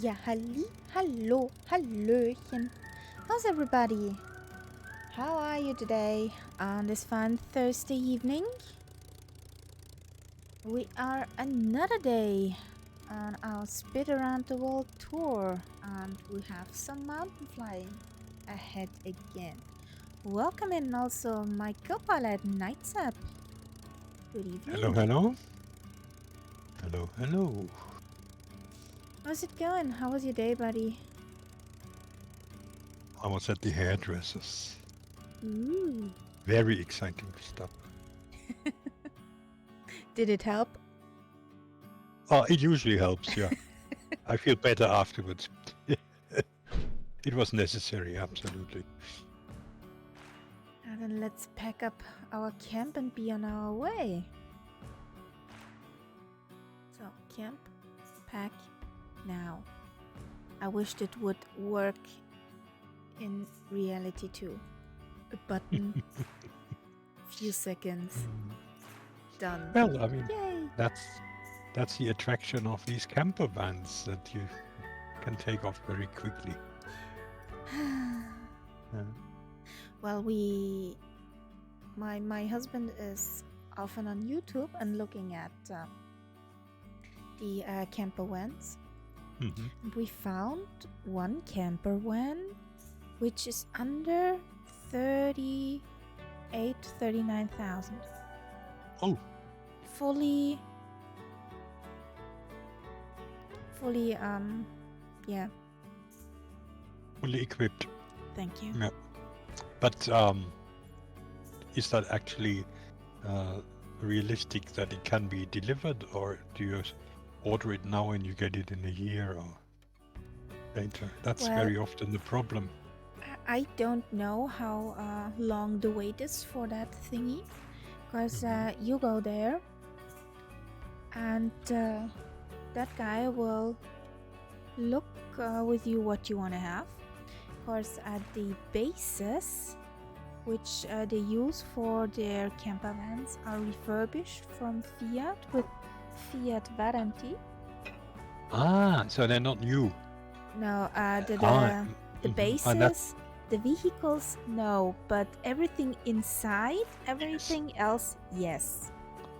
Ja, hallo, hallöchen. How's everybody? How are you today on this fine Thursday evening? We are another day on our Spit Around the World tour, and we have some mountain flying ahead again. Welcome in also my co-pilot Nightsap. Good Hello, evening. hello. Hello, hello. How's it going? How was your day, buddy? I was at the hairdressers. Ooh. Very exciting stuff. Did it help? Oh, it usually helps, yeah. I feel better afterwards. It was necessary, absolutely. And then let's pack up our camp and be on our way. So, camp, pack, now. I wished it would work in reality too. A button, few seconds, done. Well, I mean, Yay! that's the attraction of these camper vans that you can take off very quickly. Well, my husband is often on YouTube and looking at the camper vans. Mhm. And we found one camper van which is under 39,000. Oh, Fully, yeah, fully equipped. thank you. Yeah. But is that actually realistic that it can be delivered, or do you order it now and you get it in a year or later? That's Well, very often the problem. I don't know how long the wait is for that thingy, because you go there and that guy will look with you what you want to have. Of course, at the bases which they use for their camper vans are refurbished from Fiat with Fiat warranty. Ah, so they're not new. No, Ah, the and that bases, the vehicles, no, but everything inside, yes, everything else, yes.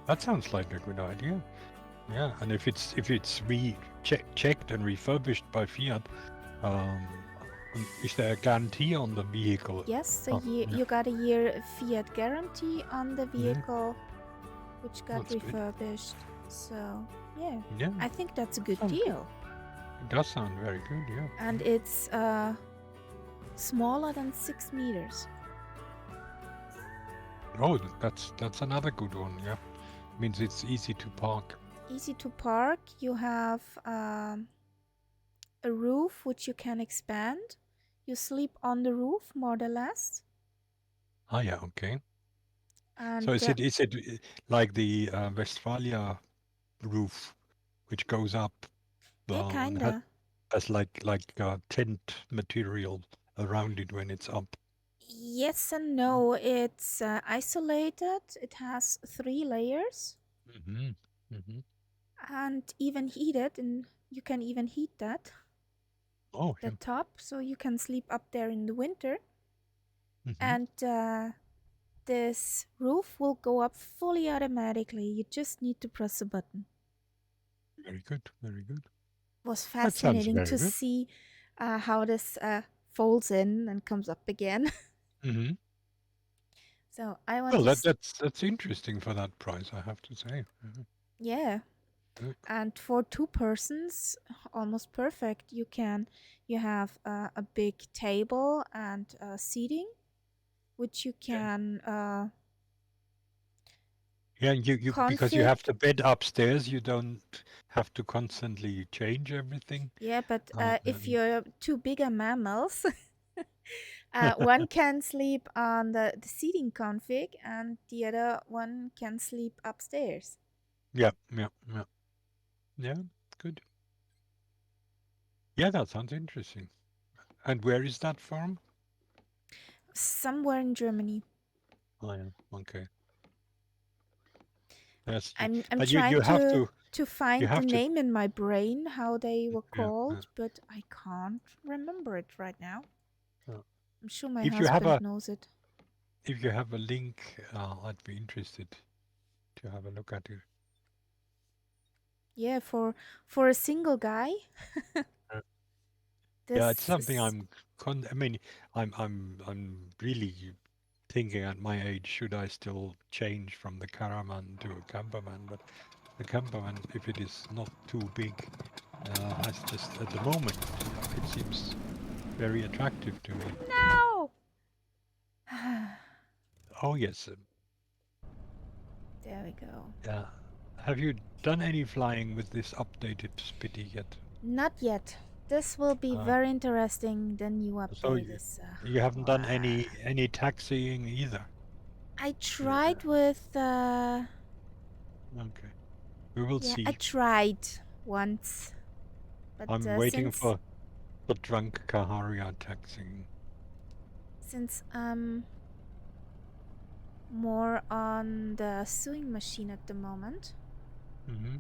that sounds like a good idea. Yeah, and if it's checked and refurbished by Fiat, um, is there a guarantee on the vehicle? Yes, so Oh, yeah. you got a year Fiat guarantee on the Mhm. vehicle, which got That's good. refurbished. So, yeah, Yeah, I think that's a that good sounds good. deal. It does sound very good. Yeah. And it's smaller than 6 meters. Oh, that's another good one. Yeah, means it's easy to park. Easy to park. You have a roof which you can expand. You sleep on the roof more or less. Ah, yeah, okay. And So is it like the Westphalia roof, which goes up yeah, and has, kinda. has like tent material around it when it's up? Yes and no. It's isolated. It has 3 layers Mm-hmm. Mm-hmm. and even heated, and you can even heat Oh, the yeah. top, so you can sleep up there in the winter. Mm-hmm. And this roof will go up fully automatically. You just need to press a button. Very good. Very good. Was That sounds fascinating very to good. see how this folds in and comes up again. Mm-hmm. So I want Well, to, that's interesting for that price, I have to say. yeah. Uh, And for 2 persons, almost perfect. You have a big table and seating, which you yeah. can Yeah, you because you config. have the bed upstairs, you don't have to constantly change everything. Yeah, but if And you're two bigger mammals, one can sleep on the seating config and the other one can sleep upstairs. yeah, yeah, yeah, yeah. Good. Yeah, that sounds interesting. And where is that from? Somewhere in Germany. Oh, yeah. Okay. Yes, I'm but trying you have to to find the have to name in my brain how they were yeah, called, but I can't remember it right now. uh, I'm sure my if you have husband a knows it. link, I'd be interested to have a look at it. Yeah, for a single guy, Uh, yeah, it's this something is I mean, I'm really thinking at my age, should I still change from the caravan to a campervan? But the campervan, if it is not too big, has just at the moment, it seems very attractive to me. no. Oh yes, There we go. yeah. Have you done any flying with this updated Spitty yet? Not yet. This will be Uh, very interesting. The new so update is. you haven't done Wow. any taxiing either. I You're, tried with. okay, we will Yeah, I see. tried once, but I'm waiting since for the drunk Kaharia taxiing. I'm more on the sewing machine at the moment, Mm-hmm.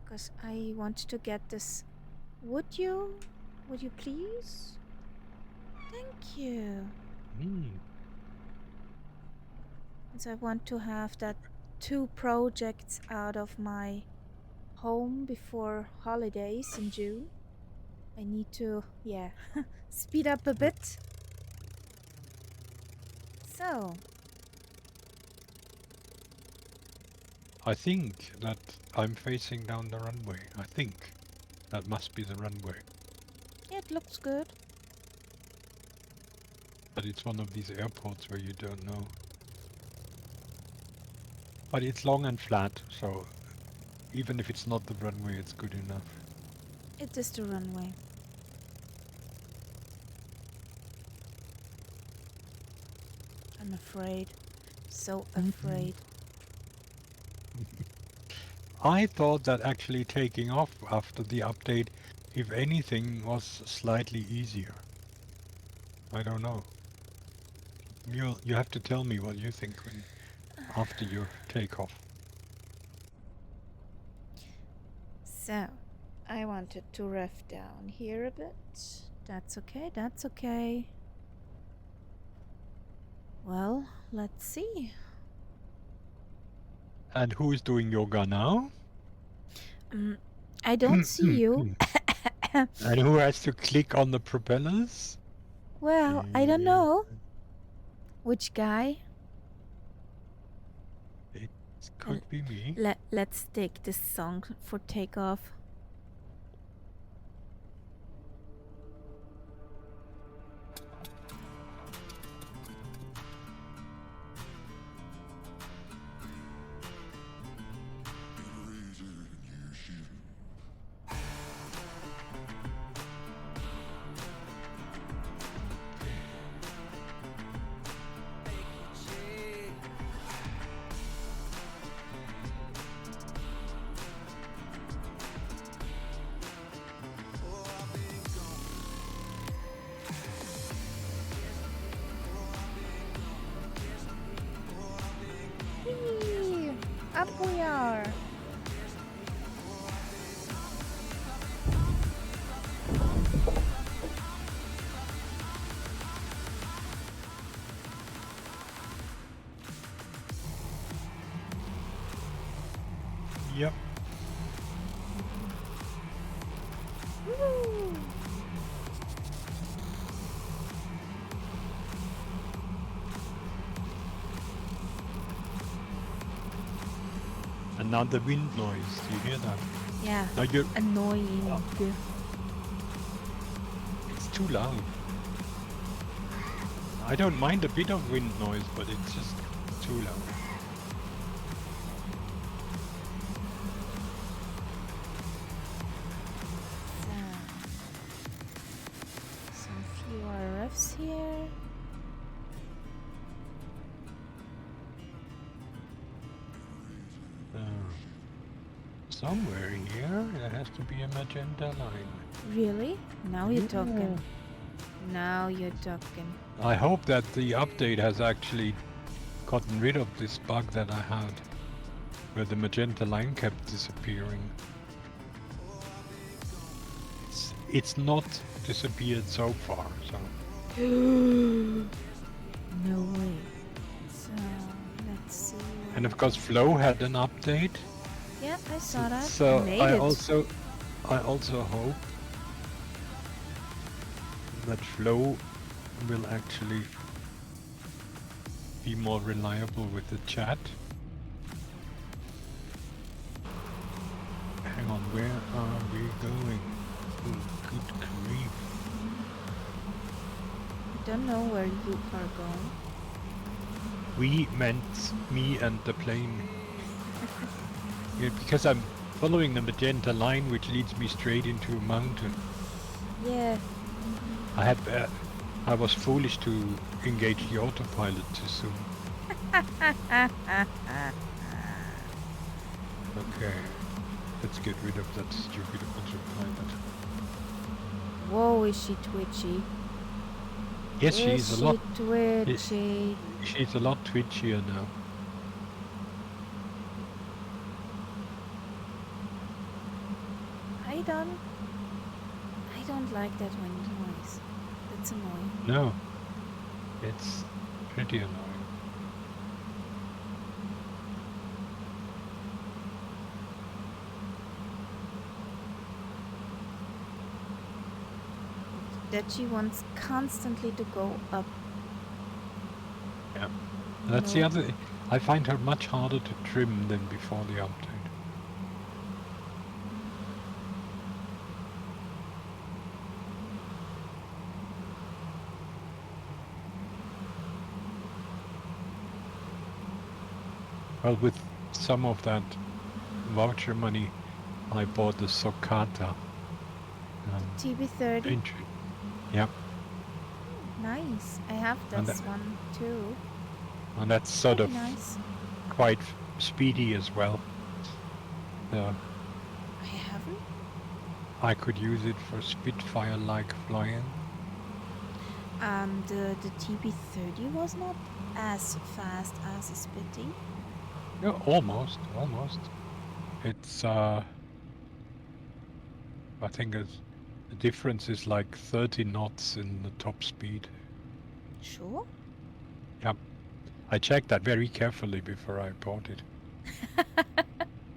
because I want to get this. Would you? Would you please? Thank you. Mm. Because I want to have that 2 projects out of my home before holidays in June. I need to, yeah, speed up a Yeah. bit. So, I think that I'm facing down the runway. I think that must be the runway. yeah, it looks good. But it's one of these airports where you don't know. But it's long and flat, so even if it's not the runway, it's good enough. It is the runway. I'm afraid. So afraid. I thought that actually taking off after the update, if anything, was slightly easier. I don't know. You have to tell me what you think when after your takeoff. So, I wanted to rev down here a bit. That's okay, that's okay. Well, let's see. And who is doing yoga now? I don't see you. And who has to click on the propellers? Well, I don't know. Which guy? It could be me. Let's take this song for takeoff. Whee! Up we are. Yep. Woo! And now the wind noise. Do you hear that? Yeah. Now you're. Annoying. It's too loud. I don't mind a bit of wind noise, but it's just too loud. Some few RFs here. Somewhere here there has to be a magenta line. Really? Now you're talking. Now you're talking. I hope that the update has actually gotten rid of this bug that I had where the magenta line kept disappearing. It's not disappeared so far, so. No way. So let's see. And of course, Flow had an update. Yeah, I saw that. So I made I it. also hope that Flow will actually be more reliable with the chat. Hang on, where are we going? Oh, good grief. I don't know where you are going. We meant me and the plane. Yeah, because I'm following the magenta line, which leads me straight into a mountain. Yeah. I was foolish to engage the autopilot too soon. Okay, let's get rid of that stupid autopilot. Whoa, is she twitchy? Yes, she's a lot. Twitchy? She's a lot twitchier now. I don't like that wind noise. That's annoying. No, it's pretty annoying. That she wants constantly to go up. Yeah, that's the other. I find her much harder to trim than before the update. Well, with some of that voucher money, I bought the Socata. TB30? Yep. Nice. I have this one too. And that's sort of nice. Quite speedy as well. I haven't. I could use it for Spitfire-like flying. The TB30 was not as fast as a Spitty. Yeah, almost. It's I think the difference is like 30 knots in the top speed. Sure. Yep. I checked that very carefully before I bought it.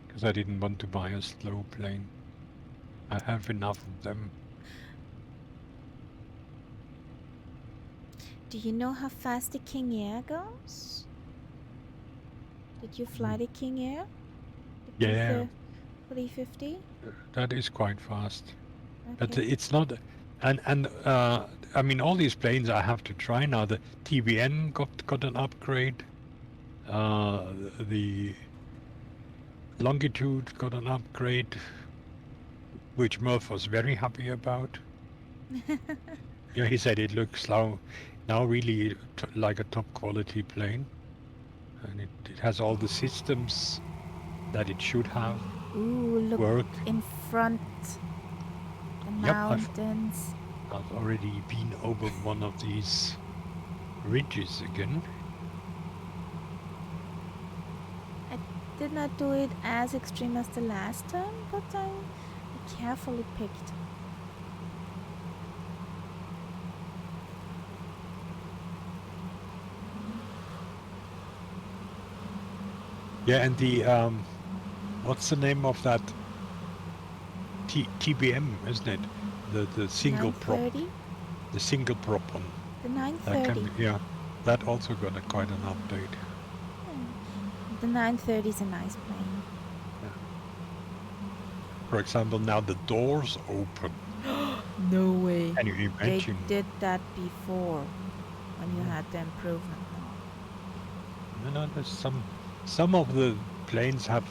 Because I didn't want to buy a slow plane. I have enough of them. Do you know how fast the King Air goes? Did you fly the King Air? Yeah. 350? That is quite fast. Okay. But it's not... And I mean, all these planes I have to try now. The TBN got an upgrade. The Longitude got an upgrade, which Murph was very happy about. Yeah, he said it looks now really like a top quality plane, and it has all the systems that it should have. Ooh, look work in front. The mountains. I've already been over one of these ridges again. I did not do it as extreme as the last time, but I carefully picked. Yeah, and the what's the name of that TBM, isn't it? The single prop. The single prop one. The 930. That also got quite an update. The 930 is a nice plane. Yeah. For example, now the doors open. No way. Can you imagine? They did that before, when you had the improvement. No, there's some of the planes have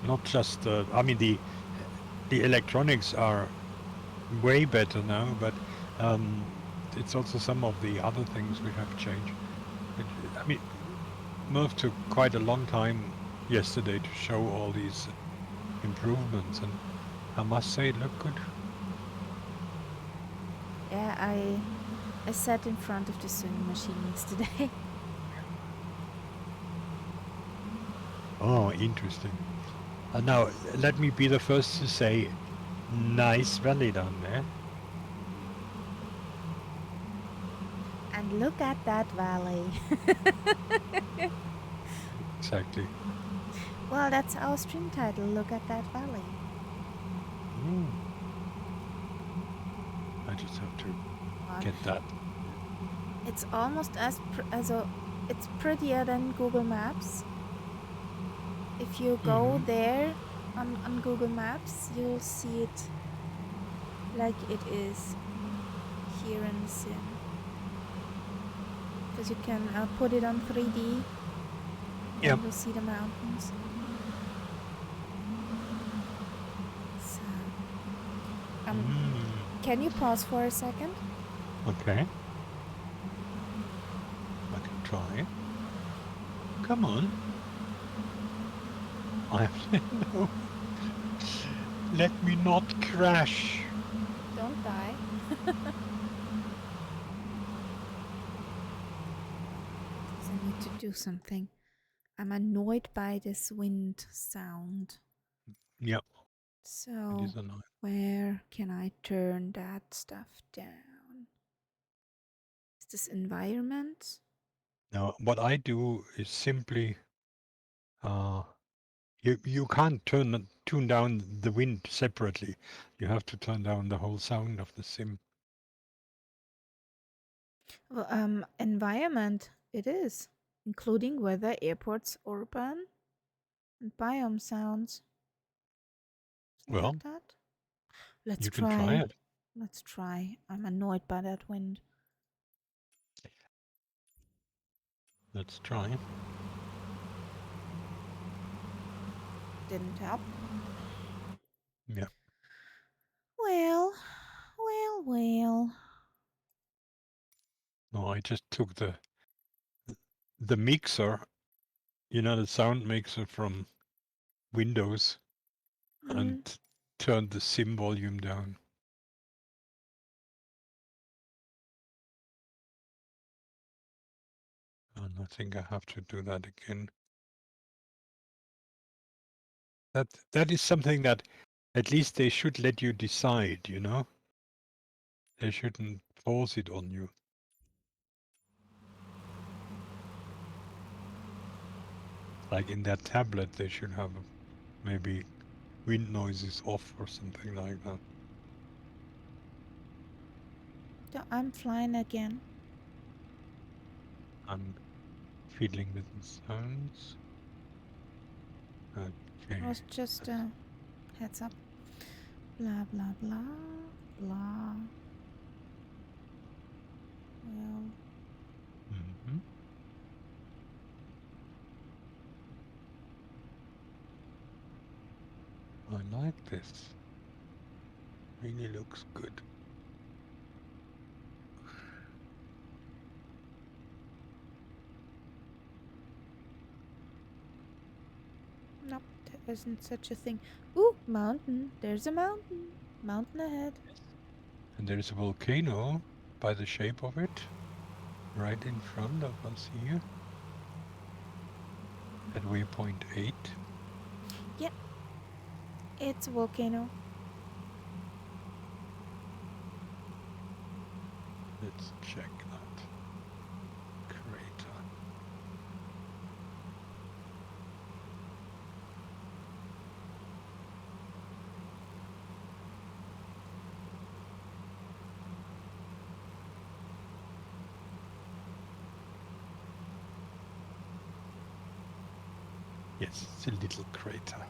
not just. I mean, the electronics are way better now, but it's also some of the other things we have changed. I mean, Murph took quite a long time yesterday to show all these improvements, and I must say it looked good. Yeah, I sat in front of the sewing machine yesterday. Oh, interesting. Now, let me be the first to say, nice valley down there. And look at that valley. Exactly. Well, that's our stream title. Look at that valley. Mm. I just have to Well, get that. it's almost it's prettier than Google Maps. If you go Mm-hmm. there on Google Maps, you'll see it like it is here in the sim. Because you can put it on 3D, and then Yep. you'll see the mountains. So, um, Mm. can you pause for a second? Okay. I can try. Come on. I no. Let me not crash. Don't die. Because I need to do something. I'm annoyed by this wind sound. Yep. It So, is annoying. where can I turn that stuff down? Is this environment? Now, what I do is simply, uh, you can't tune down the wind separately. You have to turn down the whole sound of the sim. Well, environment, it is, including weather, airports, urban, and biome sounds. Something like Well, that. Let's you can try try. it. Let's try. I'm annoyed by that wind. Let's try. Didn't help. Yeah. Well, well. No, I just took the mixer, the sound mixer from Windows, and Mm, turned the sim volume down. And I think I have to do that again. That is something that at least they should let you decide, They shouldn't force it on you. Like in that tablet, they should have maybe wind noises off or something like that. I'm flying again. I'm fiddling with the sounds. It Okay. was just a heads up. Blah, blah, blah, blah. Well, Mm-hmm. I like this. Really looks good. nope, there isn't such a thing. Ooh, mountain. There's a mountain. Mountain ahead. And there's a volcano by the shape of it, right in front of us here at waypoint 8. Yep, it's a volcano. Let's check that crater. Yes, it's a little crater.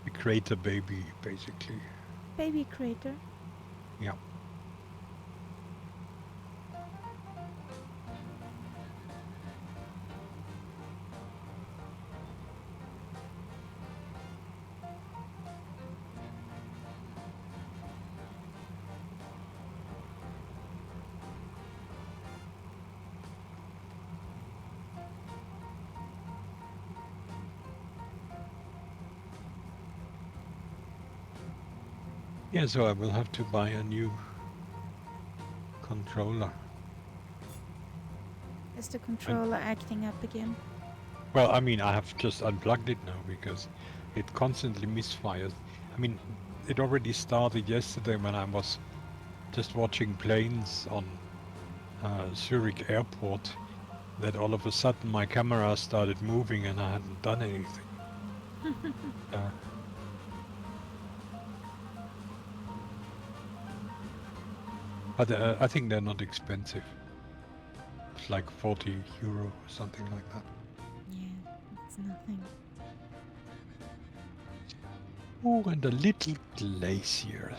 A crater baby, basically. Baby crater. Yeah. Yeah, so I will have to buy a new controller. Is the controller acting up again? Well, I mean, I have just unplugged it now because it constantly misfires. I mean, it already started yesterday when I was just watching planes on Zurich airport, that all of a sudden my camera started moving and I hadn't done anything. But I think they're not expensive. It's like 40 euro or something like that. Yeah, it's nothing. Oh, and a little glacier.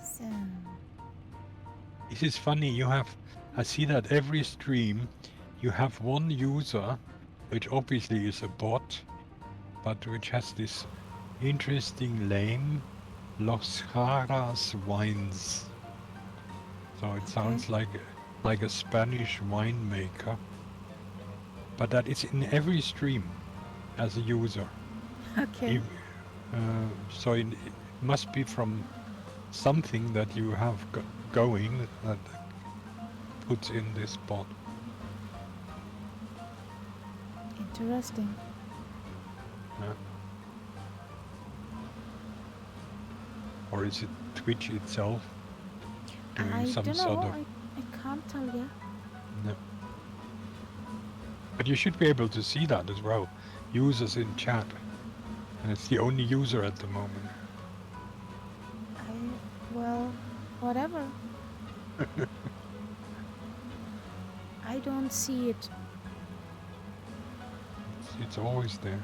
So, This is funny, I see that every stream you have one user, which obviously is a bot, but which has this interesting name, Los Jaras Wines. So it sounds like a Spanish winemaker, but that is in every stream as a user. okay. So it must be from something that you have going that puts in this bot. Interesting. Or is it Twitch itself doing I some don't sort know. of... I can't tell you. No. But you should be able to see that as well. Users in chat. And it's the only user at the moment. Well, whatever. I don't see it. It's always there.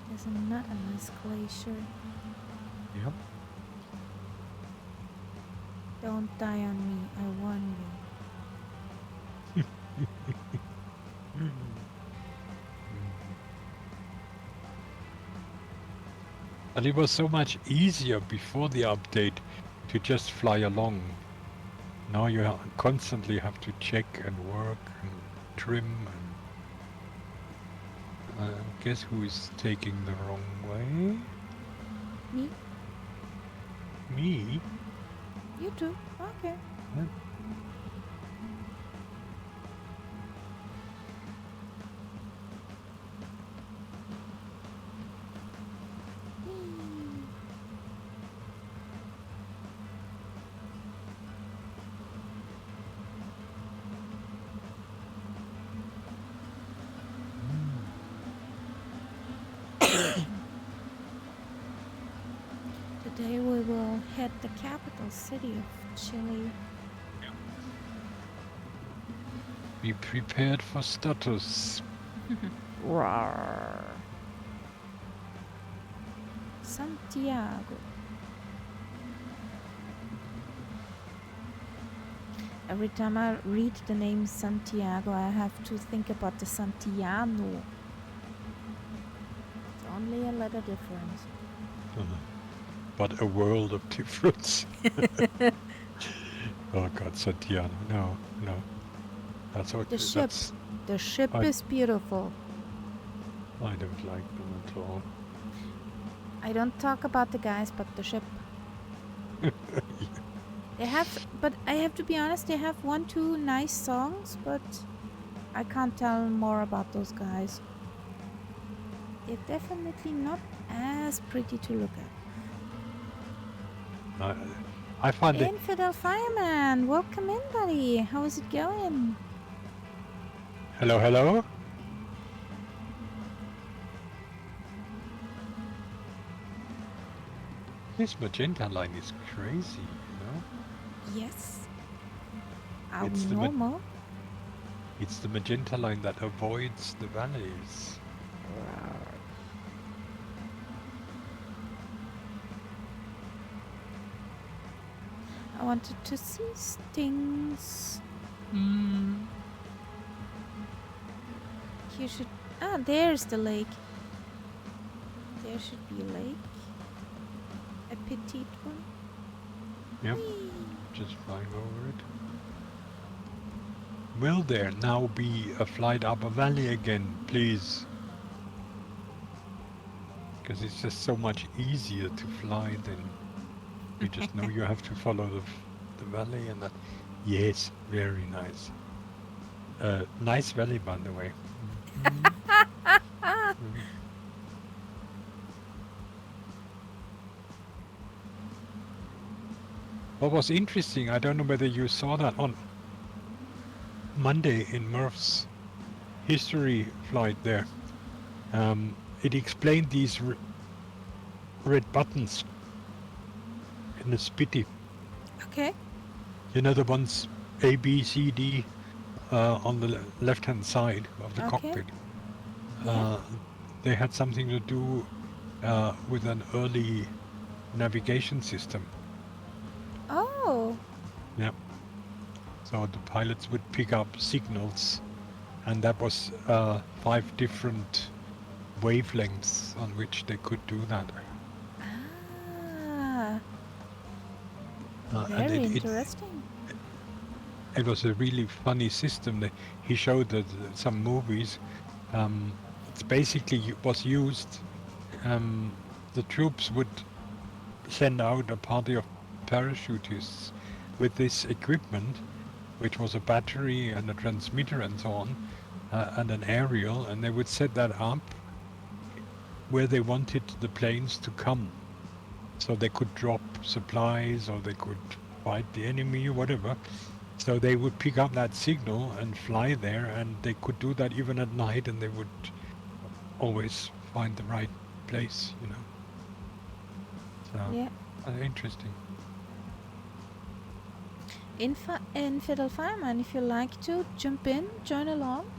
There's another nice glacier. Yep. Don't die on me, I warn you. But it was so much easier before the update to just fly along. Now you constantly have to check and work and trim. And guess who is taking the wrong way? Me? Me? You too? Okay. Yeah. Today we will hit the capital city of Chile. Be prepared for status. Roar. Santiago. Every time I read the name Santiago, I have to think about the Santiano. It's only a letter difference. But a world of difference. Oh God, Santiano. No. That's okay. The ship is beautiful. I don't like them at all. I don't talk about the guys, but the ship. They have, but I have to be honest, they have 1-2 nice songs, but I can't tell more about those guys. They're definitely not as pretty to look at. I find it... Infidel Fireman, welcome in, buddy. How is it going? Hello? This magenta line is crazy, you know? Yes. It's the magenta line that avoids the valleys. I wanted to see stings. You should. Ah, there's the lake. There should be a lake. A petite one. Yep, Whee! just flying over it. Will there now be a flight up a valley again, please? Because it's just so much easier to fly than you just know you have to follow the valley and that. Yes, very nice. Nice valley, by the way. What was interesting, I don't know whether you saw that on Monday in Murph's history flight there. It explained these red buttons in the Spitty. Okay. You know, the ones A, B, C, D on the left-hand side of the Okay. cockpit. Yeah. They had something to do with an early navigation system. Oh. Yeah. So the pilots would pick up signals, and that was 5 different wavelengths on which they could do that. Ah. And Very interesting. it was a really funny system. He showed that some movies. It's basically was used. The troops would send out a party of parachutists with this equipment, which was a battery and a transmitter and so on, and an aerial, and they would set that up where they wanted the planes to come. So they could drop supplies or they could fight the enemy or whatever. So they would pick up that signal and fly there, and they could do that even at night, and they would always find the right place, you know. So, Yeah. Interesting. In Fiddle Fireman, if you like to jump in, join along.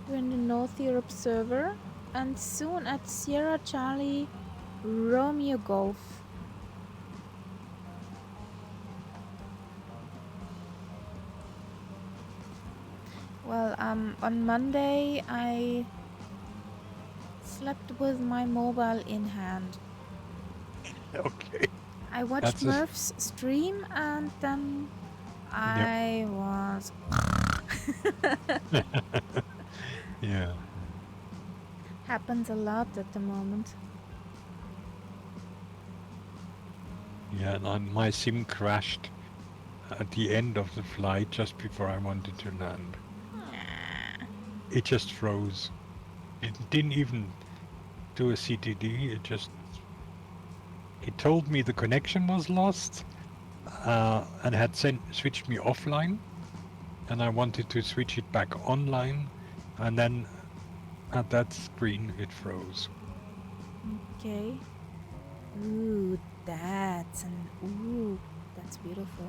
We're in the North Europe server, and soon at Sierra Charlie Romeo Golf. Well, on Monday I slept with my mobile in hand. Okay. I watched Murph's stream and then I was... Yeah. Happens a lot at the moment. Yeah, and my SIM crashed at the end of the flight just before I wanted to land. It just froze. It didn't even do a CTD. It told me the connection was lost and had switched me offline, and I wanted to switch it back online, and then at that screen it froze. Okay. Ooh, that's beautiful.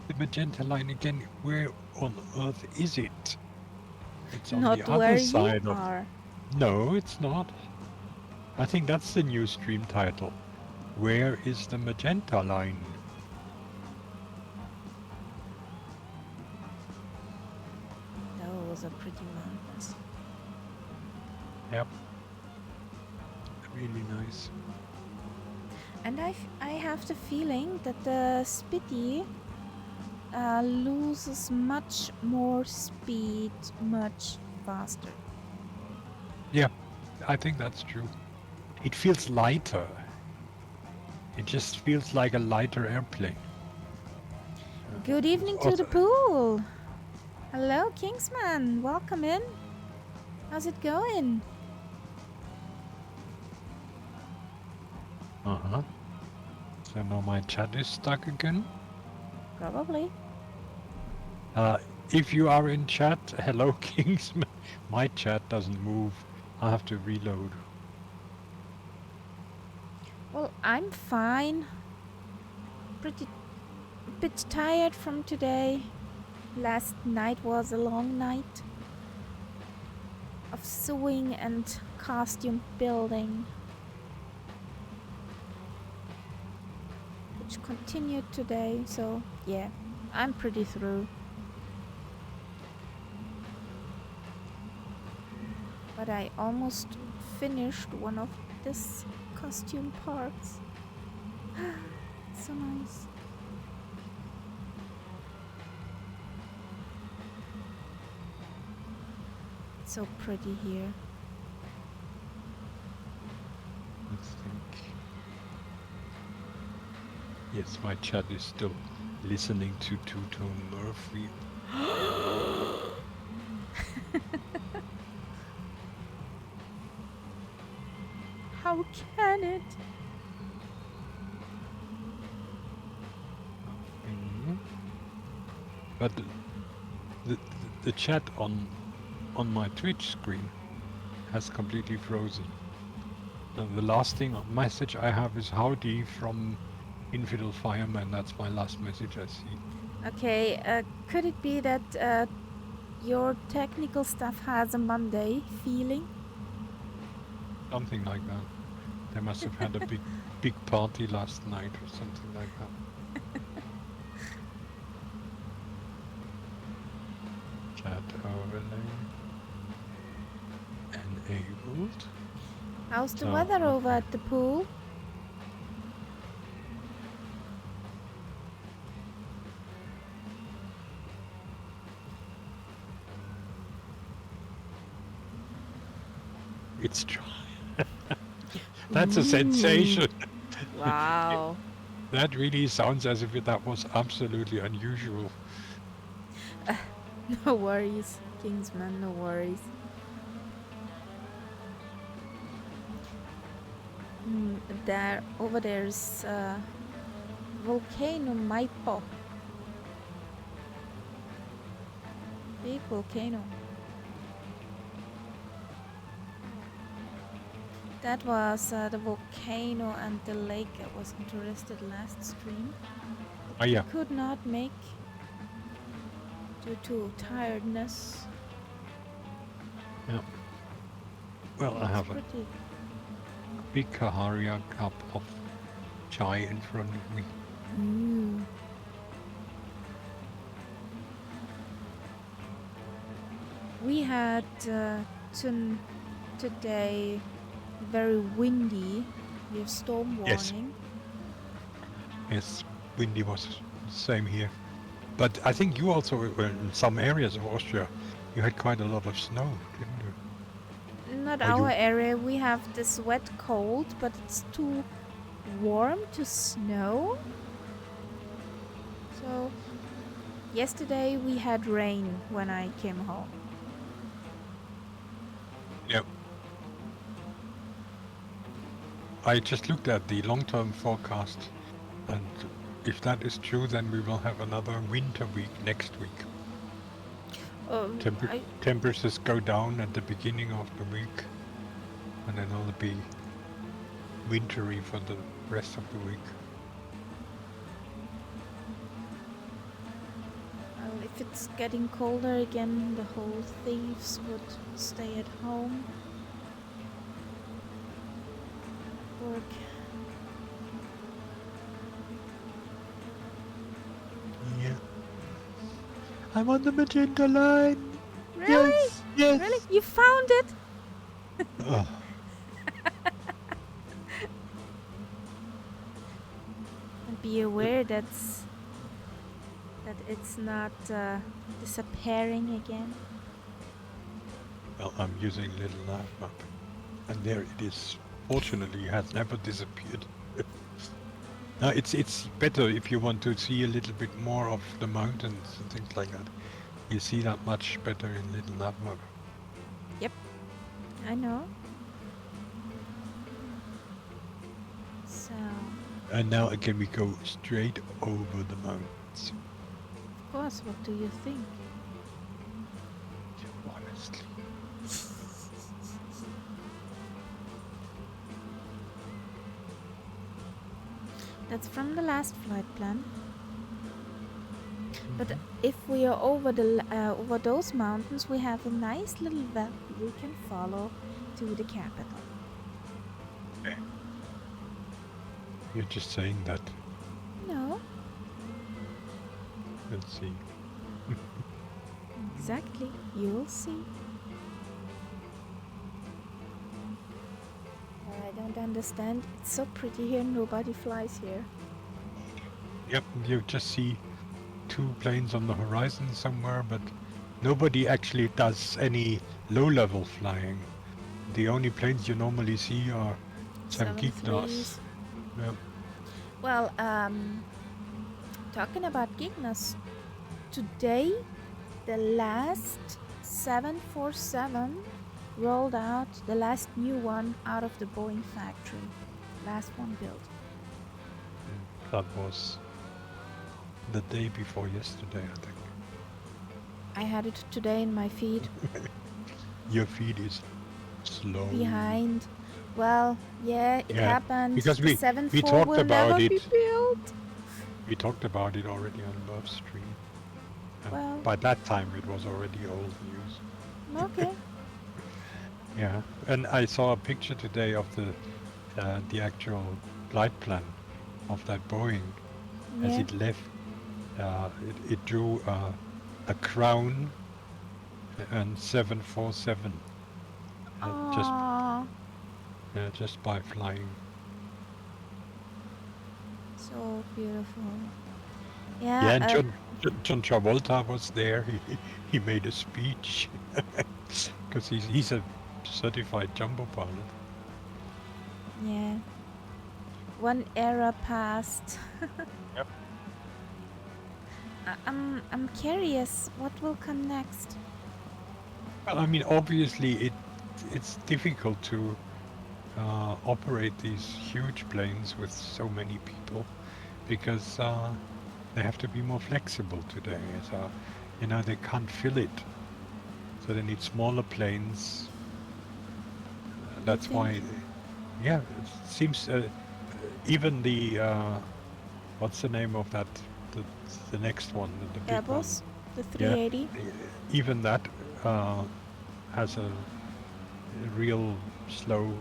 The magenta line again, where on earth is it? It's on Not the other where side you of... are. No, it's not. I think that's the new stream title. Where is the magenta line? Those are pretty mountains. Yep. Really nice. And I have the feeling that the Spitty loses much more speed much faster. Yeah, I think that's true. It feels lighter. It just feels like a lighter airplane. Good evening to the pool. Hello, Kingsman. Welcome in. How's it going? Uh-huh. So now my chat is stuck again. Probably. If you are in chat, hello, Kingsman. My chat doesn't move. I have to reload. Well, I'm fine. A bit tired from today. Last night was a long night of sewing and costume building, which continued today. So yeah, I'm pretty through. But I almost finished one of this costume parts. So nice. It's so pretty here. Let's think. Yes, my chat is still listening to Two-Tone Murphy. How can it? But the chat on my Twitch screen has completely frozen. The last message I have is howdy from Infidel Fireman. That's my last message I see. Okay, could it be that your technical stuff has a Monday feeling? Something like that. They must have had a big party last night or something like that. Chat overlay enabled. How's the weather over at the pool? It's dry. That's a sensation. Wow. That really sounds as if that was absolutely unusual. No worries, Kingsman, no worries. Over there's volcano Maipo. Big volcano. That was the volcano and the lake I was interested last stream. Oh yeah. Could not make due to tiredness. Yeah. Well, I have a big Kaharia cup of chai in front of me. We had today very windy. We have storm warning. Yes, windy was the same here. But I think you also were in some areas of Austria. You had quite a lot of snow, didn't you? Not our area. We have this wet cold, but it's too warm to snow. So yesterday we had rain when I came home. Yep. I just looked at the long-term forecast, and if that is true, then we will have another winter week next week. Temperatures go down at the beginning of the week, and then it'll be wintry for the rest of the week. Well, if it's getting colder again, the whole thieves would stay at home. Work. Yeah. I'm on the magenta line. Really? Yes. Really? You found it? And be aware that it's not disappearing again. Well, I'm using little nav map, and there it is. Fortunately, it has never disappeared. Now it's better if you want to see a little bit more of the mountains and things like that. You see that much better in little nav map. Yep, I know. So. And now again we go straight over the mountains. Of course, what do you think? Honestly. That's from the last flight plan. But if we are over over those mountains, we have a nice little valley we can follow to the capital. Okay. You're just saying that. No. You'll see. Exactly. You'll see. I don't understand. It's so pretty here. Nobody flies here. Yep, you just see two planes on the horizon somewhere, but nobody actually does any low-level flying. The only planes you normally see are some Geeknas. 7-3s. Yep. Well, talking about Gignas, today the last 747 rolled out, the last new one out of the Boeing factory. Last one built. That was the day before yesterday, I think. I had it today in my feed. Your feed is slow. Behind. Well, yeah, it happened. Because The we 7-4 talked will about never it. be built. We talked about it already on Love Stream. And Well, by that time, it was already old news. okay. Yeah, and I saw a picture today of the actual flight plan of that Boeing as Yeah. it left. It drew a crown and 747 Aww. just by flying. So beautiful. Yeah, Yeah. and John Travolta was there. He made a speech because he's a certified jumbo pilot. Yeah. One era passed. Yep. I'm curious what will come next. Well, I mean, obviously it's difficult to operate these huge planes with so many people because they have to be more flexible today. So, they can't fill it. So they need smaller planes. That's why, yeah, it seems even the what's the name of that? The next one, the big Airbus, one. the 380. Yeah, even that has a real slow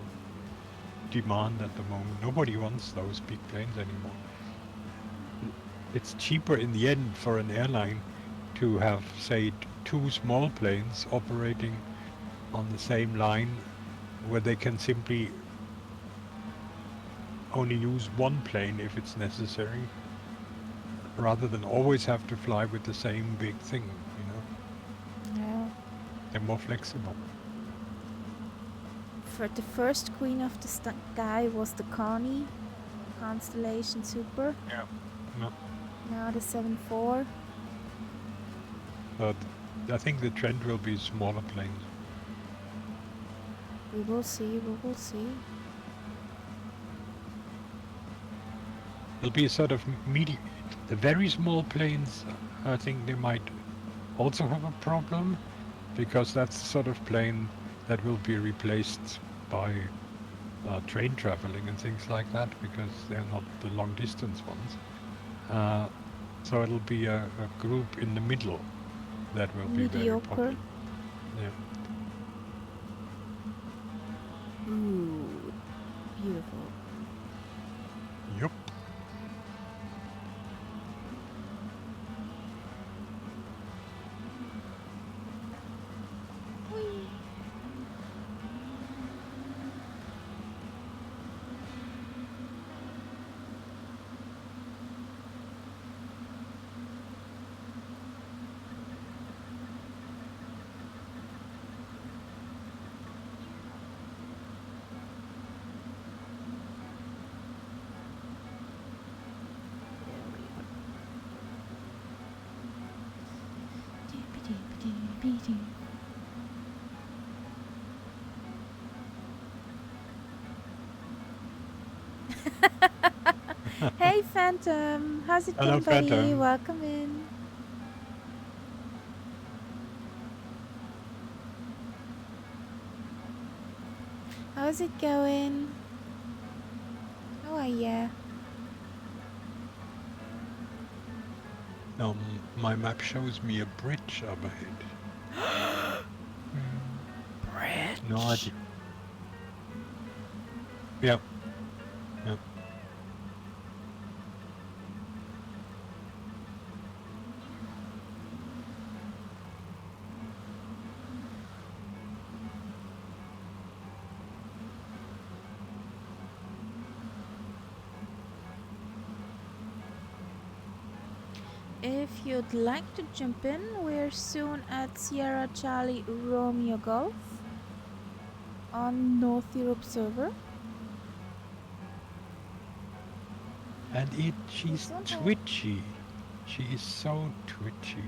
demand at the moment. Nobody wants those big planes anymore. It's cheaper in the end for an airline to have, say, two small planes operating on the same line where they can simply only use one plane if it's necessary, rather than always have to fly with the same big thing, Yeah. They're more flexible. For the first Queen of the Sky was the Connie Constellation Super. Yeah. No. Now the 7-4. But I think the trend will be smaller planes. We will see. We will see. It'll be a sort of medium. The very small planes, I think they might also have a problem, because that's the sort of plane that will be replaced by train traveling and things like that, because they're not the long distance ones. So it'll be a group in the middle that will be very popular. Mediocre. Yeah. Ooh, beautiful. Yup. Whee. Hey Phantom, how's it Hello, going, buddy? Phantom. Welcome in. How's it going? How are ya? Now my map shows me a bridge up ahead. Bridge. No idea. Yep. if you'd like to jump in, we're soon at Sierra Charlie Romeo Golf on North Europe server. And she's don't have- twitchy. She is so twitchy.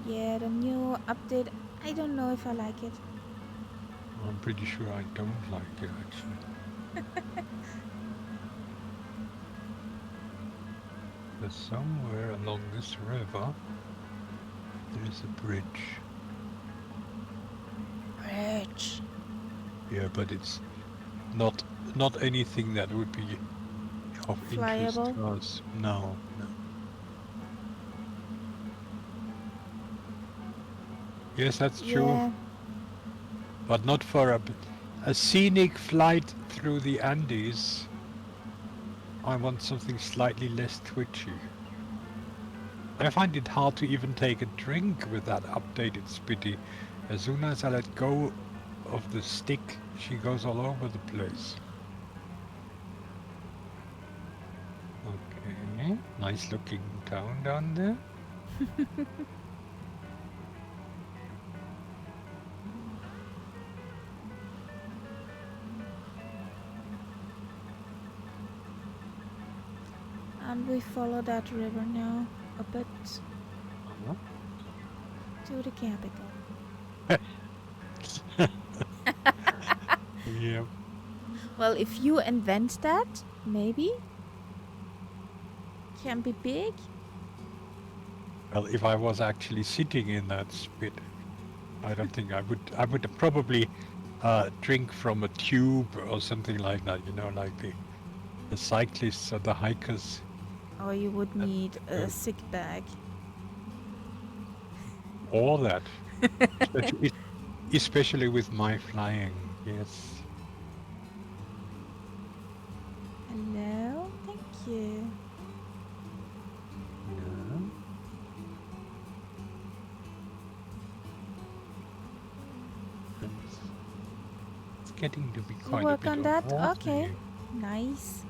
Yeah, the new update. I don't know if I like it. I'm pretty sure I don't like it actually. But somewhere along this river, there is a bridge. Bridge. Yeah, but it's not anything that would be of interest Flyable? to us. No, no. Yes, that's true. Yeah. But not for a scenic flight through the Andes. I want something slightly less twitchy. I find it hard to even take a drink with that updated Spitty. As soon as I let go of the stick, she goes all over the place. Okay, nice looking town down there. And we follow that river now a bit to the capital. Yeah. Well, if you invent that, maybe can be big. Well, if I was actually sitting in that spit, I don't think I would. I would probably drink from a tube or something like that. You know, like the cyclists or the hikers. Or you would need a sick bag. All that, especially with my flying. Yes. Hello, thank you. Yeah. It's getting to be quite You a work bit on of that? water Okay. here. Nice.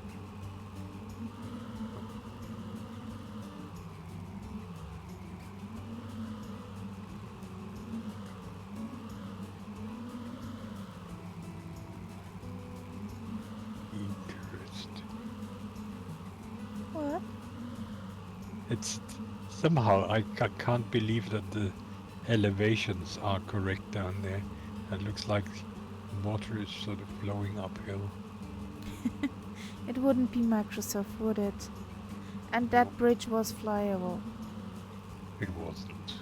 Interesting. What? It's somehow I can't believe that the elevations are correct down there. It looks like water is sort of flowing uphill. It wouldn't be Microsoft, would it? And that bridge was flyable. It wasn't.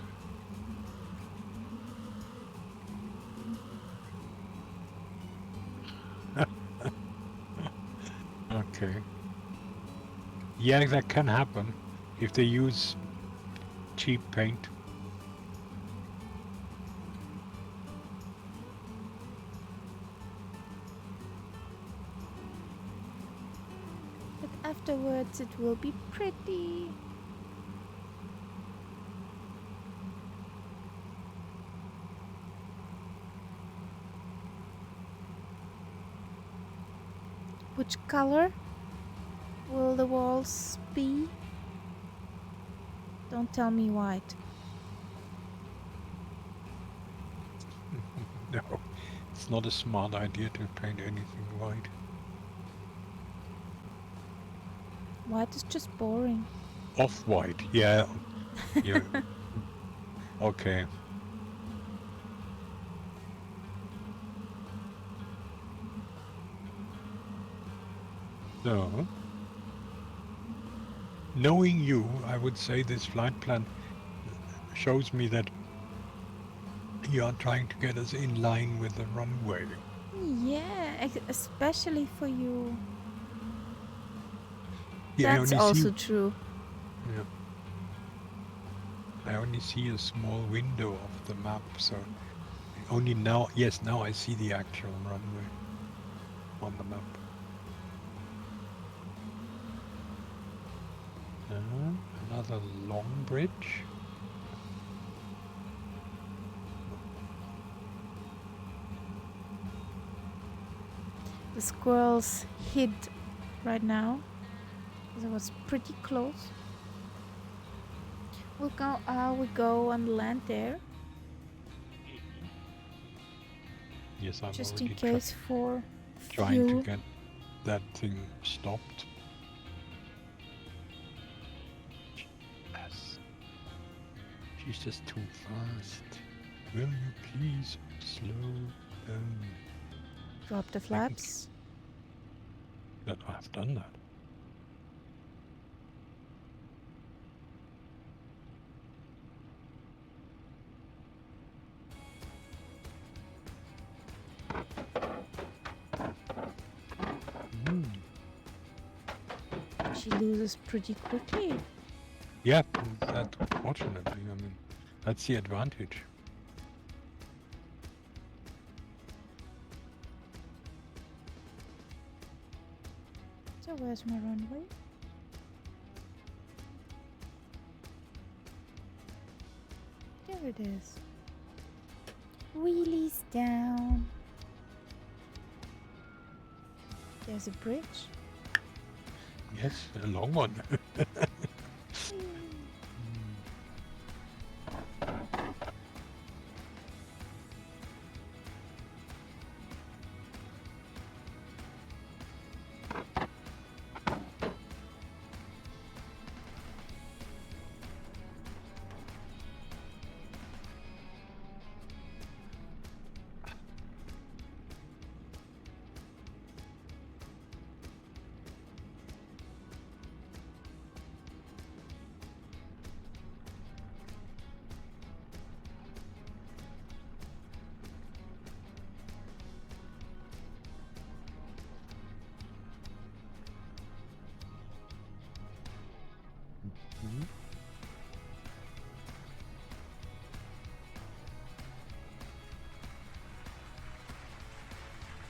Okay. Yeah, that can happen if they use cheap paint. But afterwards it will be pretty. Which color will the walls be? Don't tell me white. No, it's not a smart idea to paint anything white. White is just boring. Off-white, yeah. Yeah. Okay. So, knowing you, I would say this flight plan shows me that you are trying to get us in line with the runway. Yeah, especially for you. Yeah, That's also true. Yeah. I only see a small window of the map, so only now, yes, now I see the actual runway on the map. Another long bridge. The squirrels hid right now. Because it was pretty close. We go on land there, Yes, I'm just in already case for trying to fuel. get that thing stopped. Yes. She's just too fast. Will you please slow down? Drop the flaps. That I've done that. She loses pretty quickly. Yeah, that fortunately, I mean, that's the advantage. So where's my runway? There it is. Wheelies down. There's a bridge. Yes, a long one.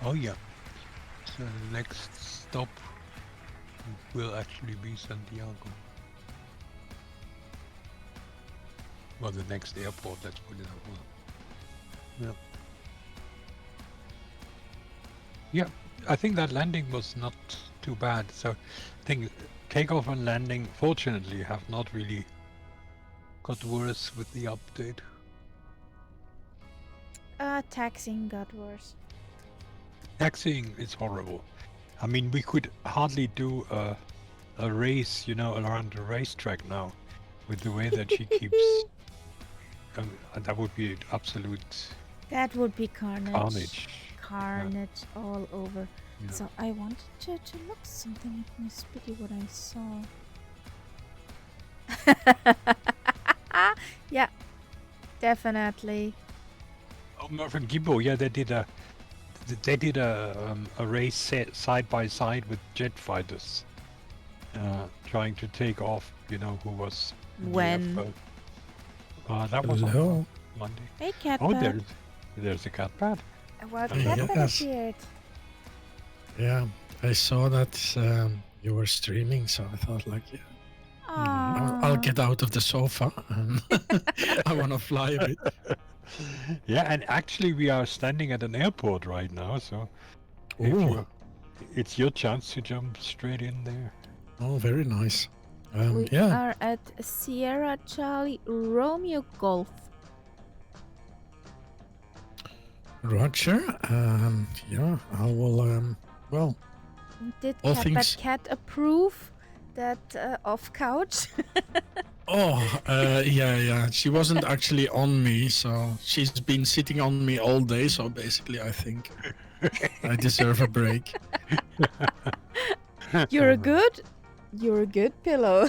Oh yeah. So the next stop will actually be Santiago. Well, the next airport, let's put it that way. Yeah. Yeah, I think that landing was not too bad. So I think takeoff and landing, fortunately, have not really got worse with the update. Taxing got worse. Taxiing is horrible. I mean, we could hardly do a race, you know, around the racetrack now, with the way that she keeps. That would be absolute That would be carnage. carnage. All over. Yeah. So I wanted to look something at my Spitty, what I saw. Yeah, definitely. Oh, Murph and Gimbo, yeah, they did a race side by side with jet fighters, trying to take off. You know who was in the air When? first. That was on Monday. Hey, cat Oh, pad. there's a cat pad. Well, cat pad Yes. appeared. Yeah, I saw that you were streaming, so I thought, like, yeah, I'll get out of the sofa and I want to fly a bit. Yeah, and actually we are standing at an airport right now, so Oh, it's your chance to jump straight in there. oh, very nice. We Yeah, are at Sierra Charlie Romeo Golf. Roger. Yeah, I will. Well, Did all Cat things- Cat approve that off couch? yeah. She wasn't actually on me, so she's been sitting on me all day. So basically, I think I deserve a break. You're a good pillow.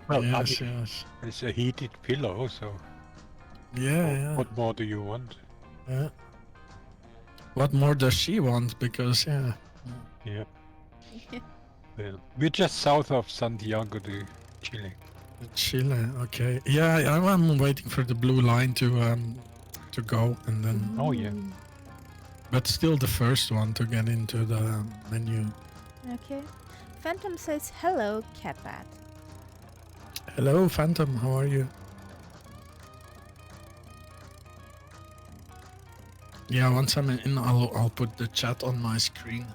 Well, Yes, yes. it's a heated pillow, so Yeah. what more do you want? Yeah. What more does she want? Because Yeah. Well, we're just south of Santiago de Chile. Chile. Okay. Yeah, I'm waiting for the blue line to go, and then. Oh, yeah. But still, the first one to get into the menu. Okay. Phantom says hello, Catbat. Hello, Phantom. How are you? Yeah, once I'm in, I'll put the chat on my screen.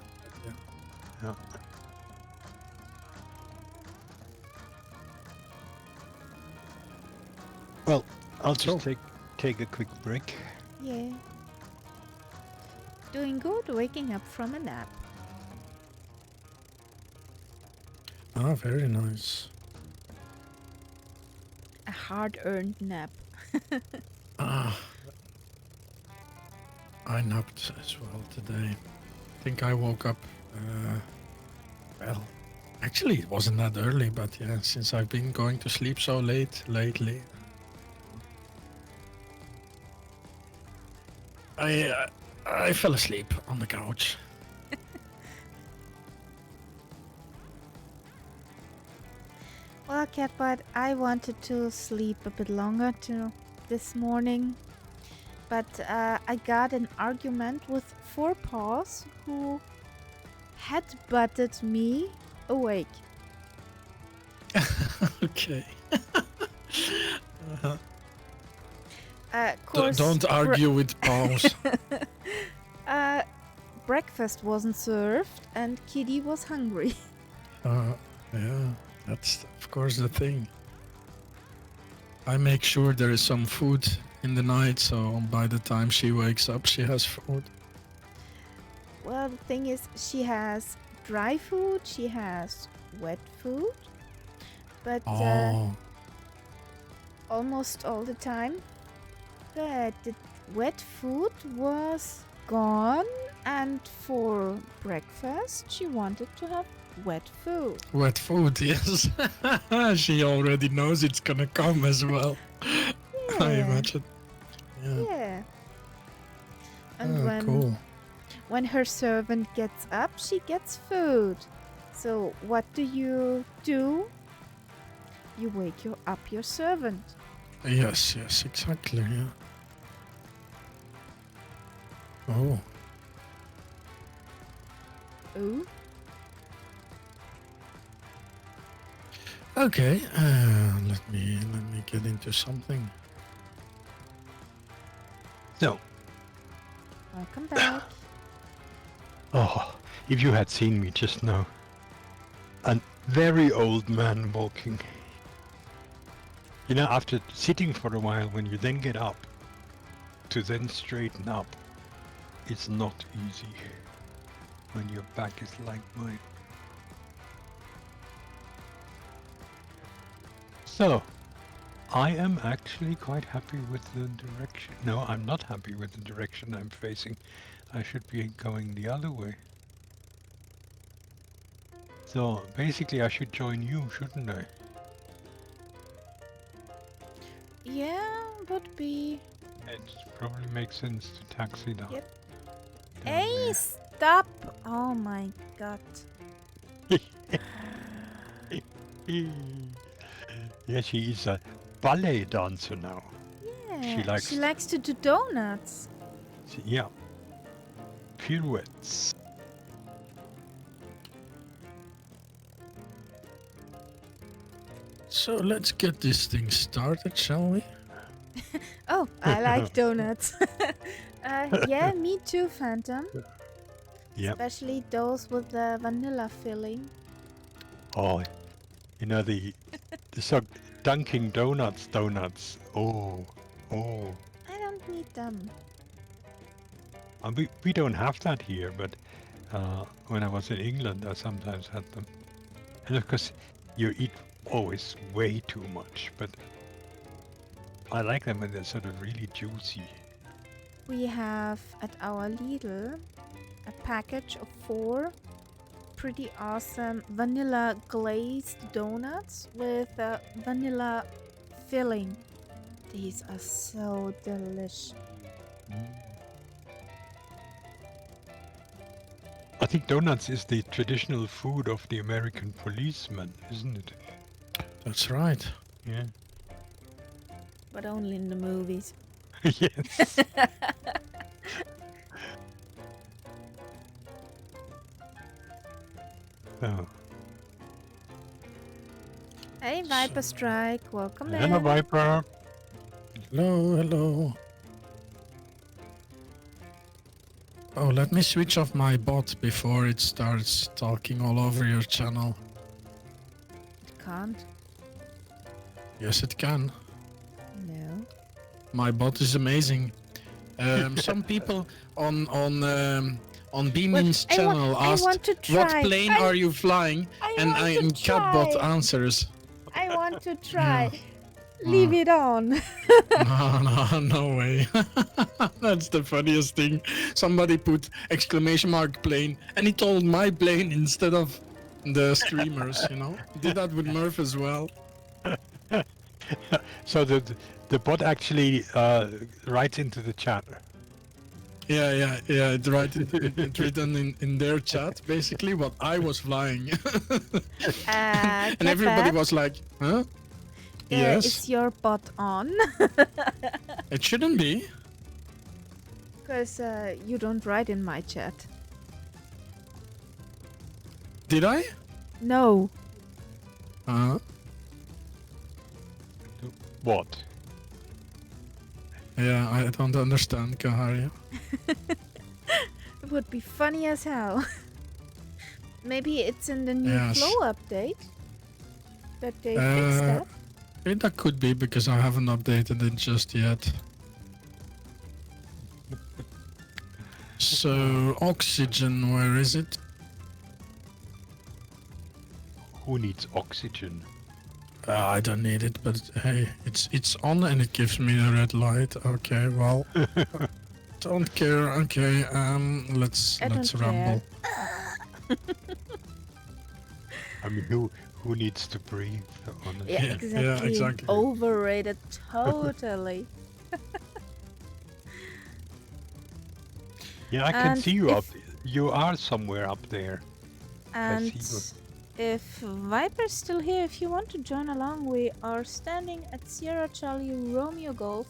Yeah. I'll just So- take a quick break. Yeah. Doing good, waking up from a nap. Ah, very nice. A hard-earned nap. Ah, I napped as well today. I think I woke up, well, actually it wasn't that early, but yeah, since I've been going to sleep so late lately, I fell asleep on the couch. Well, Catbot, I wanted to sleep a bit longer too this morning, but I got an argument with Four Paws who headbutted me awake. Okay. Of course, Don't argue with paws. uh, breakfast wasn't served and Kitty was hungry. Yeah, that's of course the thing. I make sure there is some food in the night, so by the time she wakes up, she has food. Well, the thing is, she has dry food, she has wet food, but Oh, almost all the time. But the wet food was gone, and for breakfast, she wanted to have wet food. wet food, yes. She already knows it's gonna come as well. I Yeah, imagine. Yeah. yeah. And Oh, cool. when her servant gets up, she gets food. So what do? You wake up your servant. Yes, exactly. Yeah. Oh, Oh, okay. Let me get into something. So, welcome back. oh, if you had seen me just now, a very old man walking. You know, after sitting for a while, when you then get up, to then straighten up, it's not easy when your back is like mine. So, I am actually quite happy with the direction. No, I'm not happy with the direction I'm facing. I should be going the other way. So, basically I should join you, shouldn't I? Yeah, would be. It probably makes sense to taxi down. Yep. down Hey, stop! Oh my god. there. Yeah, she is a ballet dancer now. Yeah, She she likes to do donuts. Yeah. Pirouettes. So let's get this thing started, shall we? Oh, I like donuts. Yeah, me too, Phantom. Yep. Especially those with the vanilla filling. Oh, you know the so Dunkin' Donuts. Oh. I don't need them. We don't have that here, but when I was in England, I sometimes had them. And of course, you eat always way too much, but I like them when they're sort of really juicy. We have at our Lidl a package of 4 pretty awesome vanilla glazed donuts with a vanilla filling. These are so delicious. I think donuts is the traditional food of the American policeman, isn't it? That's right. Yeah. But only in the movies. Yes. Oh. Hey, Viper Strike, welcome back. Hello, Viper. Hello. Oh, let me switch off my bot before it starts talking all over your channel. It can't. Yes, it can. No. My bot is amazing. Some people on Beemin's I channel I asked, want to "What try. plane are you flying?" And Catbot try. answers, I want to Yeah. try. Leave it on. No way. That's the funniest thing. Somebody put exclamation mark plane, and he told my plane instead of the streamers. You know, did that with Murph as well. So the bot actually writes into the chat. Yeah. It's right. It's written in their chat basically what I was flying, and everybody was like, "Huh? Yes." Is your bot on? It shouldn't be. Because you don't write in my chat. Did I? No. What? Yeah, I don't understand, Kaharia. It would be funny as hell. Maybe it's in the new Yes. flow update that they fixed that. That could be because I haven't updated it just yet. So, oxygen, where is it? Who needs oxygen? I don't need it, but hey, it's on and it gives me a red light. Okay, well, don't care. Okay, let's I don't ramble. I mean, who needs to breathe? Honestly? Yeah, Yeah, exactly. yeah, exactly. Overrated totally. Yeah, I can And see you up. if- You are somewhere up there. And see if Viper's still here, if you want to join along, we are standing at Sierra Charlie Romeo Golf.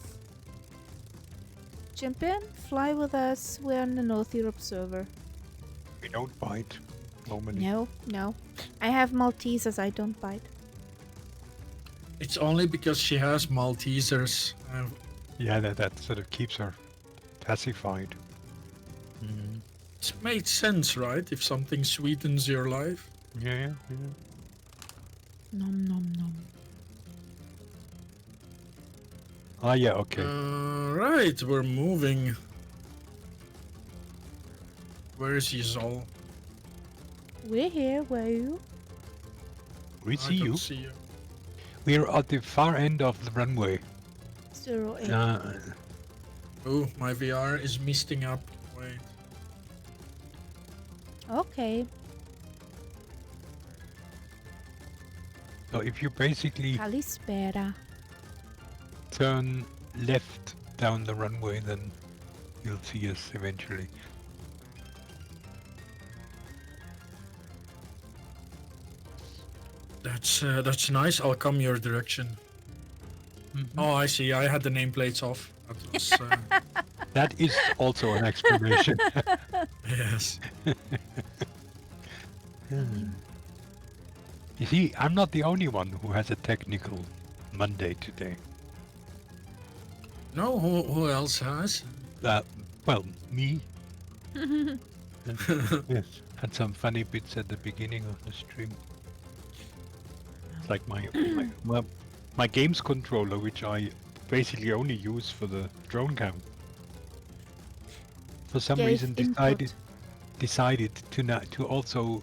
Jump in, fly with us. We're in the North Europe server. We don't bite normally. No. I have Maltesers, I don't bite. It's only because she has Maltesers. Yeah, that sort of keeps her pacified. Mm. It made sense, right? If something sweetens your life. Yeah. Nom nom nom. Ah, yeah, okay. Right, we're moving. Where is Yizal? We're here, where are you? We I see don't you. see you. We're at the far end of the runway. 08. Oh, my VR is misting up. Wait. Okay. So if you basically Kalispera. turn left down the runway, then you'll see us eventually. That's nice. I'll come your direction. Mhm. Oh, I see. I had the nameplates off. That was, That is also an explanation. yes. You see, I'm not the only one who has a technical Monday today. No, who else has? Well, me. Yes, had some funny bits at the beginning of the stream. It's like my games controller, which I basically only use for the drone cam. For some Gave reason input. decided to also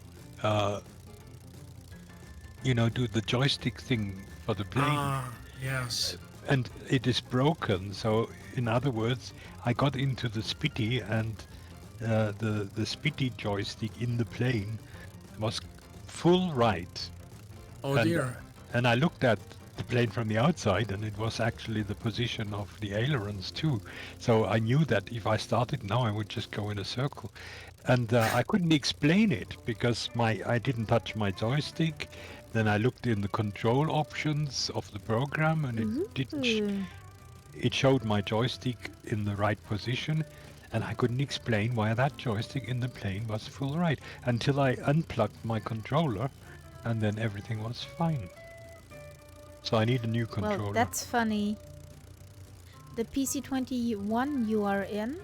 do the joystick thing for the plane. Ah, yes. And it is broken, so in other words, I got into the Spitty, and the Spitty joystick in the plane was full right. Oh And- dear. And I looked at the plane from the outside, and it was actually the position of the ailerons too. So I knew that if I started now, I would just go in a circle. And I couldn't explain it because I didn't touch my joystick. Then I looked in the control options of the program, and it didn't. It showed my joystick in the right position, and I couldn't explain why that joystick in the plane was full right until I unplugged my controller, and then everything was fine. So I need a new controller. Well, that's funny. The PC21 you are in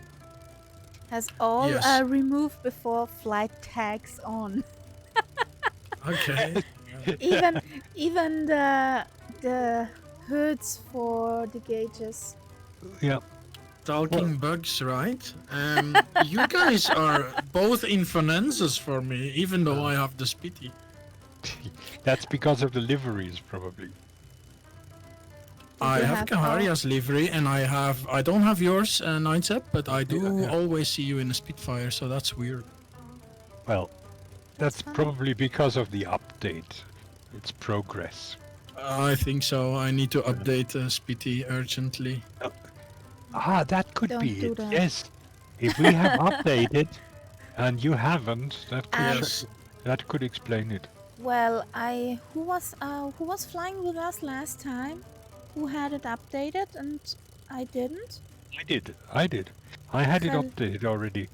has all Yes. remove before flight tags on. Okay. even the hoods for the gauges Yeah. Talking bugs, right? You guys are both influencers for me, even though I have the Spitty. That's because of the liveries, probably. I you have have Kaharia's livery, and I don't have yours, Nightsep, but I do Yeah. always see you in a Spitfire, so that's weird. Well, that's fine. probably because of the update. It's progress. I think so. I need to update Spitty urgently. That could Don't be do it. that. Yes. If we have updated and you haven't, Yes. that could explain it. Well, who was flying with us last time? Who had it updated and I didn't? I did. I had it Well, updated already.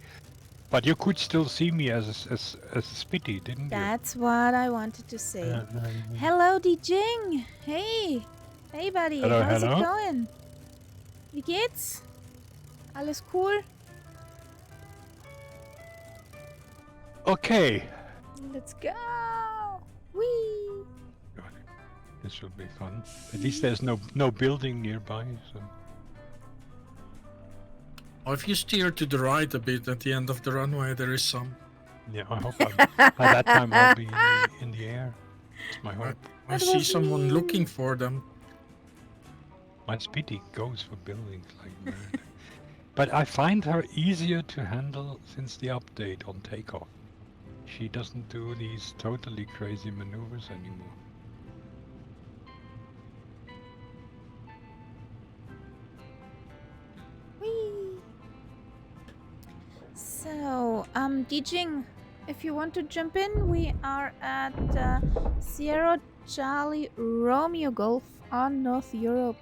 But you could still see me as a Spitty, didn't you? that's what I wanted to say. Yeah. Hello, Dijing. Hey. Hey, buddy. Hello, How's hello. it going? Wie geht's? Alles cool? Okay. Let's go. Whee. God, this will be fun. At least there's no building nearby, so Or if you steer to the right a bit at the end of the runway, there is some. yeah. I hope by that time I'll be in the air. It's my hope. I That see was someone mean. looking for them. My Spitty goes for buildings like mad. But I find her easier to handle since the update on takeoff. She doesn't do these totally crazy maneuvers anymore. Whee. So, Dijing, if you want to jump in, we are at Sierra Charlie Romeo Golf on North Europe.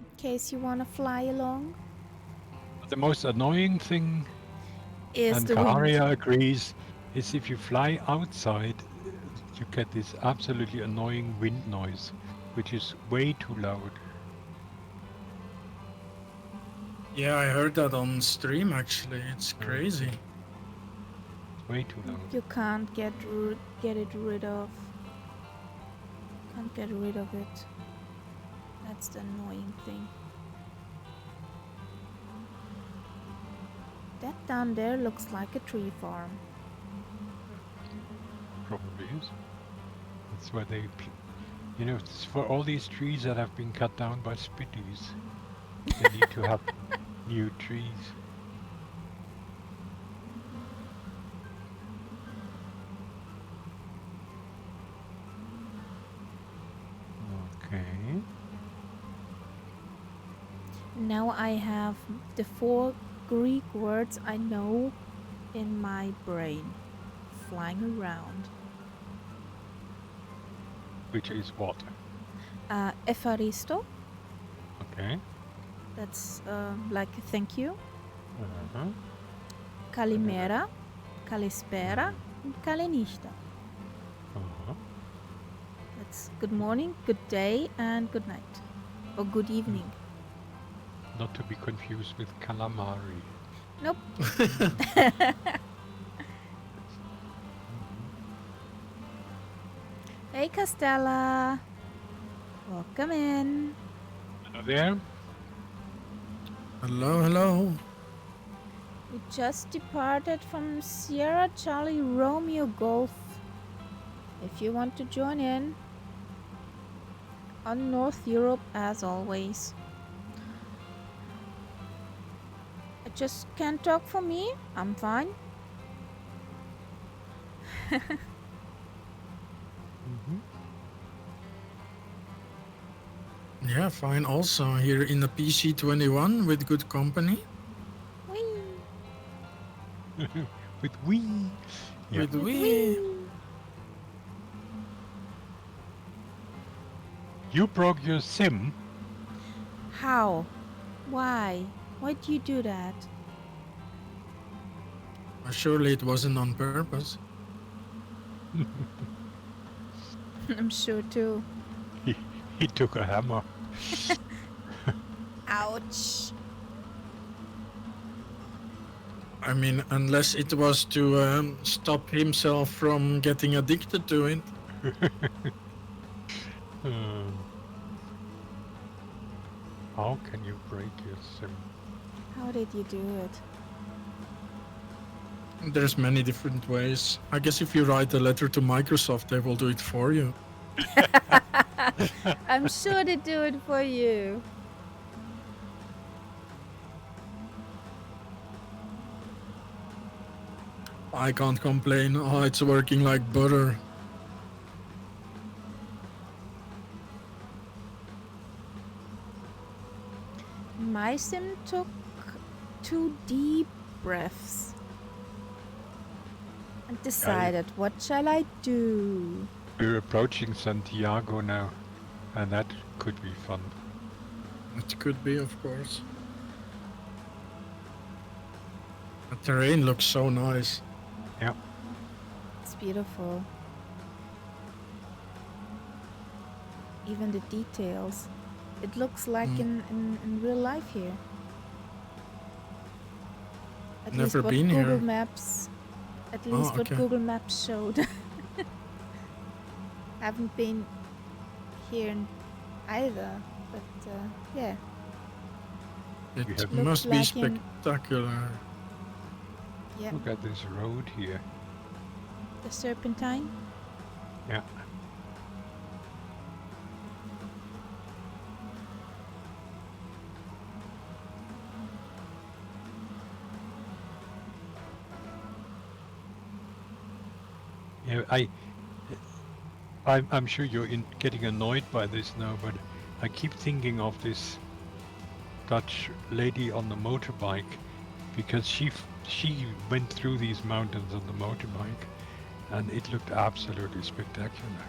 In case you want to fly along. The most annoying thing, Is and the wind. Kaharia agrees, is if you fly outside, you get this absolutely annoying wind noise, which is way too loud. Yeah, I heard that on stream actually. It's crazy. It's way too loud. You can't get it rid of. Can't get rid of it. That's the annoying thing. That down there looks like a tree farm. Probably is. That's why they, it's for all these trees that have been cut down by Spitties. They need to have new trees. Okay. Now I have the 4 Greek words I know in my brain flying around. Which is what? Efaristo, Okay. that's like thank you. Uh-huh. Kalimera, Kalispera, and Kalenishta. Uh-huh. That's good morning, good day, and good night. Or good evening. Not to be confused with calamari. Nope. Hey, Castella. Welcome in. Hello there. Hello, hello. We just departed from Sierra Charlie Romeo Golf. If you want to join in on North Europe as always. I just can't talk for me. I'm fine. Mm-hmm. Yeah, fine. Also here in the PC-21 with good company. Whee! With we. Yeah. With we. Whee! You broke your sim. How? Why? Why do you do that? Surely it wasn't on purpose. I'm sure too. He took a hammer. Ouch. I mean, unless it was to stop himself from getting addicted to it. Uh, How can you break your sim? How did you do it? There's many different ways. I guess if you write a letter to Microsoft, they will do it for you. I'm sure they do it for you. I can't complain. Oh, it's working like butter. My sim took 2 deep breaths and decided, what shall I do? We're approaching Santiago now, and that could be fun. It could be, of course. The terrain looks so nice. Yeah. It's beautiful. Even the details. It looks like in real life here. At least Never what been Google here. Maps. At least what okay. Google Maps showed. Haven't been here either, but yeah. It Looks must be like in- spectacular. Yeah, Look at this road here. the Serpentine. Yeah. Yeah, I'm sure you're getting annoyed by this now, but I keep thinking of this Dutch lady on the motorbike, because she went through these mountains on the motorbike, and it looked absolutely spectacular.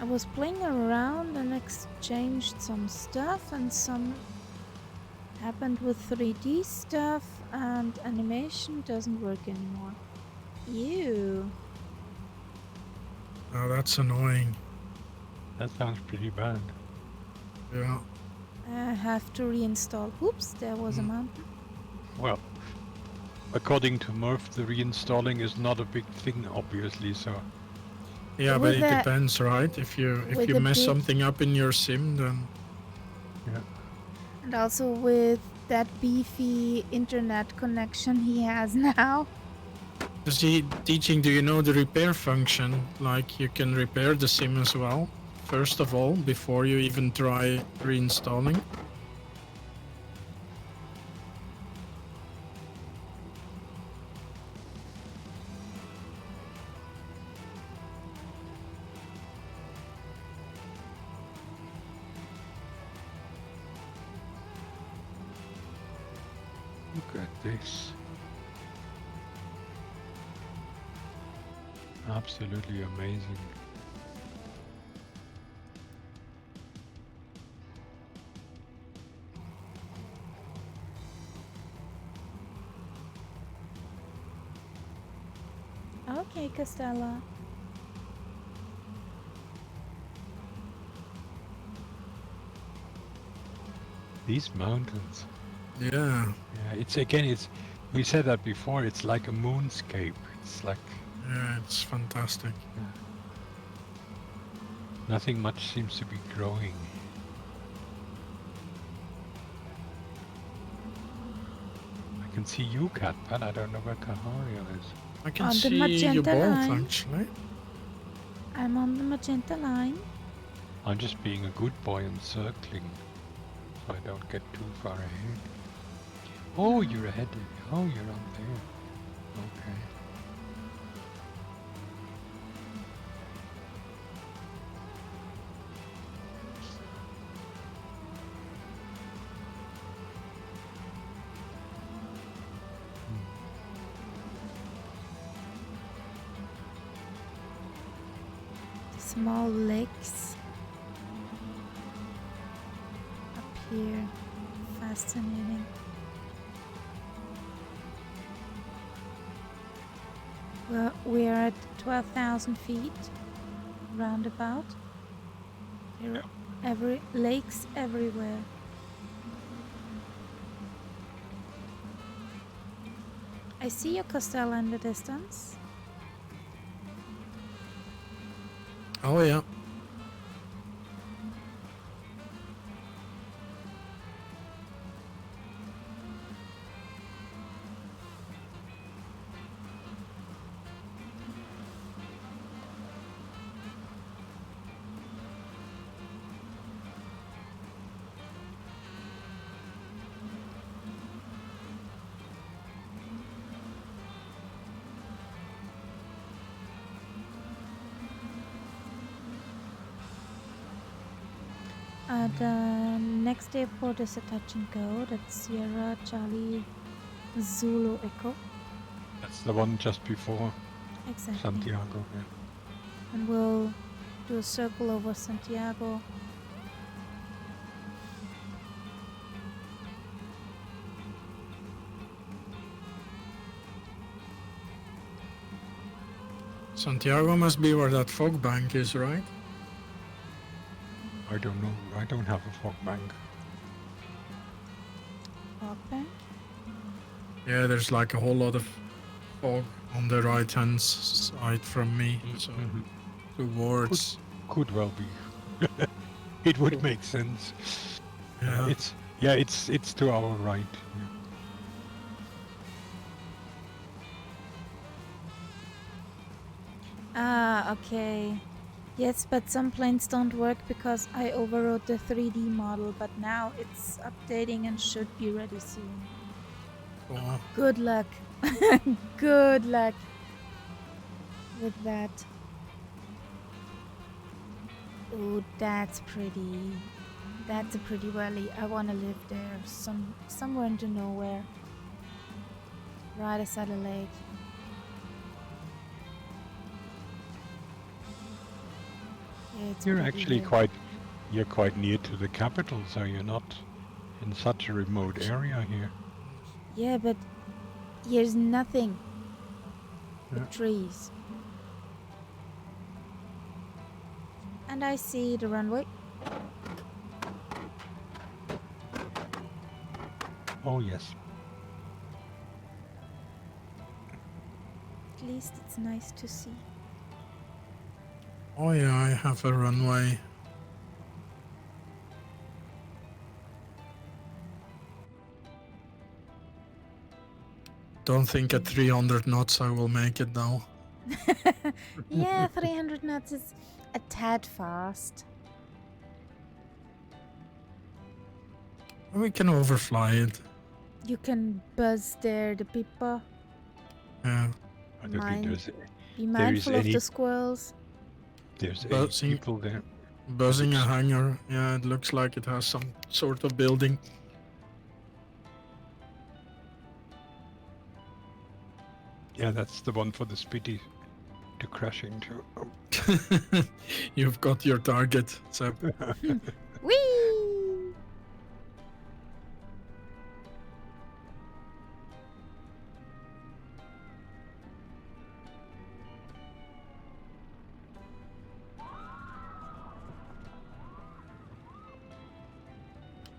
I was playing around and exchanged some stuff, and some happened with 3D stuff, and animation doesn't work anymore. Ew. Oh, that's annoying. That sounds pretty bad. Yeah. I have to reinstall. Oops, there was a mountain. Well, according to Murph, the reinstalling is not a big thing, obviously, so... Yeah, but With it the- depends, right? If you with the mess big- something up in your sim, then Yeah. And also with that beefy internet connection he has now. is he teaching? Do you know the repair function? Like you can repair the sim as well. First of all, before you even try reinstalling. Look at this. Absolutely amazing. Okay, Costella. These mountains. Yeah. Yeah, it's we said that before, it's like a moonscape. It's like Yeah, it's fantastic. nothing much seems to be growing. I can see you, Cat, but I don't know where Cahario is. I can On the see you magenta both line. actually. I'm on the magenta line. I'm just being a good boy and circling, so I don't get too far ahead. Oh, you're ahead. Oh, you're on there. Okay. Small lakes up here. Fascinating. Well, we are at 12,000 feet, roundabout. There are lakes everywhere. I see your Costella in the distance. Oh yeah. The next airport is a touch and go. That's Sierra Charlie Zulu Echo. That's the one just before Exactly. Santiago. Yeah. And we'll do a circle over Santiago. Santiago must be where that fog bank is, right? I don't know. I don't have a fog bank. Fog bank. Yeah, there's like a whole lot of fog on the right hand side from me. So Mhm. towards. Could well be. It would make sense. Yeah. It's to our right. Yeah. Ah, okay. Yes, but some planes don't work because I overrode the 3D model, but now it's updating and should be ready soon. Oh, Good luck. Good luck with that. Oh, that's pretty. That's a pretty valley. I want to live there. Somewhere into nowhere. Right aside a lake. Yeah, it's You're pretty actually here. you're quite near to the capital, so you're not in such a remote area here. Yeah, but here's nothing but Yeah. trees. And I see the runway. Oh yes. At least it's nice to see. oh yeah, I have a runway. Don't think at 300 knots I will make it though. Yeah, 300 knots is a tad fast. We can overfly it. You can buzz there, the people. Yeah. I don't Mine. think Be is mindful of any- the squirrels. there's any Buzzing- people there. Buzzing a Looks- hangar. Yeah, it looks like it has some sort of building. Yeah, that's the one for the Spitty to crash into. Oh. You've got your target, Seb. Whee!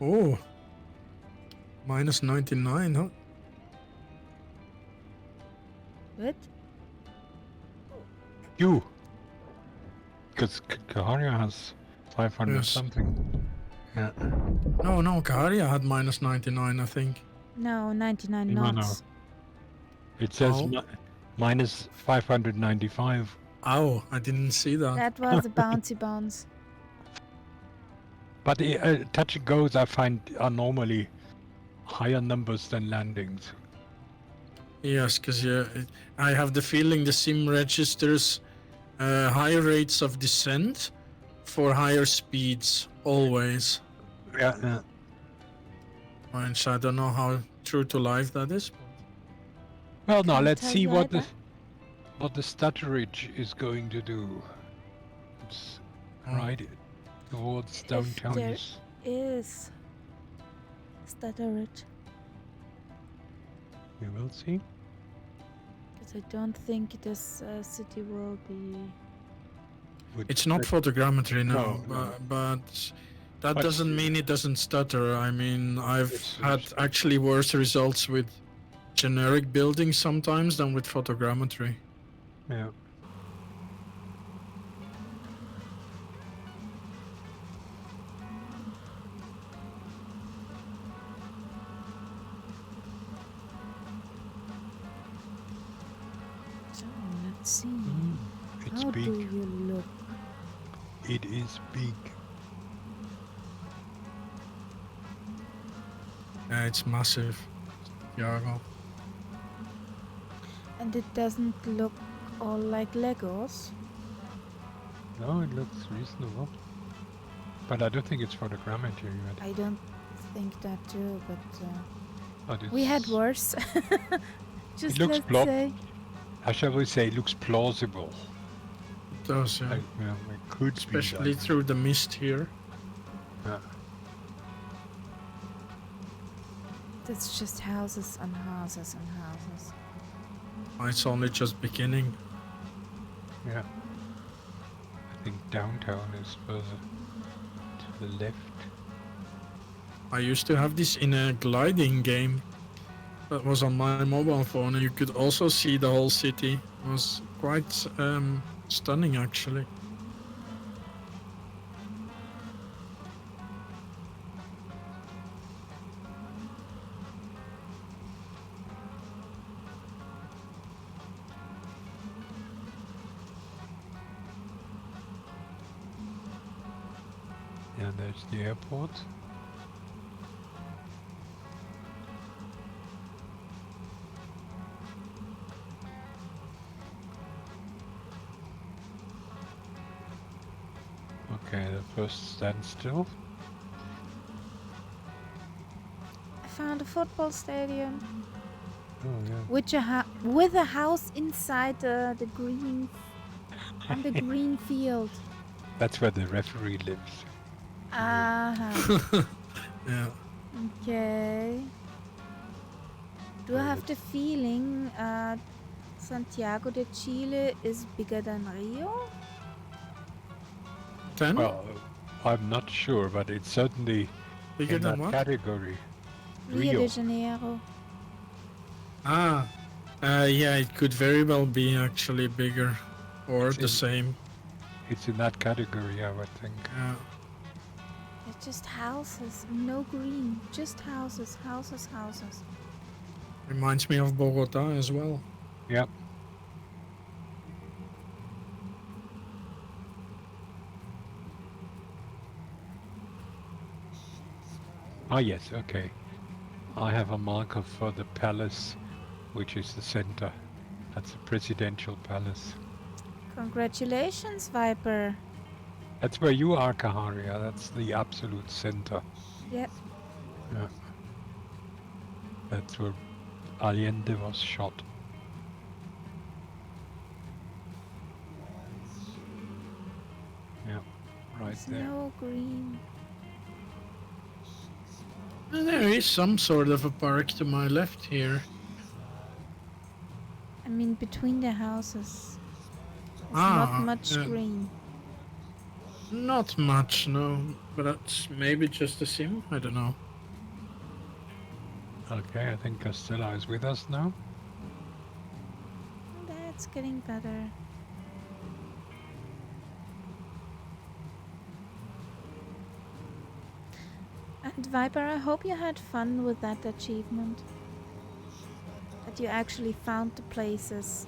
Oh. Minus 99, huh? What? You. Because Kaharia has 500 Yes. something. Yeah. No, Kaharia had minus 99, I think. No, 99 No, no. knots. It says Oh. minus 595. Ow, I didn't see that. That was a bouncy bounce. But the touch and goes I find are normally higher numbers than landings. Yes, because I have the feeling the sim registers higher rates of descent for higher speeds, always. Yeah. Which I don't know how true to life that is. Well, now Can't let's tell see you what either. the stutterage is going to do. It's right towards downtown. there- Yes. Is stutterage. We will see. Because I don't think this city will be. Would- It's not photogrammetry now, No. but that But- doesn't mean it doesn't stutter. I mean, I've It's- had actually worse results with generic buildings sometimes than with photogrammetry. Yeah. So let's see. It's How big. do you look? It is big. Yeah, it's massive. Yago. And it doesn't look all like Legos. No, it looks reasonable. But I don't think it's photogrammetry yet. I don't think that too, but But it's, we had worse. it Just looks let's say. how shall we say, it looks plausible. It does, yeah. It could Especially be done. through the mist here. Yeah. It's just houses and houses and houses. It's only just beginning. Yeah. I think downtown is further to the left. I used to have this in a gliding game that was on my mobile phone, and you could also see the whole city. It was quite stunning, actually. Yeah, there's the airport. Okay, the first standstill. I found a football stadium Oh yeah. with a house inside the green on the green field. That's where the referee lives. Yeah. Okay. Do I have the feeling Santiago de Chile is bigger than Rio? 10? Well, I'm not sure, but it's certainly Bigger in than that what? category. Rio Rio. de Janeiro. Yeah, it could very well be actually bigger or It's the in- same. It's in that category, I would think. Yeah. It's just houses, no green, just houses, houses, houses. Reminds me of Bogota as well. Yep. Ah, yes, okay. I have a marker for the palace, which is the center. That's the presidential palace. Congratulations, Viper. That's where you are, Kaharia. That's the absolute center. Yep. Yeah. That's where Allende was shot. Yeah, right There's there. no green. There is some sort of a park to my left here. I mean, between the houses. There's Ah, not much yeah. green. Not much, no. But that's maybe just a sim. I don't know. Okay, I think Castella is with us now. That's getting better. And Viper, I hope you had fun with that achievement. That you actually found the places.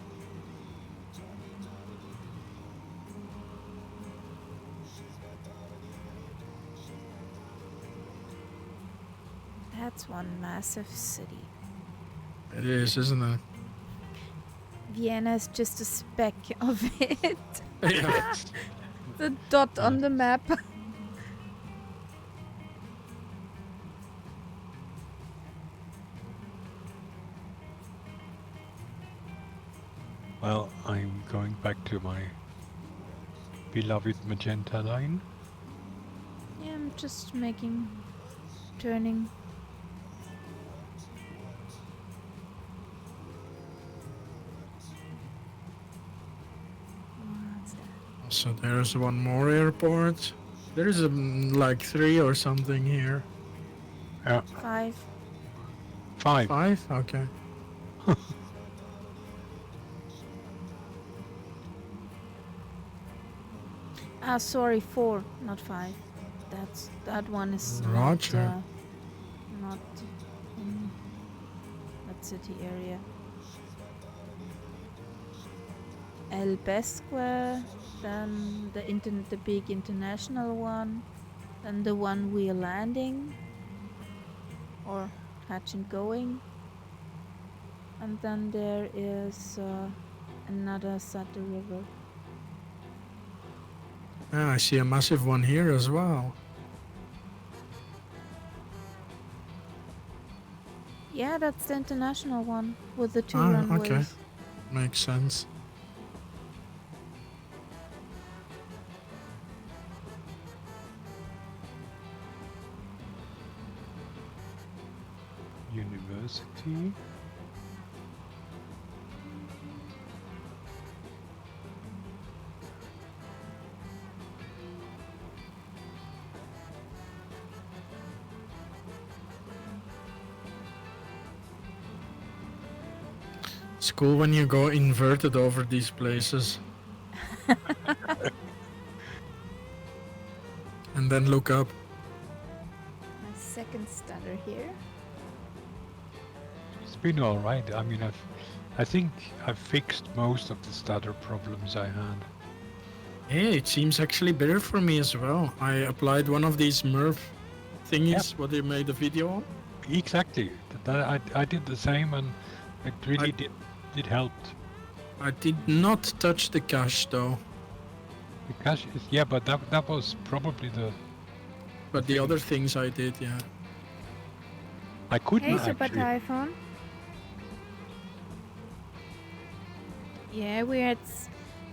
That's one massive city. It is, isn't it? Vienna is just a speck of it. Yeah. The dot on the map. Well, I'm going back to my beloved magenta line. Yeah, I'm just turning. What's that? So there's one more airport. There's like 3 or something here. Yeah, 5. 5. 5? Okay. Sorry, 4, not 5. That one is Roger. not in that city area. El Besque, then the big international one, then the one we're landing or hatch and going, and then there is another side the river. Yeah, I see a massive one here as well. Yeah, that's the international one with the 2 Ah, runways. okay. Makes sense. University. It's cool when you go inverted over these places. And then look up. My second stutter here. It's been all right. I mean, I think I've fixed most of the stutter problems I had. Hey, it seems actually better for me as well. I applied one of these Murph thingies, what they made a video on. Exactly. I did the same, and it really did helped. I did not touch the cache though. The cache is, yeah, but that was probably the. But the thing. other things I did, yeah. I couldn't Hey, Super actually. Typhoon. Yeah, we're at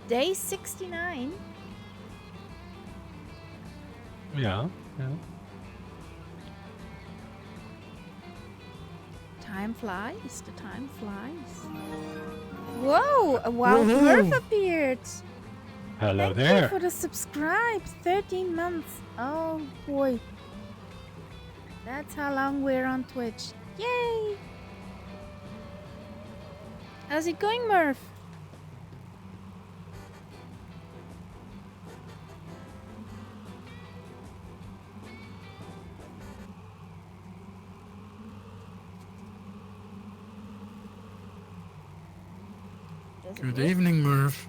day 69. Yeah. Time flies, the time flies. Whoa, a wild Woohoo. Murph appeared. Hello Thank you there. for the subscribe. 13 months. Oh boy. That's how long we're on Twitch. Yay! How's it going, Murph? Does it Good work? evening, Murph.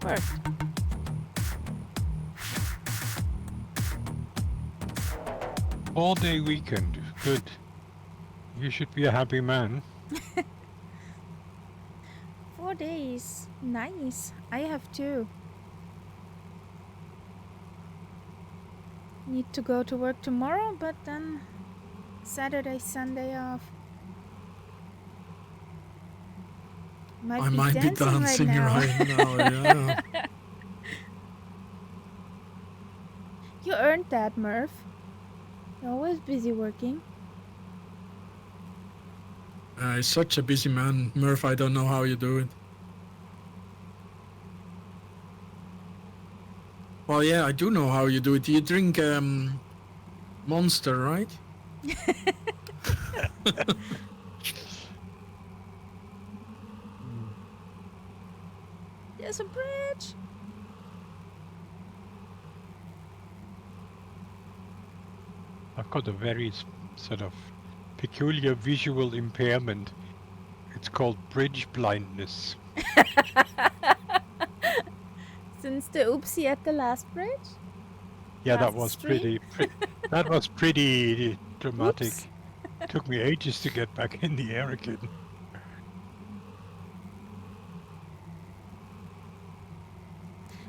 Worked. All-day weekend. Good. You should be a happy man. 4 days. Nice. I have 2. Need to go to work tomorrow, but then Saturday, Sunday off. I might be dancing right now, yeah. You earned that, Murph. You're always busy working. He's such a busy man. Murph, I don't know how you do it. Well, yeah, I do know how you do it. You drink Monster, right? There's a bridge. I've got a very sort of peculiar visual impairment. It's called bridge blindness. Since the oopsie at the last bridge? Yeah, that Last was stream? that was pretty dramatic. Oops. Took me ages to get back in the air again.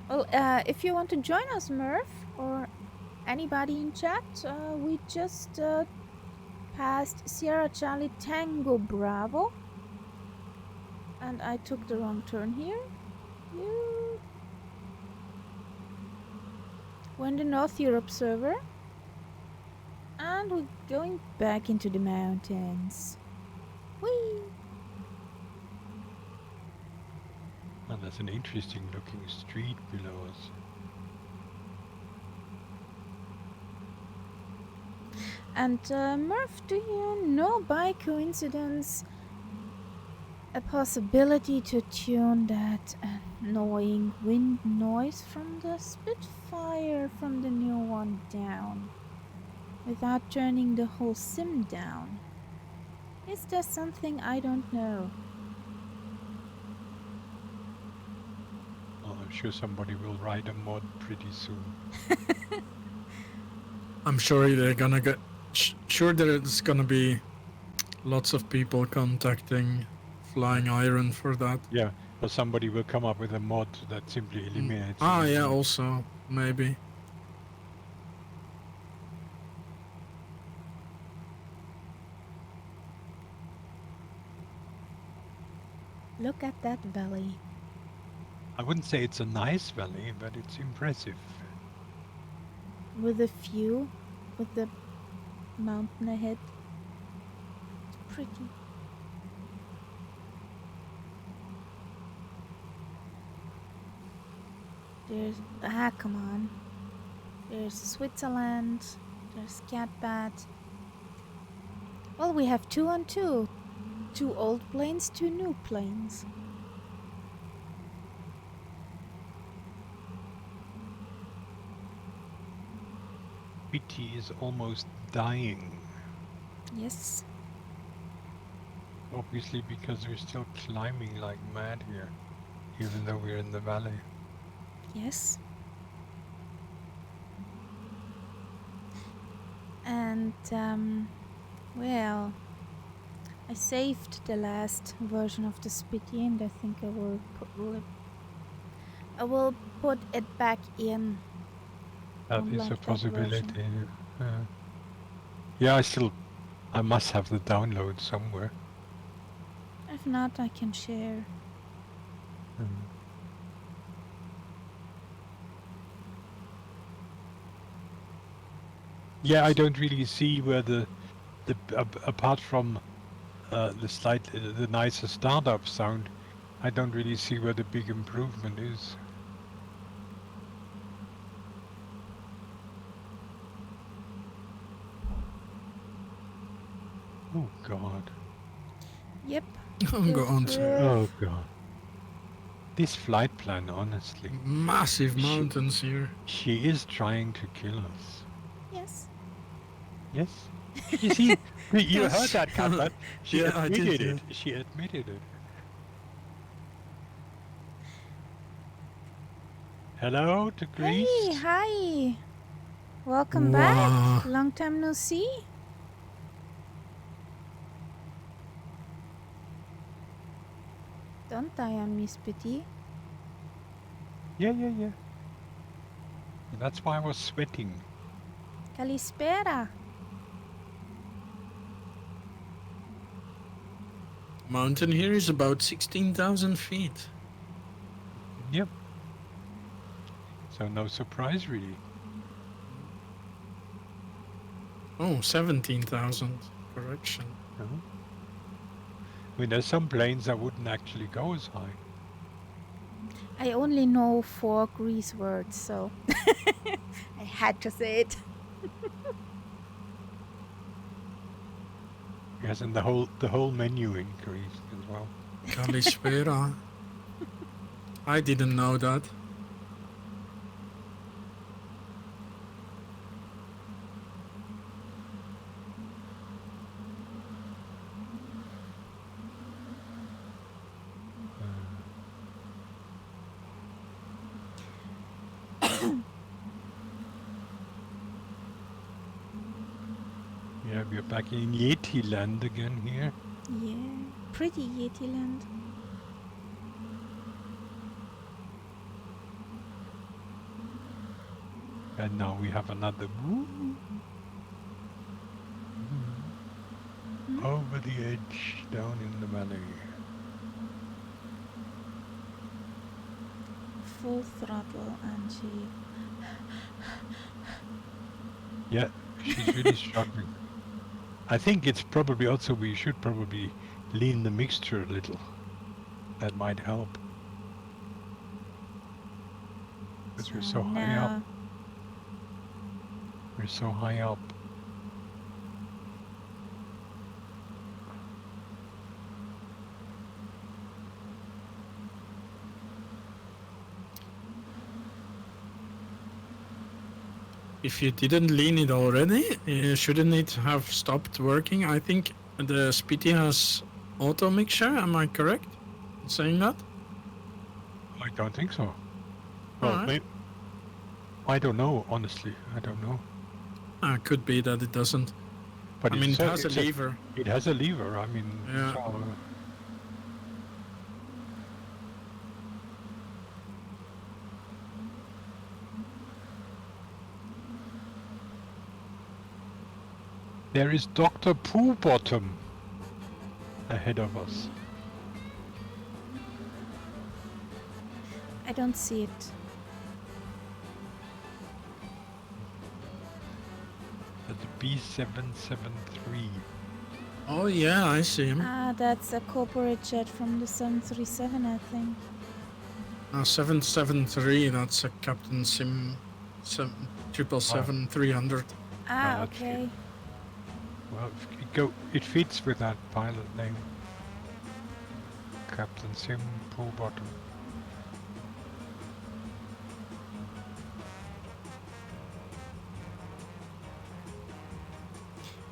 Well, if you want to join us, Murph, or anybody in chat, we just passed Sierra Charlie Tango Bravo. And I took the wrong turn here. We're in the North Europe server. And we're going back into the mountains. Whee! And there's an interesting looking street below us. And Murph, do you know by coincidence a possibility to tune that annoying wind noise from the Spitfire from the new one down without turning the whole sim down? Is there something I don't know? Oh, I'm sure somebody will write a mod pretty soon. I'm sure they're gonna get. Sure, there's gonna be lots of people contacting Flying Iron for that. Yeah, or somebody will come up with a mod that simply eliminates. Ah, the yeah, mod. also maybe. Look at that valley. I wouldn't say it's a nice valley, but it's impressive. With a view, with the mountain ahead. It's pretty. Come on. There's Switzerland, there's Catbat. Well, we have 2 on 2. 2 old planes, 2 new planes. Pity is almost dying. Yes. Obviously because we're still climbing like mad here, even though we're in the valley. Yes. And, well, I saved the last version of the Spitty, and I think I will put it back in. That Don't is like a that possibility. version. Yeah, I must have the download somewhere. If not, I can share. Yeah, I don't really see where the apart from the nicer startup sound, I don't really see where the big improvement is. Oh God. Yep. Oh, go on, sir. Oh God. This flight plan, honestly. Massive mountains here. She is trying to kill us. Yes. Yes. You see, you Yes. heard that, Kat. She Yeah, I did, admitted yeah. it. She admitted it. Hello to Greece. Hey, hi. Welcome Wow. back. Long time no see. Don't die on me, Spitty. Yeah. That's why I was sweating. Kalispera. Mountain here is about 16,000 feet. Yep. So no surprise, really. Oh, 17,000. Correction. I mean, there's some planes that wouldn't actually go as high. I only know 4 Greece words, so I had to say it. Yes, and the whole menu increased as well. Kalispera. I didn't know that. Yeah, we're back in Yeti land again here. Yeah, pretty Yeti land. And now we have another over the edge down in the valley. Full throttle, and she... Yeah, she's really struggling. I think it's probably also we should probably lean the mixture a little. That might help. Because we're so high up. We're so high up. If you didn't lean it already, shouldn't it have stopped working? I think the Spitty has auto mixture. Am I correct in saying that? I don't think so. Well, Alright. I don't know, honestly. I don't know. Could be that it doesn't. But I mean, it has a lever. It has a lever. I mean, Yeah. so, there is Dr. Pooh Bottom ahead of us. I don't see it. That's B773. Oh yeah, I see him. Ah, that's a corporate jet from the 737, I think. 773. That's a Captain Sim 777-300. Ah, that's okay. it. Well, it fits with that pilot name. Captain Sim Pool Bottom.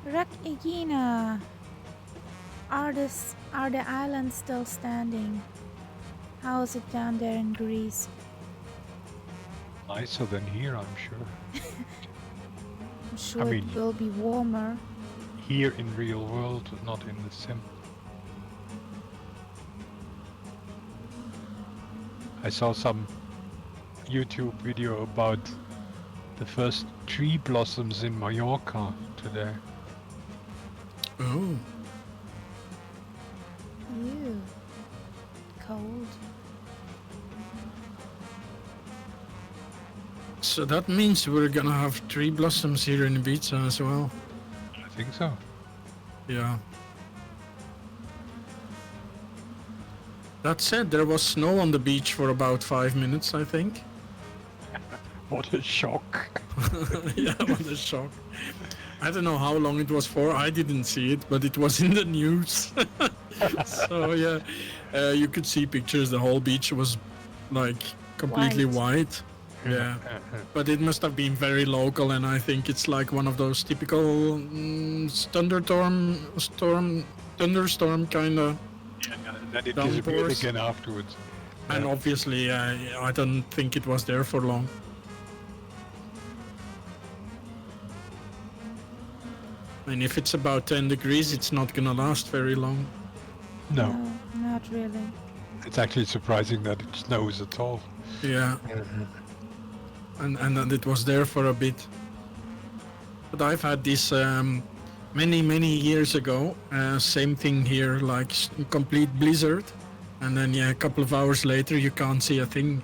Rak Egina. Are the islands still standing? How is it down there in Greece? Nicer than here, I'm sure. I'm sure mean- it will be warmer. Here in real world, not in the sim. I saw some YouTube video about the first tree blossoms in Mallorca today. Oh, Ew. Cold. so that means we're gonna have tree blossoms here in Ibiza as well. I think so. Yeah. That said, there was snow on the beach for about 5 minutes, I think. What a shock. Yeah, what a shock. I don't know how long it was for. I didn't see it, but it was in the news. So yeah, you could see pictures. The whole beach was like completely white. Yeah, but it must have been very local, and I think it's like one of those typical thunderstorm kind of. And then it Downpours. disappeared again afterwards. And Yeah. obviously, I don't think it was there for long. And if it's about 10 degrees, it's not gonna last very long. No, Not really. it's actually surprising that it snows at all. Yeah, and that it was there for a bit. But I've had this many years ago. Same thing here, like complete blizzard, and then yeah, a couple of hours later you can't see a thing.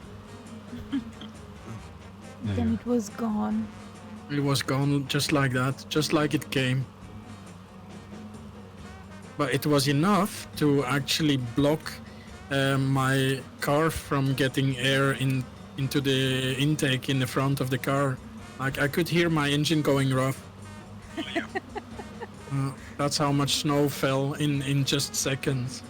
Then it was gone. It was gone just like that, just like it came. But it was enough to actually block my car from getting air into the intake in the front of the car. Like I could hear my engine going rough. That's how much snow fell in just seconds.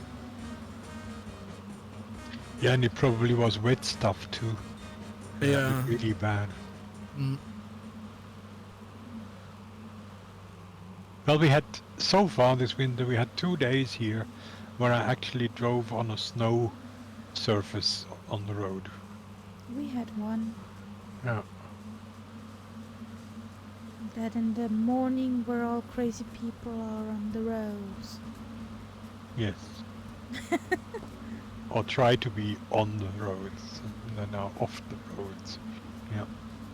Yeah, and it probably was wet stuff too. Yeah. Really bad. Mm. Well, we had, so far this winter, we had 2 days here where I actually drove on a snow surface on the road. We had one. Yeah. That in the morning where all crazy people are on the roads. Yes. Or try to be on the roads, and then are off the roads. Yeah.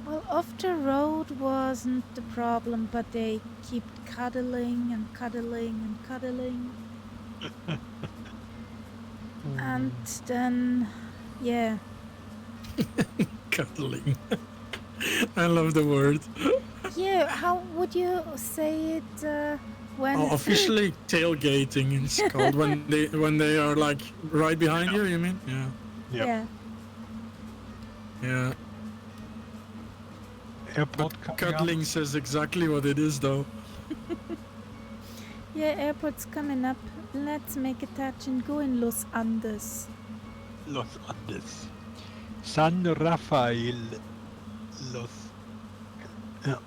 Well, off the road wasn't the problem, but they keep cuddling and cuddling and cuddling. And then, yeah. Cuddling. I love the word. Yeah, how would you say it when... Oh, officially tailgating it's called when they are like right behind you, you mean? Yeah. Yep. Yeah. Yeah. Airport But coming cuddling says exactly what it is though. Yeah, airport's coming up. Let's make a touch and go in Los Andes. up. Los Andes. San Rafael. Los. Yeah.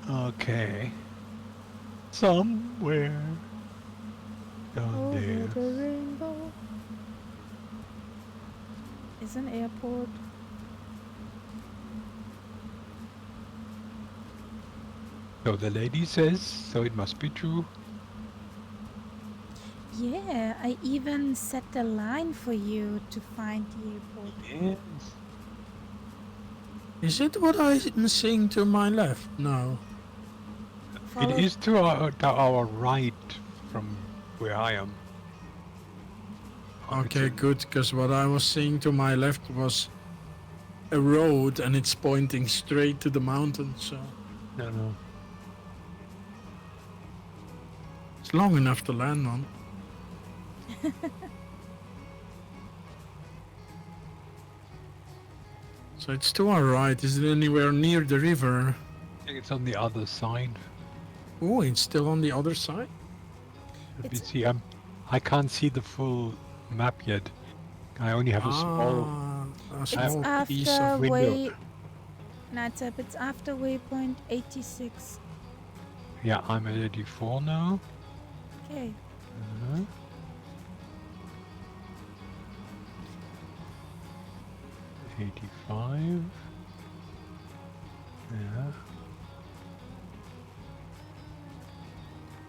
Okay. Somewhere down Over there. the rainbow. Is an airport. So the lady says, so it must be true. Yeah, I even set a line for you to find the airport. Yes. Is it what I'm seeing to my left? No. Follow- It is to our right from where I am. Okay, good, because what I was seeing to my left was a road and it's pointing straight to the mountain, so No. it's long enough to land on. So it's to our right. Is it anywhere near the river? I think it's on the other side. Oh, it's still on the other side? Let me It's- see. I can't see the full map yet. I only have a small. A It's small piece after of... window. Natsup, it's after waypoint 86. Yeah, I'm at 84 now. Okay. Uh-huh. 85. Yeah.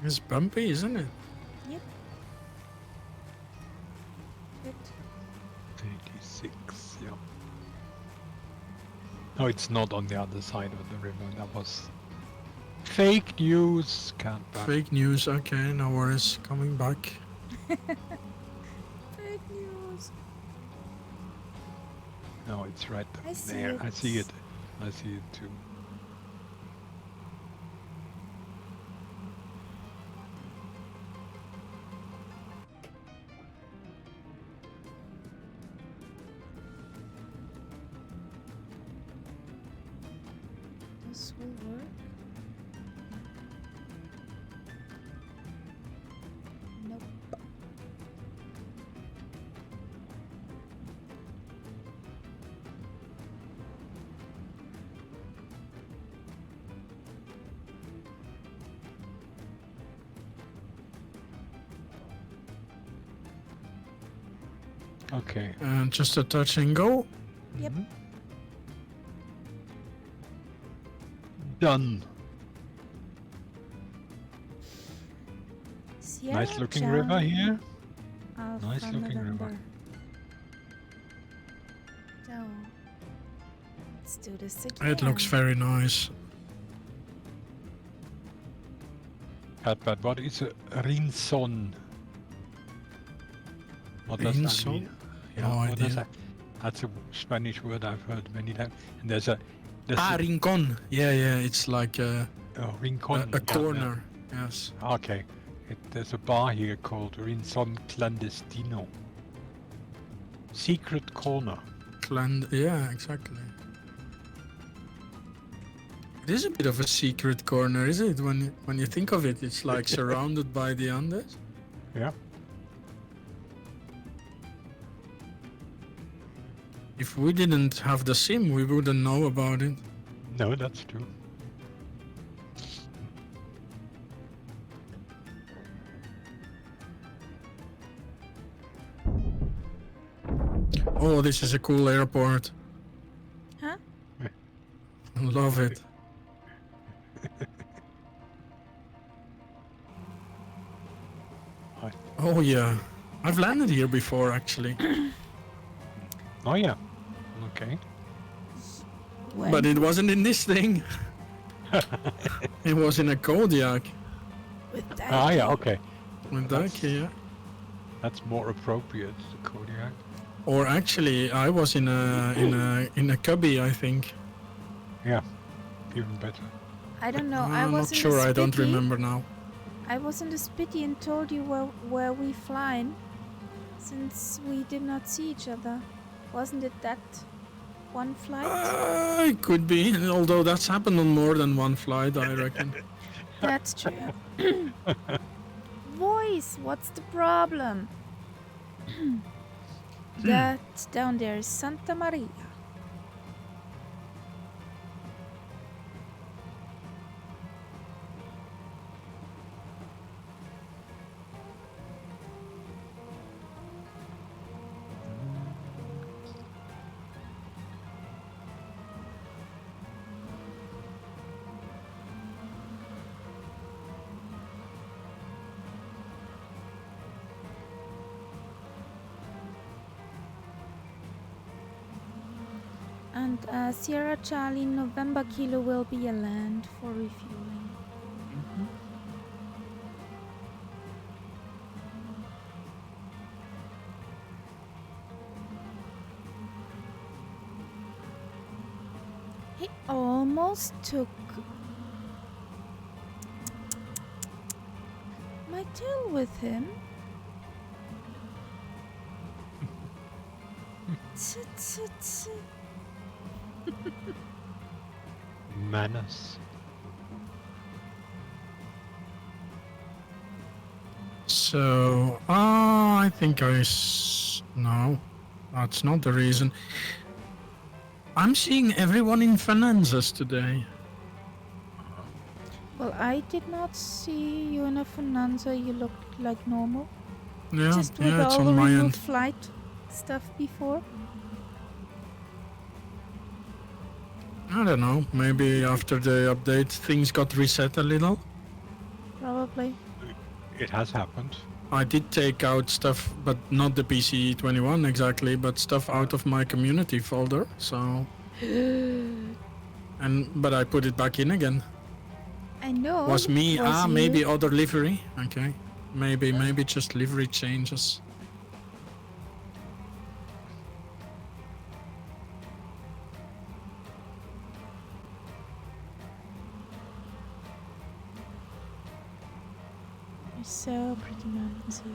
It's bumpy, isn't it? Yep. Good. 86. Yeah. No, it's not on the other side of the river. That was fake news. Can't back. Fake news. Okay, no worries. Coming back. Fake news. No, it's right I see there. it. I see it. I see it too. This will work. Nope. Okay. And just a touch and go. Yep. Mhm. Done. Sierra Nice looking river Charlie here. Alpha Nice looking river. November. So, let's do this again. It looks very nice. But what is a rinson? What does that Rinson? mean? No what does idea. that? That's a Spanish word I've heard many times. And there's Ah, rincon. Yeah, it's like a rincon. Yeah, yeah. corner. Yes. Okay. There's a bar here called Rinson Clandestino. Secret corner. Yeah, exactly. It is a bit of a secret corner, is it? When you think of it, it's like surrounded by the Andes. Yeah. If we didn't have the sim, we wouldn't know about it. No, that's true. Oh, this is a cool airport. Huh? Love it. Oh yeah, I've landed here before actually, Oh yeah. Okay. When? but it wasn't in this thing. It was in a Kodiak With that. Ah yeah. Okay. with That's- that Kia. That's more appropriate. The Kodiak. Or actually, I was in a Cubby, I think. Yeah. Even better. I don't know. I I'm was not in sure. the I don't Spitty. remember now. I was in the Spitty and told you where we flying, since we did not see each other. Wasn't it that one flight? It could be, although that's happened on more than one flight, I reckon. That's true. Voice, what's the problem? That down there is Santa Maria. And Sierra Charlie November Kilo will be a land for refueling. He almost took my tail with him. Tsit, tsit, tsit. Manners. So, I think no, that's not the reason. I'm seeing everyone in finances today. Well, I did not see you in a Finanza. You looked like normal. Yeah, Just with it's all on the my removed end. flight stuff before. I don't know, maybe after the update things got reset a little. Probably. It has happened. I did take out stuff, but not the PC21 exactly, but stuff out of my community folder, so... But I put it back in again. I know. Was me, Was maybe you. other livery. Okay. Maybe just livery changes. There's so pretty mountains here.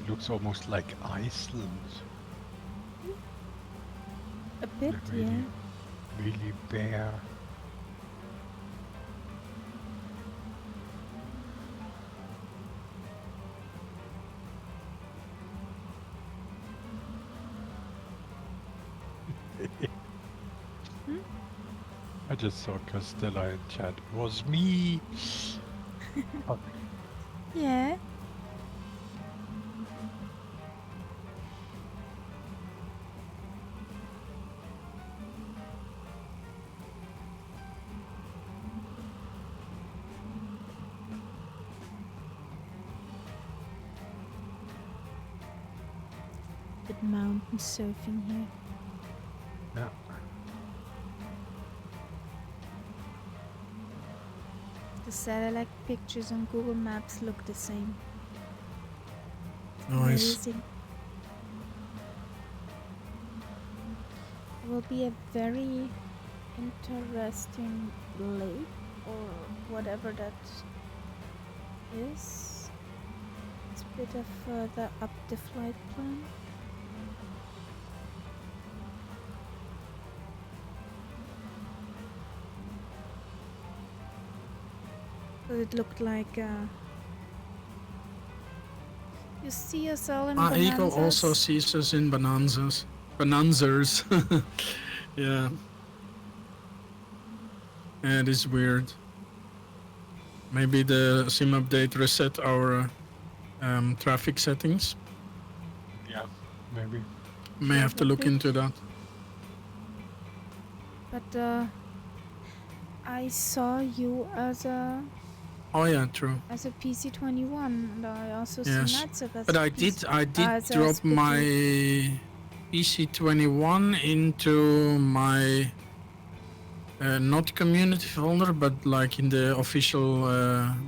It looks almost like Iceland. A bit, Really, yeah. really bare. I just saw Castella in chat. It was me. Yeah. Bit mountain surfing here. Yeah. The satellite pictures on Google Maps look the same. Nice. Amazing. It will be a very interesting lake or whatever that is. It's a bit of further up the flight plan. But it looked like you see us all in Eagle bonanzas. also sees us in bonanzas. Bonanzers. Yeah. Yeah, it is weird. Maybe the sim update reset our traffic settings. Yeah, maybe. May have to look Probably. into that. But I saw you as a Oh yeah, true. PC21, and I also Yes. see Natsuk as But a I PC did as a drop Spitfire. my PC21 into my not community folder, but like in the official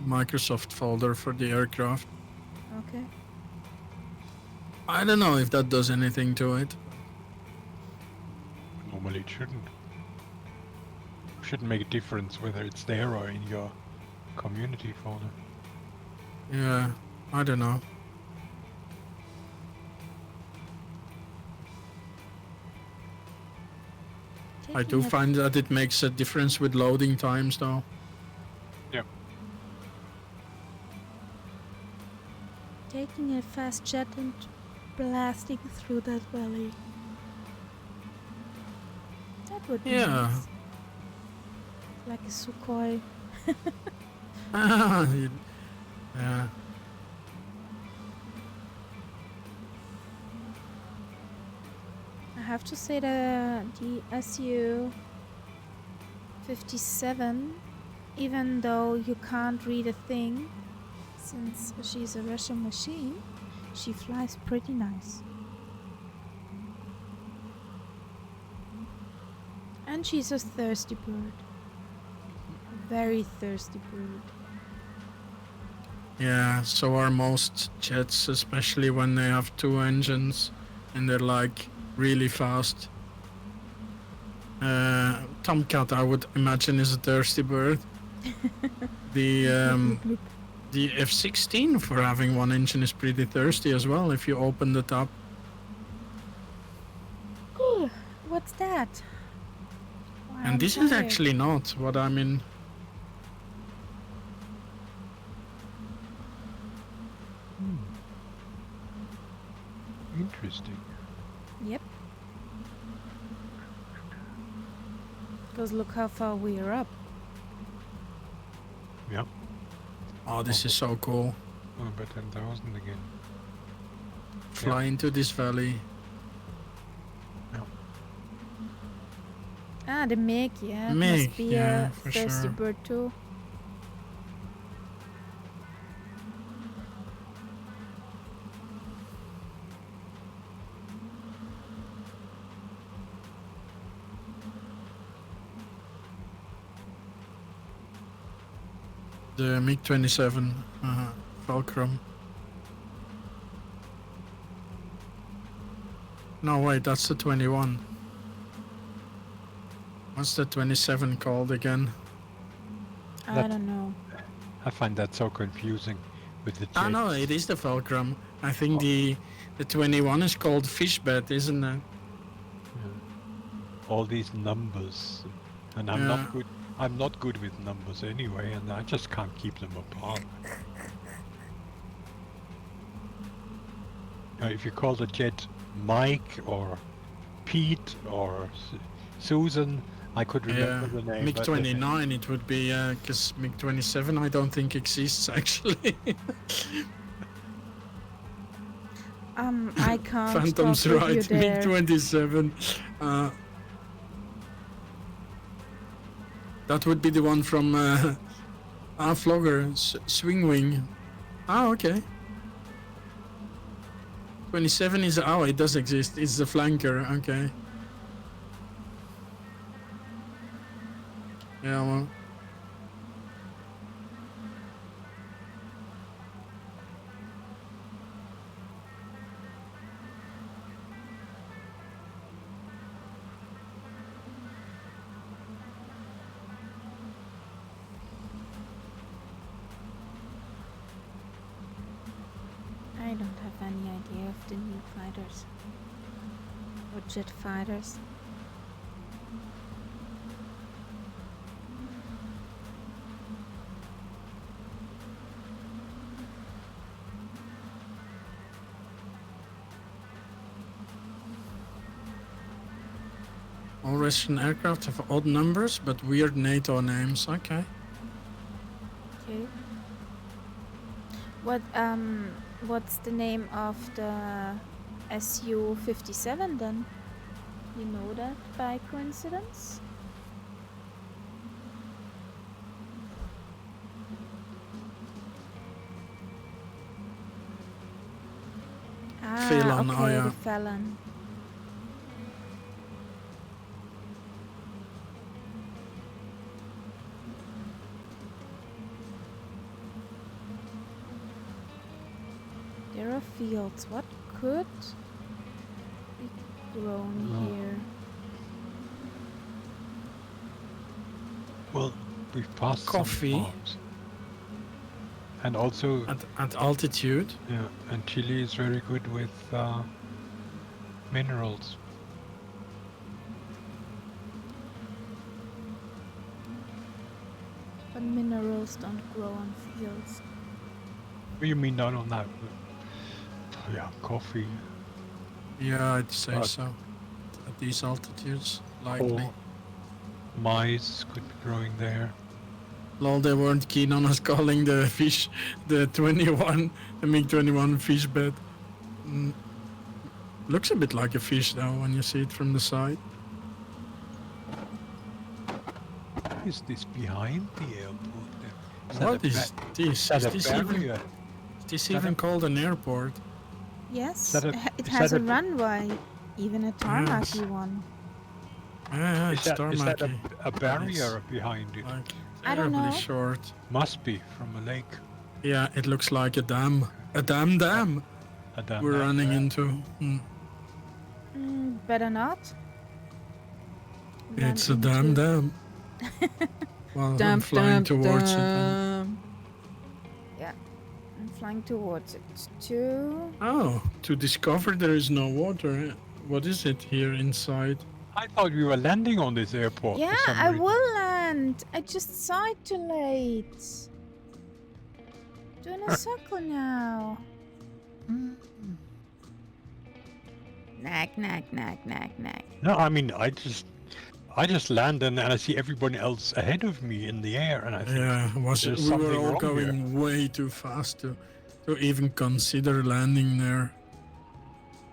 Microsoft folder for the aircraft. Okay. I don't know if that does anything to it. Normally it shouldn't. Shouldn't make a difference whether it's there or in your community folder. Yeah, I don't know. I do Taking a find that it makes a difference with loading times though. Yeah. taking a fast jet and blasting through that valley. That would be Yeah. nice. Like a Sukhoi. Yeah. I have to say that the Su-57, even though you can't read a thing, since she's a Russian machine, she flies pretty nice. And she's a thirsty bird. A very thirsty bird. Yeah, so are most jets, especially when they have 2 engines and they're like really fast. Tomcat, I would imagine, is a thirsty bird. The F-16 for having 1 engine is pretty thirsty as well if you open the top. What's that? Why, And I'm this is tired. actually not what I'm in. Interesting. Yep. Because look how far we are up. Yeah. Oh, this is so cool. Oh, but 10,000 again. Fly into this valley. Ah, the Meg, yeah. It Meg, must be yeah, a for thirsty sure. bird too. The MiG-27 Fulcrum. No, wait, that's the 21. What's the 27 called again? I That- don't know. I find that so confusing with the Ah, jets. no, it is the Fulcrum. I think Oh. the 21 is called Fishbed, isn't it? All these numbers, and I'm Yeah. not good. I'm not good with numbers anyway, and I just can't keep them apart. If you call the jet Mike or Pete or Susan, I could remember the name. but the- MiG-29 it would be, because MiG-27 I don't think exists actually. I can't Phantom's talk with you right, there. MiG-27. That would be the one from Flogger, Swing Wing. Ah, okay. 27 is, oh, it does exist. It's the flanker, okay. Yeah, well. I don't have any idea of the new fighters. Or jet fighters. All Russian aircraft have odd numbers, but weird NATO names. Okay. Okay. What's the name of the Su-57 then? You know that by coincidence? Ah, Phelan, okay, oh yeah. the Phelan. There are fields. What could be grown here? Well, we've passed Coffee. some farms. And also, At altitude. yeah, and Chile is very good with minerals. But minerals don't grow on fields. What do you mean not on that? Yeah, coffee. Yeah, I'd say But- so. At these altitudes, likely. Or mice could be growing there. Lol, they weren't keen on us calling the fish, the MiG-21 fish bed. Mm, looks a bit like a fish though when you see it from the side. Is this behind the airport? Is What that a is this? Is that Is a this even, barrier? is this that even a- called an airport? Yes, that a- it is has that a a- runway, even a tarmacy Yes. one. Yeah, Is it's that tarmacy. a barrier behind it? Like I don't terribly know. short. Must be from a lake. Yeah, it looks like a dam. A dam. A dam. We're running into. Better not. It's Run a damn into- dam. Well, I'm flying towards it. Then. Yeah, I'm flying towards it too. Oh, to discover there is no water. What is it here inside? I thought we were landing on this airport. Yeah, for some I reason. will land. I just saw it too late. Doing a circle now. Knack, knack, knack, knack, knack. No, I mean I just land and I see everybody else ahead of me in the air, and I think Yeah, there's we were something all wrong going way too fast to even consider landing there.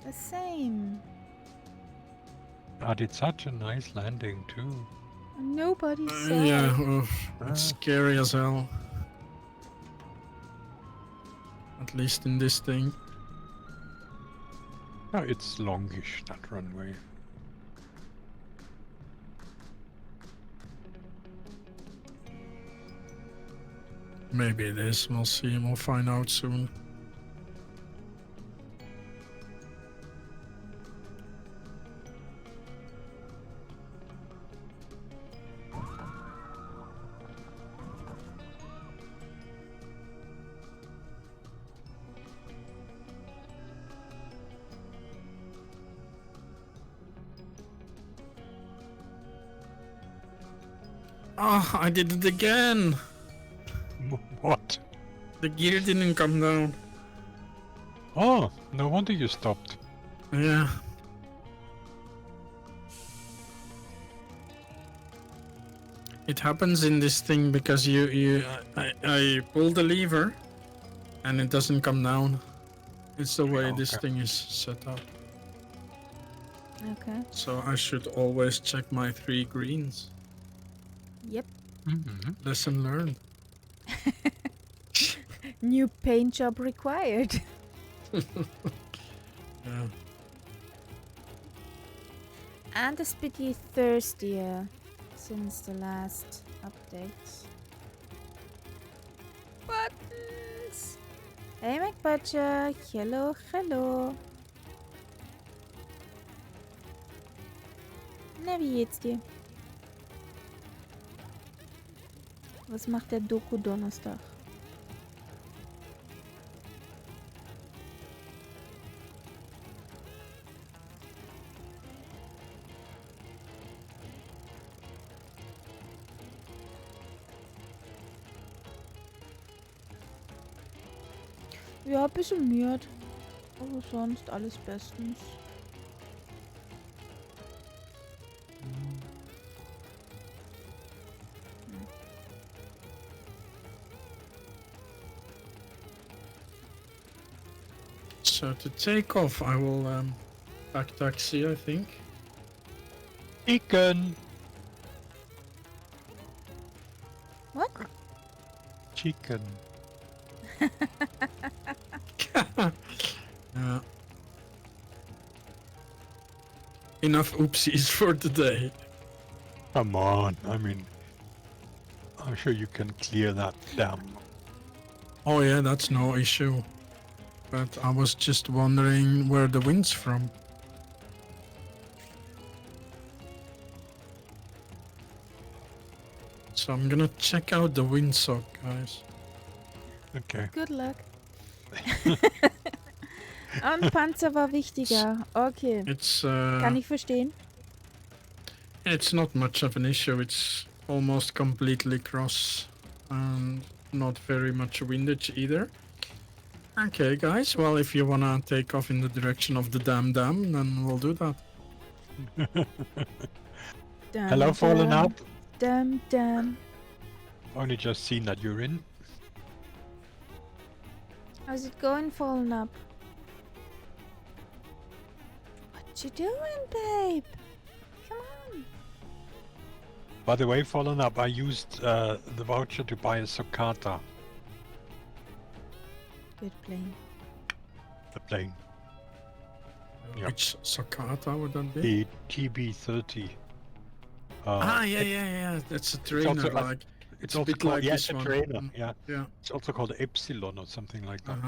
The same. I did such a nice landing too. Nobody saw Yeah, it. oof, it's Ah. scary as hell. At least in this thing. No, it's longish, that runway. Maybe it is. We'll see. We'll find out soon. Oh, I did it again. What? The gear didn't come down. Oh, no wonder you stopped. Yeah. It happens in this thing because I pull the lever and it doesn't come down. It's the way this Okay. thing is set up. Okay. So I should always check my 3 greens. Yep. Mm-hmm. Lesson learned. New paint job required. Yeah. And a bit thirstier since the last update. Buttons! Hey MacBudger, hello, hello. Na, wie geht's dir? Was macht der Doku Donnerstag? Ja, ein bisschen müde. Aber sonst alles bestens. So to take off, I will back taxi, I think. Chicken! What? Chicken. Yeah. Enough oopsies for today. Come on, I mean, I'm sure you can clear that dam. Oh yeah, that's no issue. But I was just wondering where the wind's from. So I'm gonna check out the windsock, guys. Okay. Good luck. Und Panzer war wichtiger. Okay, It's kann ich verstehen. it's not much of an issue. It's almost completely cross and not very much windage either. Okay, guys. Well, if you wanna take off in the direction of the dam, then we'll do that. Dum, Hello, Fallen dum, Up. Dum dum. Only just seen that you're in. How's it going, Fallen Up? What you doing, babe? Come on. By the way, Fallen Up, I used the voucher to buy a Socata, Good plane. the plane. Yep. Which Socata would that be? The TB30. Yeah. That's a trainer, also- like It's a also bit called, like yeah, this it's a one. trainer. Mm. Yeah. Yeah. It's also called Epsilon or something like that.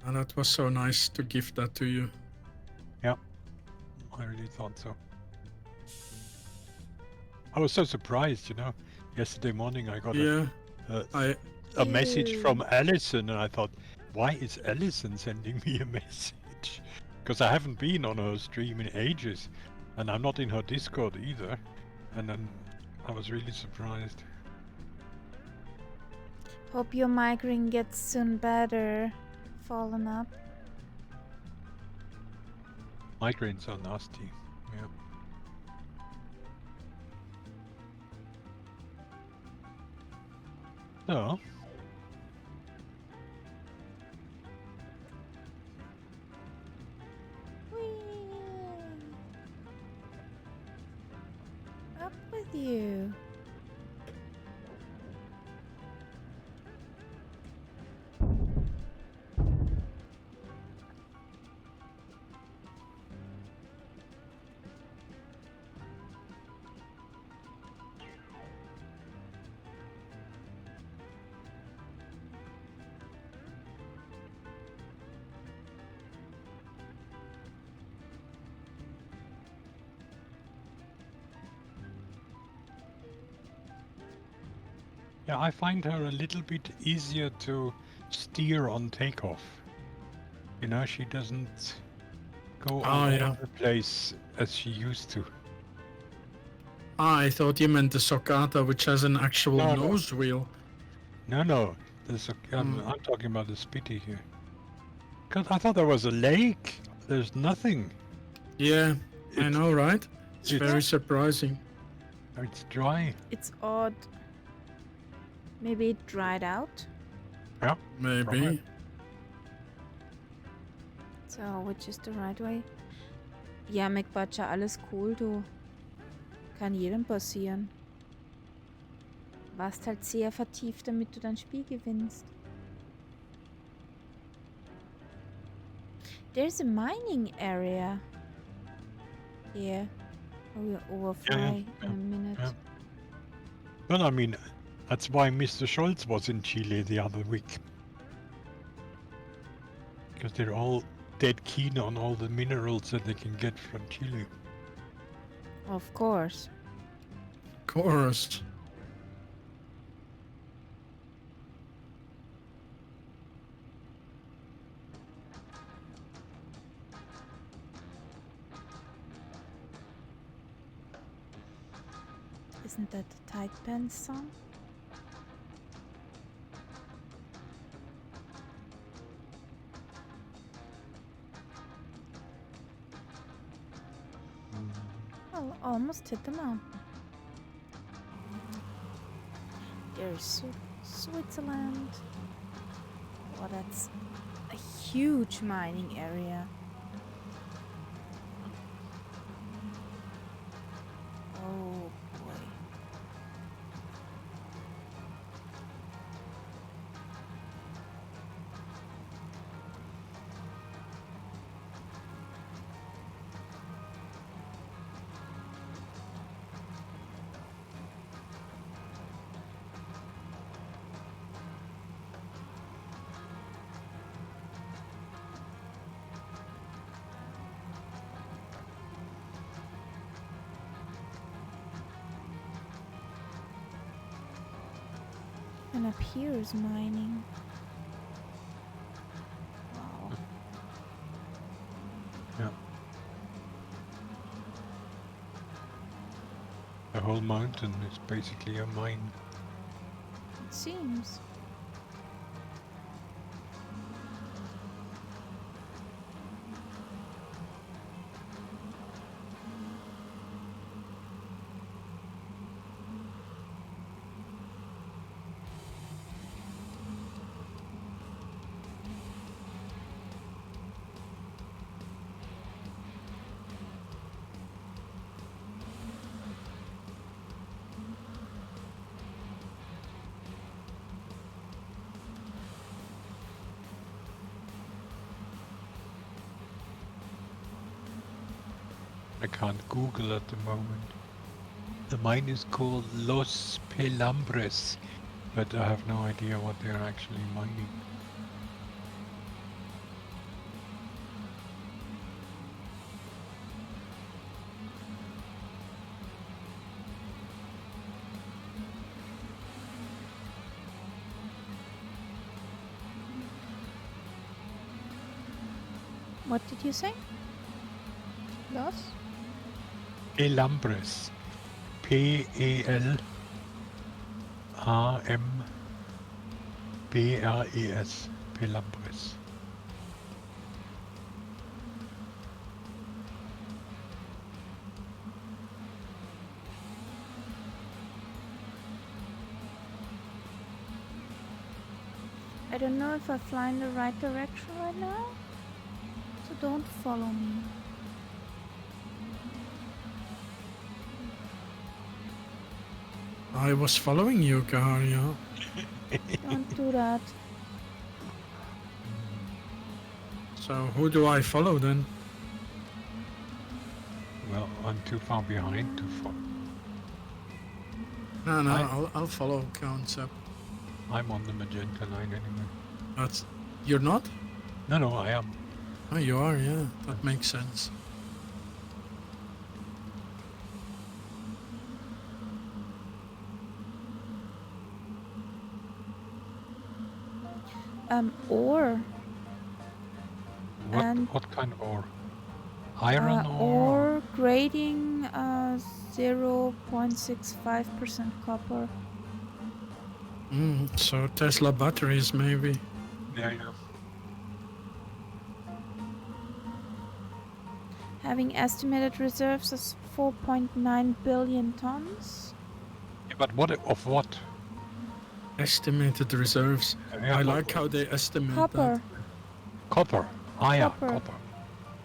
And that was so nice to give that to you. I really thought so. I was so surprised, you know. Yesterday morning I got Yeah. a message Ew. from Alison, and I thought, why is Alison sending me a message? Because I haven't been on her stream in ages, and I'm not in her Discord either. And then I was really surprised. Hope your migraine gets soon better, Fallen Up. Migraines are nasty. Yeah. So, Whee! Up with you. yeah, I find her a little bit easier to steer on takeoff. You know, she doesn't go all Oh, yeah. over the place as she used to. I thought you meant the Socata, which has an actual No, no. nose wheel. No, I'm talking about the Spitty here. God, I thought there was a lake. There's nothing. Yeah, I It's- know, right? It's it's- very surprising. It's dry. It's odd. Maybe it dried out. Maybe. Right. So, which is the right way? Ja, McButcher, alles cool, du. Kann jedem passieren. Warst halt sehr vertieft, damit du dein Spiel gewinnst. There's a mining area here. Oh, we'll overfly in a minute. yeah. Well, I mean, that's why Mr. Scholz was in Chile the other week. Because they're all dead keen on all the minerals that they can get from Chile. Of course. Of course. Isn't that the Tight Pants song? Oh, almost hit the mountain. There's Switzerland. Oh, that's a huge mining area. Oh boy. And up here is mining. Wow. The whole mountain is basically a mine. It seems. I can't Google at the moment. The mine is called Los Pelambres, but I have no idea what they're actually mining. What did you say? Los? Pelambres. Pelambres. Pelambres. I don't know if I fly in the right direction right now, so don't follow me. I was following you, Kaharia. Don't do that. So who do I follow then? Well, I'm too far behind to follow. No, I'll follow Concept. I'm on the magenta line anyway. But you're not? No, I am. Oh, you are, yeah. That makes sense. Ore. What, And, what kind of ore? Iron ore? Ore grading 0.65% copper. So Tesla batteries, maybe. Yeah. Having estimated reserves of 4.9 billion tons. Yeah, but what of what? Estimated reserves. Yeah, I what- like how they estimate Copper. that. Copper. Ah, yeah, Copper. copper.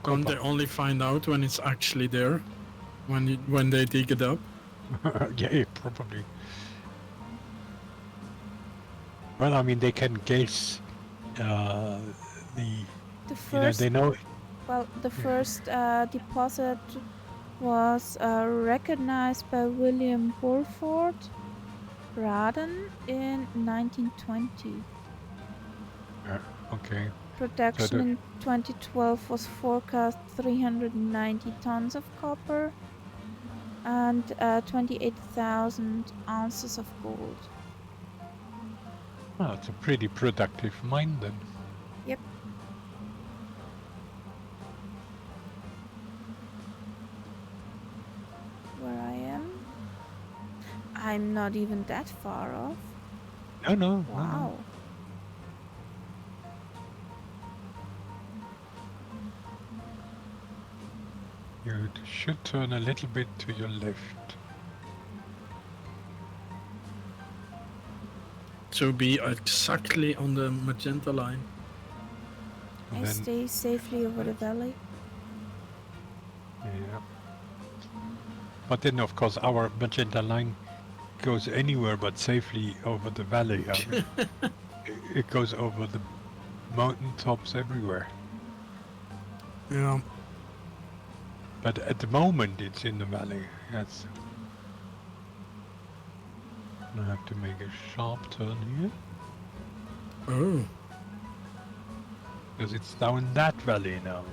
Don't they only find out when it's actually there? When they dig it up? Yeah, probably. Well, I mean, they can guess The you know, first, they know. well, the first deposit was recognized by William Burford Braden in 1920. Okay. Production in 2012 was forecast 390 tons of copper and 28,000 ounces of gold. Well, it's a pretty productive mine then. Yep. Where I am? I'm not even that far off. No. Wow. You should turn a little bit to your left. To be exactly on the magenta line. And I then, stay safely over the valley. yeah. But then, of course, our magenta line goes anywhere but safely over the valley. I mean, it goes over the mountain tops everywhere. Yeah. But at the moment, it's in the valley. Yes. I have to make a sharp turn here Oh. because it's down that valley now.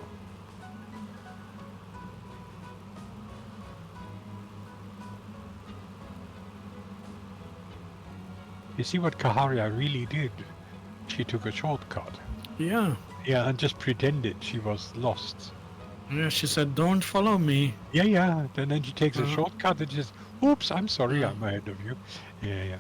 You see what Kaharia really did? She took a shortcut. Yeah. Yeah, and just pretended she was lost. Yeah, she said, don't follow me. Yeah. And then she takes a Uh-huh. shortcut and just, oops, I'm sorry, Yeah. I'm ahead of you. Yeah.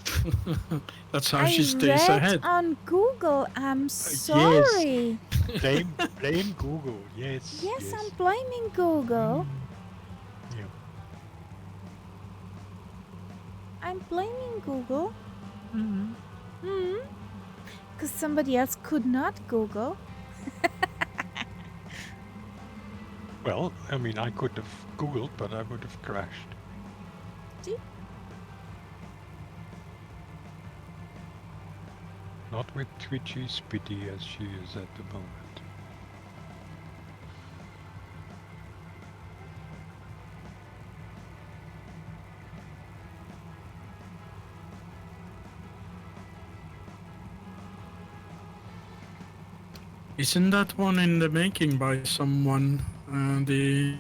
That's how I she stays read ahead. on Google. I'm sorry. Blame Google. Yes. Yes, I'm blaming Google. Yeah. I'm blaming Google. Mm-hmm. Because somebody else could not Google. Well, I mean, I could have Googled, but I would have crashed. See? Not with twitchy spitty as she is at the moment. Isn't that one in the making by someone? The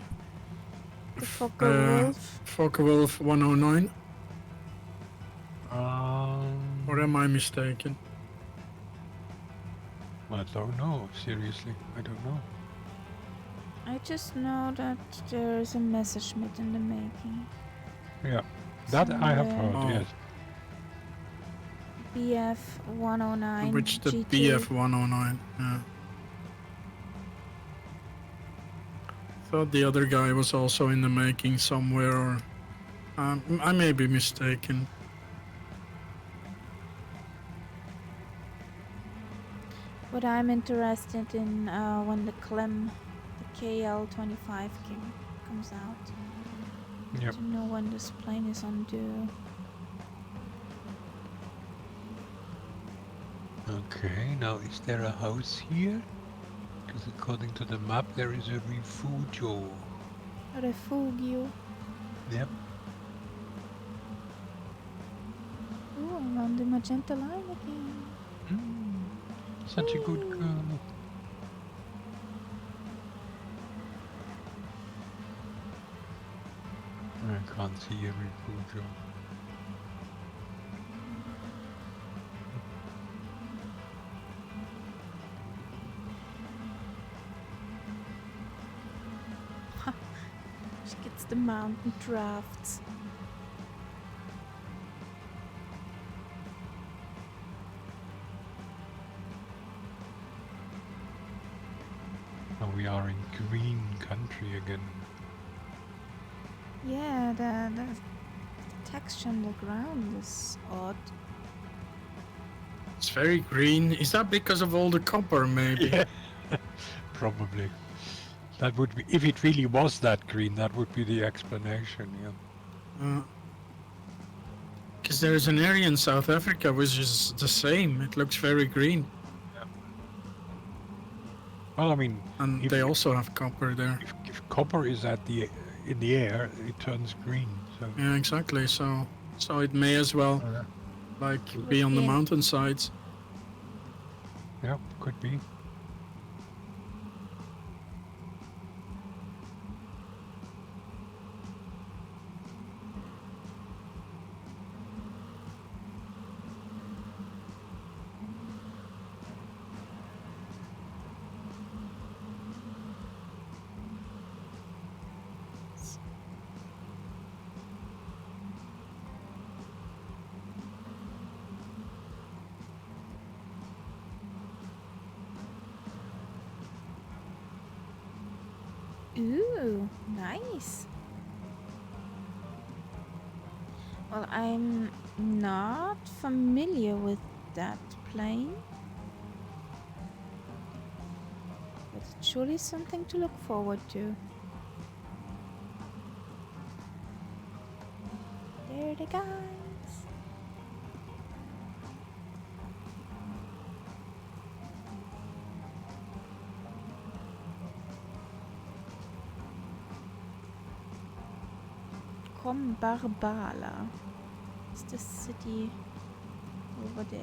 The Focke-Wulf. Focke-Wulf 109? Or am Um, I mistaken? I don't know. Seriously, I don't know. I just know that there is a Messerschmitt in the making. Yeah, that I have Somewhere. heard. Oh. Yes. BF 109 Which the GT. BF 109, yeah. Thought the other guy was also in the making somewhere, or I may be mistaken. But I'm interested in when the Clem, the KL25 comes out. Yep. To know when this plane is on due. Okay. Now, is there a house here? Because according to the map, there is a refugio. Refugio. Yep. Ooh, I'm on the magenta line again. Such a good girl. I can't see a refugio. She gets the mountain drafts. Now we are in green country again. Yeah, the texture on the ground is odd. It's very green. Is that because of all the copper, maybe? Yeah. Probably. That would be, if it really was that green, that would be the explanation, yeah. Because there's an area in South Africa which is the same. It looks very green. Well, I mean, And if, they also have copper there. if copper is in the air, it turns green. So Yeah, exactly. So it may as well be on the mountainsides. yeah, could be. Ooh, nice. Well, I'm not familiar with that plane. But it's surely something to look forward to. There the guys. Barbala. It's the city over there.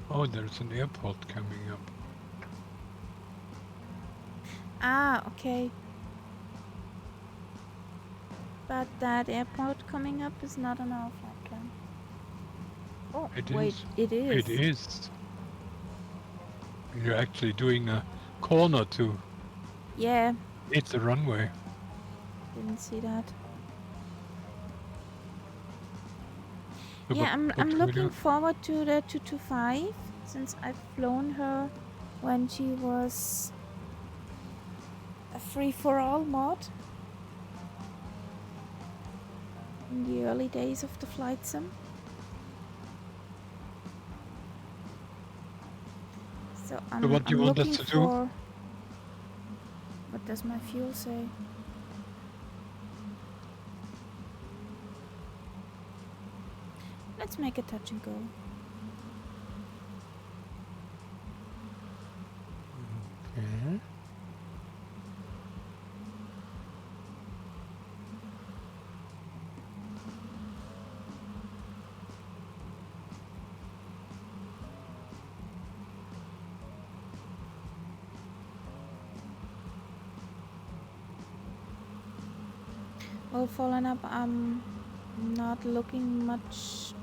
Oh, there's an airport coming up. Ah, okay. But that airport coming up is not on our flight plan. Oh, It wait, is. it is. It is. You're actually doing a corner to Yeah, hit the runway. didn't see that. So Yeah, what I'm do we looking do? forward to the 225 since I've flown her when she was a free-for-all mod in the early days of the flight sim. So I'm, what do you I'm want us looking to do? for. What does my fuel say? Let's make a touch and go. Okay. Well, following up, I'm not looking much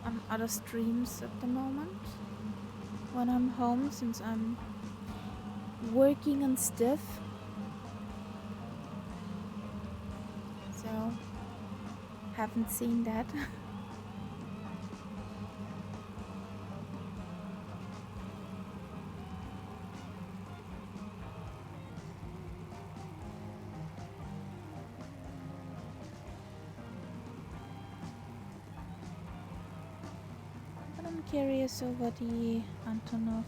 on other streams at the moment when I'm home, since I'm working on stuff. So, haven't seen that. But I'm curious over the Antonov.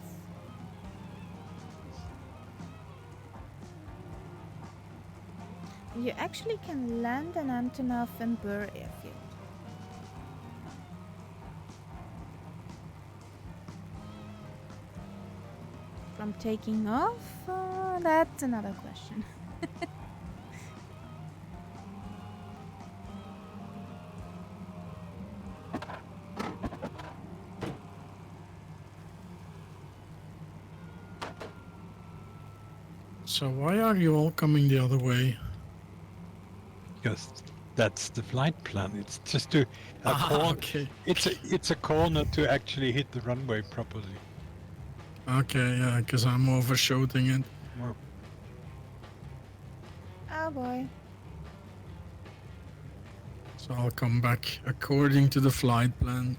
You actually can land an Antonov in Burr Airfield. From taking off, that's another question. So why are you all coming the other way? Because that's the flight plan. It's just to a corner. Okay. It's a corner to actually hit the runway properly. Okay, yeah, because I'm overshooting it. Well, Oh boy. So I'll come back according to the flight plan.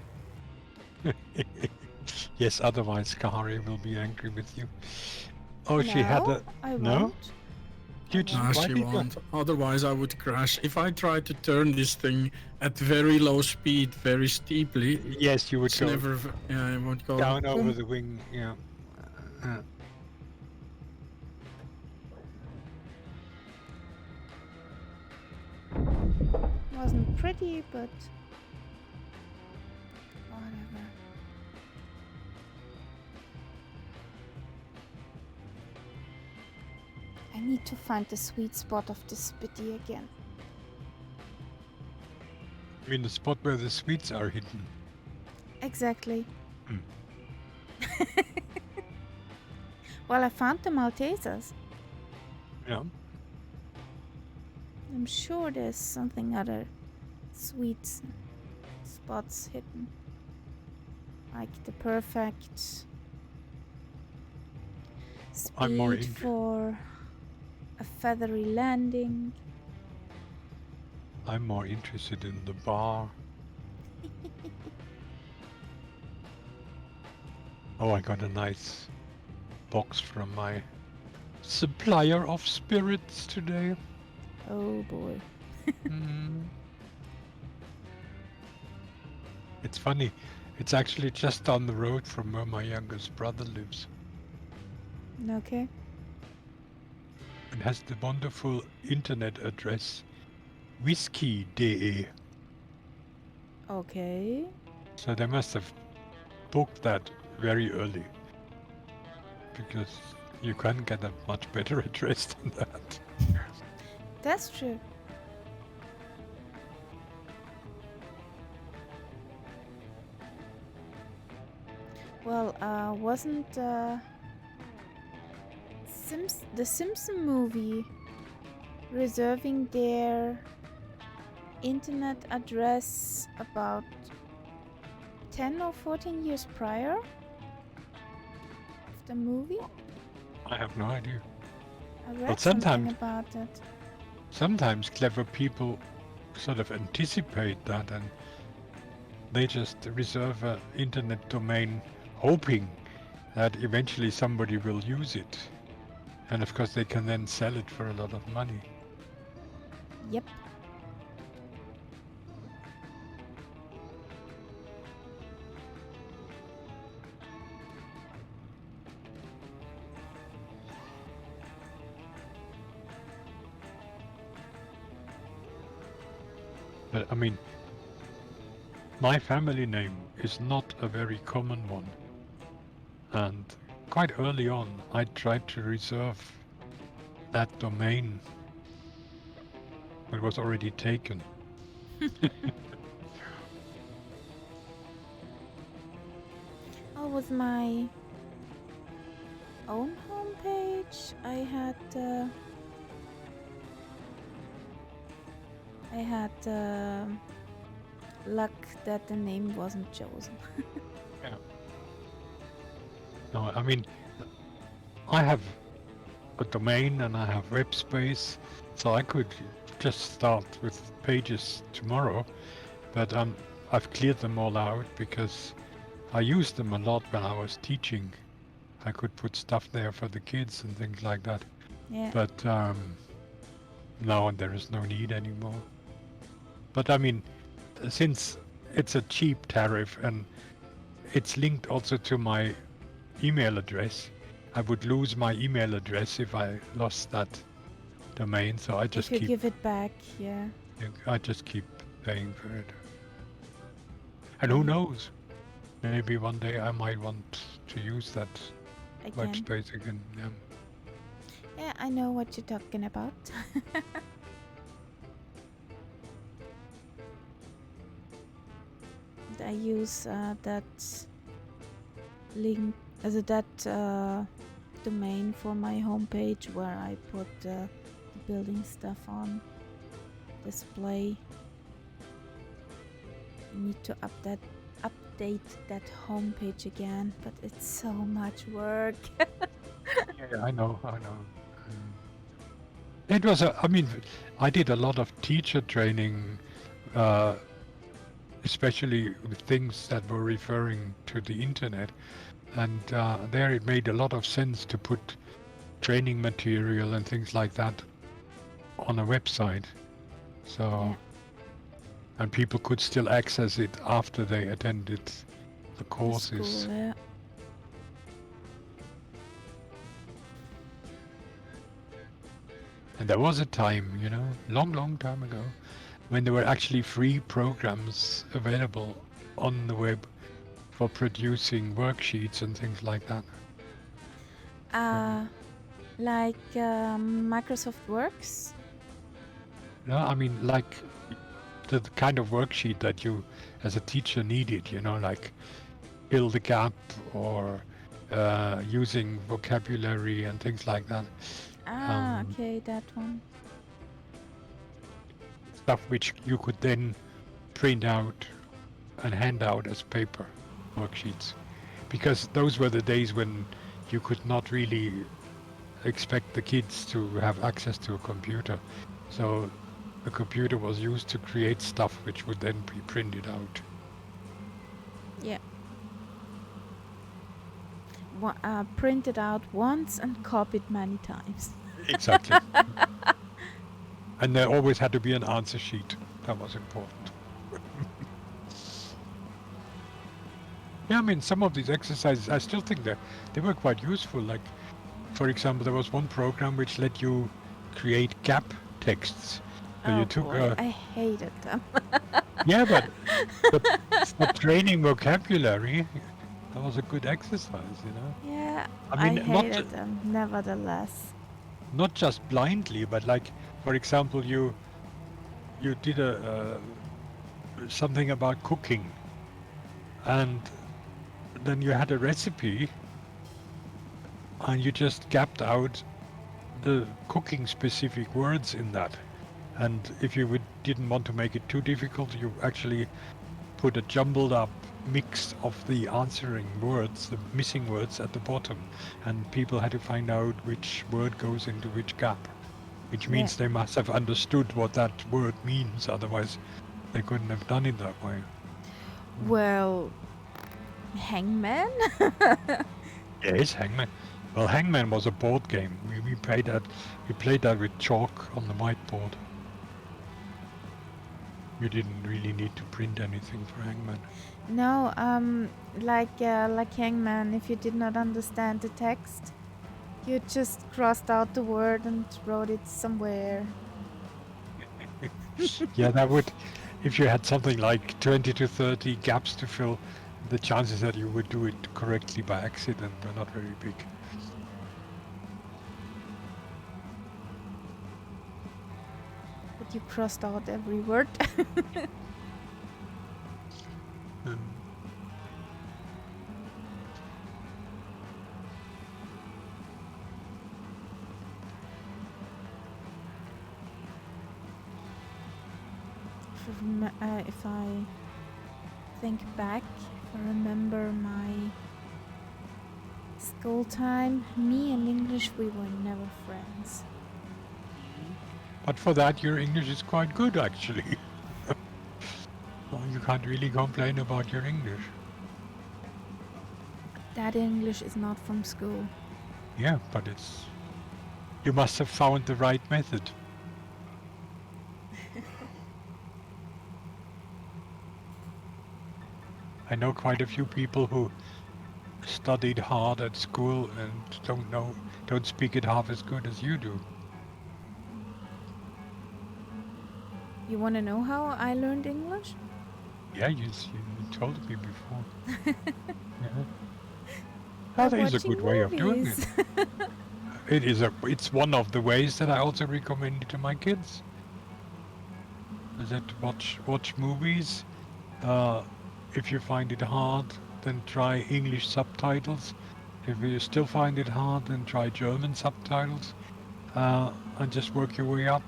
yes, otherwise Kahari will be angry with you. Oh, she had No, a I no. won't. You I just No, why she did you- won't. Otherwise, I would crash. If I try to turn this thing at very low speed, very steeply, Yes, you would it's go never. Yeah, it would go down over boom. the wing. Yeah. Wasn't pretty, but whatever. I need to find the sweet spot of the Spitty again. I mean the spot where the sweets are hidden. Exactly. Hmm. Well, I found the Maltesers. Yeah. I'm sure there's something other sweet spots hidden. Like the perfect I'm more speed in- for a feathery landing. I'm more interested in the bar. Oh, I got a nice box from my supplier of spirits today. Oh boy. Mm. It's funny. It's actually just down the road from where my youngest brother lives. Okay. It has the wonderful internet address whiskey.de. Okay. So they must have booked that very early. Because you can't get a much better address than that. That's true. Well, wasn't the Simpson movie reserving their internet address about 10 or 14 years prior of the movie? I have no idea. I read But something sometimes- about it. Sometimes clever people sort of anticipate that and they just reserve an internet domain hoping that eventually somebody will use it. And of course they can then sell it for a lot of money. Yep. But I mean, My family name is not a very common one, and quite early on I tried to reserve that domain, but it was already taken. Oh, with my own homepage, I had luck that the name wasn't chosen. No, I mean, I have a domain and I have web space, so I could just start with pages tomorrow, but I've cleared them all out because I used them a lot when I was teaching. I could put stuff there for the kids and things like that. Yeah. But now there is no need anymore. But I mean, since it's a cheap tariff and it's linked also to my email address, I would lose my email address if I lost that domain. So I just if you keep give it back, yeah. I just keep paying for it. And who knows? Maybe one day I might want to use that web Again. space again. Yeah. Yeah, I know what you're talking about. I use that link as that domain for my homepage where I put the building stuff on display. I need to update that homepage again, but it's so much work. Yeah, I know. It was I mean, I did a lot of teacher training, especially with things that were referring to the internet, and there it made a lot of sense to put training material and things like that on a website. So, Yeah. and people could still access it after they attended the The courses. school, yeah. And there was a time, long time ago, when there were actually free programs available on the web for producing worksheets and things like that. Like Microsoft Works. No, I mean, like the kind of worksheet that you, as a teacher, needed, like fill the gap or using vocabulary and things like that. Okay, that one. Stuff which you could then print out and hand out as paper worksheets. Because those were the days when you could not really expect the kids to have access to a computer. So the computer was used to create stuff which would then be printed out. Yeah. Printed out once and copied many times. Exactly. And there always had to be an answer sheet. That was important. Yeah, I mean, some of these exercises, I still think they were quite useful. Like, for example, there was one program which let you create gap texts. So you took boy, I hated them. yeah, but for training vocabulary, that was a good exercise, Yeah, I mean, hated them, nevertheless. not just blindly, but like, for example, you did something about cooking, and then you had a recipe, and you just gapped out the cooking specific words in that. And if you didn't want to make it too difficult, you actually put a jumbled up mix of the answering words, the missing words at the bottom, and people had to find out which word goes into which gap, which means they must have understood what that word means, otherwise they couldn't have done it that way. Well, Hangman? Yes, Hangman. Well, Hangman was a board game. We played that with chalk on the whiteboard. You didn't really need to print anything for Hangman. No, like Hangman, if you did not understand the text, you just crossed out the word and wrote it somewhere. Yeah, if you had something like 20 to 30 gaps to fill, the chances that you would do it correctly by accident were not very big. But you crossed out every word. Um, If I think back, if I remember my school time, me and English, we were never friends. But for that, your English is quite good, actually. So you can't really complain about your English. That English is not from school. Yeah, but it's... You must have found the right method. I know quite a few people who studied hard at school and don't speak it half as good as you do. You want to know how I learned English? Yeah, you told me before. Yeah. By That is a watching good way of doing it. movies. It's one of the ways that I also recommend it to my kids. Is that watch movies. If you find it hard, then try English subtitles. If you still find it hard, then try German subtitles. And just work your way up.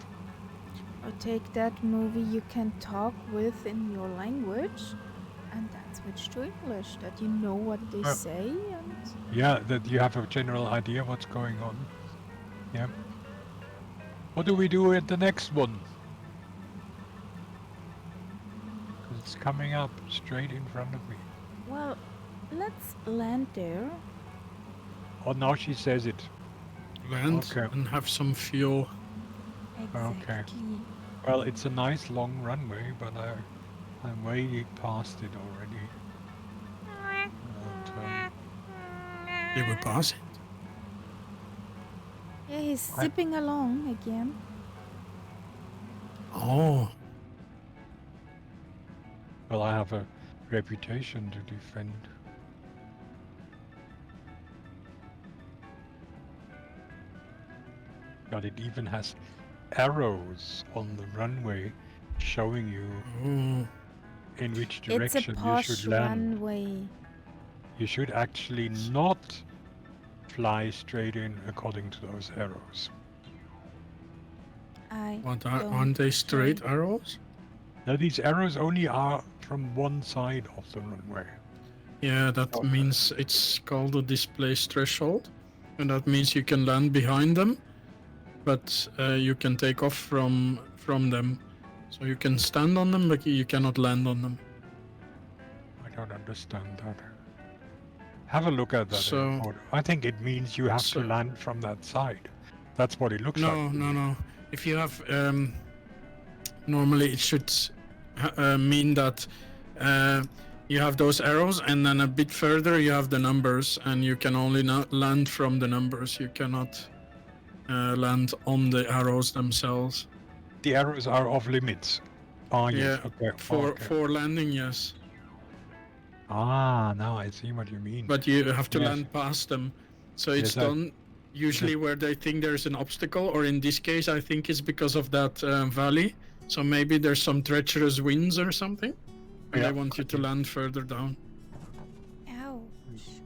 Or take that movie you can talk with in your language and then switch to English, that you know what they say and Yeah, that you have a general idea what's going on. Yeah. What do we do at the next one? 'Cause it's coming up straight in front of me. well, let's land there. Oh, now she says it. Land Okay. and have some fuel. Exactly. Well, it's a nice long runway, but I'm way past it already. And, They will pass it. Yeah, he's zipping along again. Oh, well, I have a reputation to defend. But it even has arrows on the runway showing you oh. in which It's a direction you posh should land. runway. You should actually not fly straight in according to those arrows. Aren't they straight arrows? Now these arrows only are from one side of the runway. Yeah, that means it's called a displace threshold, and that means you can land behind them, but you can take off from them. So you can stand on them, but you cannot land on them. I don't understand that. Have a look at that So- airport. I think it means you have to land from that side. That's what it looks like. No. If you have, normally it should mean that you have those arrows, and then a bit further you have the numbers, and you can only land from the numbers. You cannot land on the arrows themselves. The arrows are off limits. Ah, yes. Yeah, Okay. for landing, yes. Ah, now I see what you mean. But you have to Yes. land past them. So it's Yes, done usually where they think there's an obstacle, or in this case, I think it's because of that valley. So maybe there's some treacherous winds or something, and Yeah, they want you to land further down. Ouch.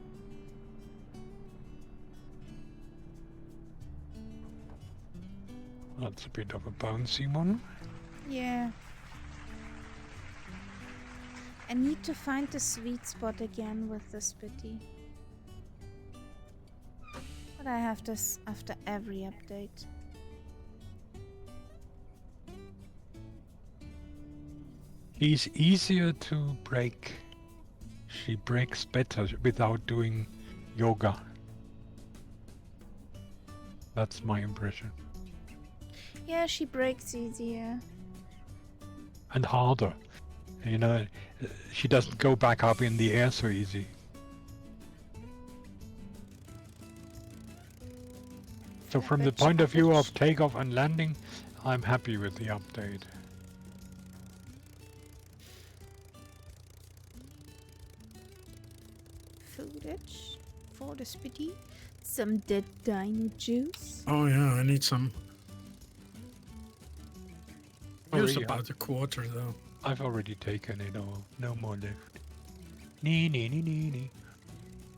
That's a bit of a bouncy one. Yeah. I need to find the sweet spot again with the Spitty. But I have this after every update. He's easier to break. She breaks better without doing yoga. That's my impression. Yeah, she breaks easier. And harder. You know, she doesn't go back up in the air so easy. So from the point of view of takeoff and landing, I'm happy with the update. footage for the Spitty. Some dead dino juice. Oh yeah, I need some. Here's Already, about a quarter though. I've already taken it all. No more left. Nee.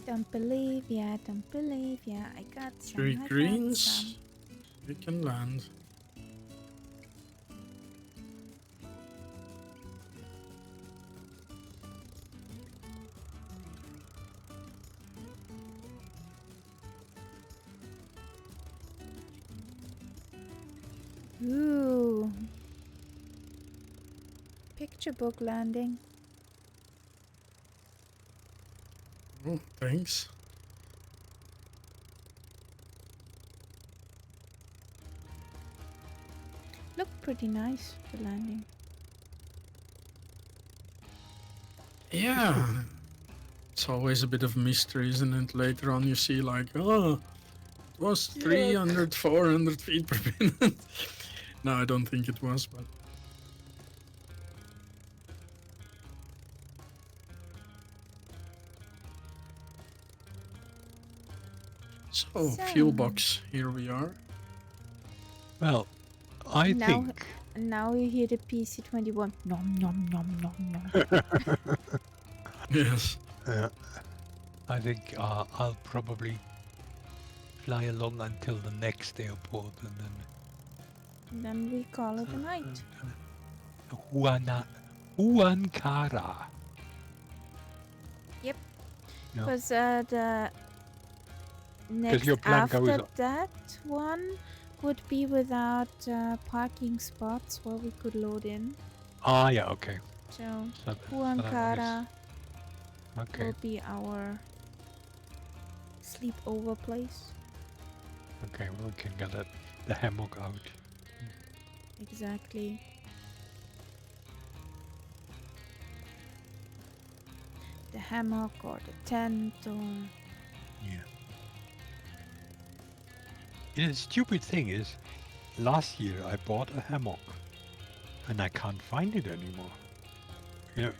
Don't believe ya, don't believe ya. I got some. 3 I got greens. some. We can land. Ooh. Picture book landing. Oh, thanks. Looked pretty nice, the landing. Yeah. It's always a bit of mystery, isn't it? Later on you see like, oh, it was 300, 400 feet per minute. No, I don't think it was, but... So, fuel So- box, here we are. Well, I Now- think. Now you hear the PC-21. Nom nom nom nom nom. Yes. I think I'll probably fly along until the next airport and then Then we call it a night. Huancara. Yep. Yeah. Because the next your plan goes after up. that one would be without parking spots where we could load in. Ah, yeah, okay. So So that one is- Huancara Okay, will be our sleepover place. okay, well, we can get the hammock out. Exactly. The hammock or the tent or... Yeah. Yeah, the stupid thing is, last year I bought a hammock, and I can't find it anymore. You know,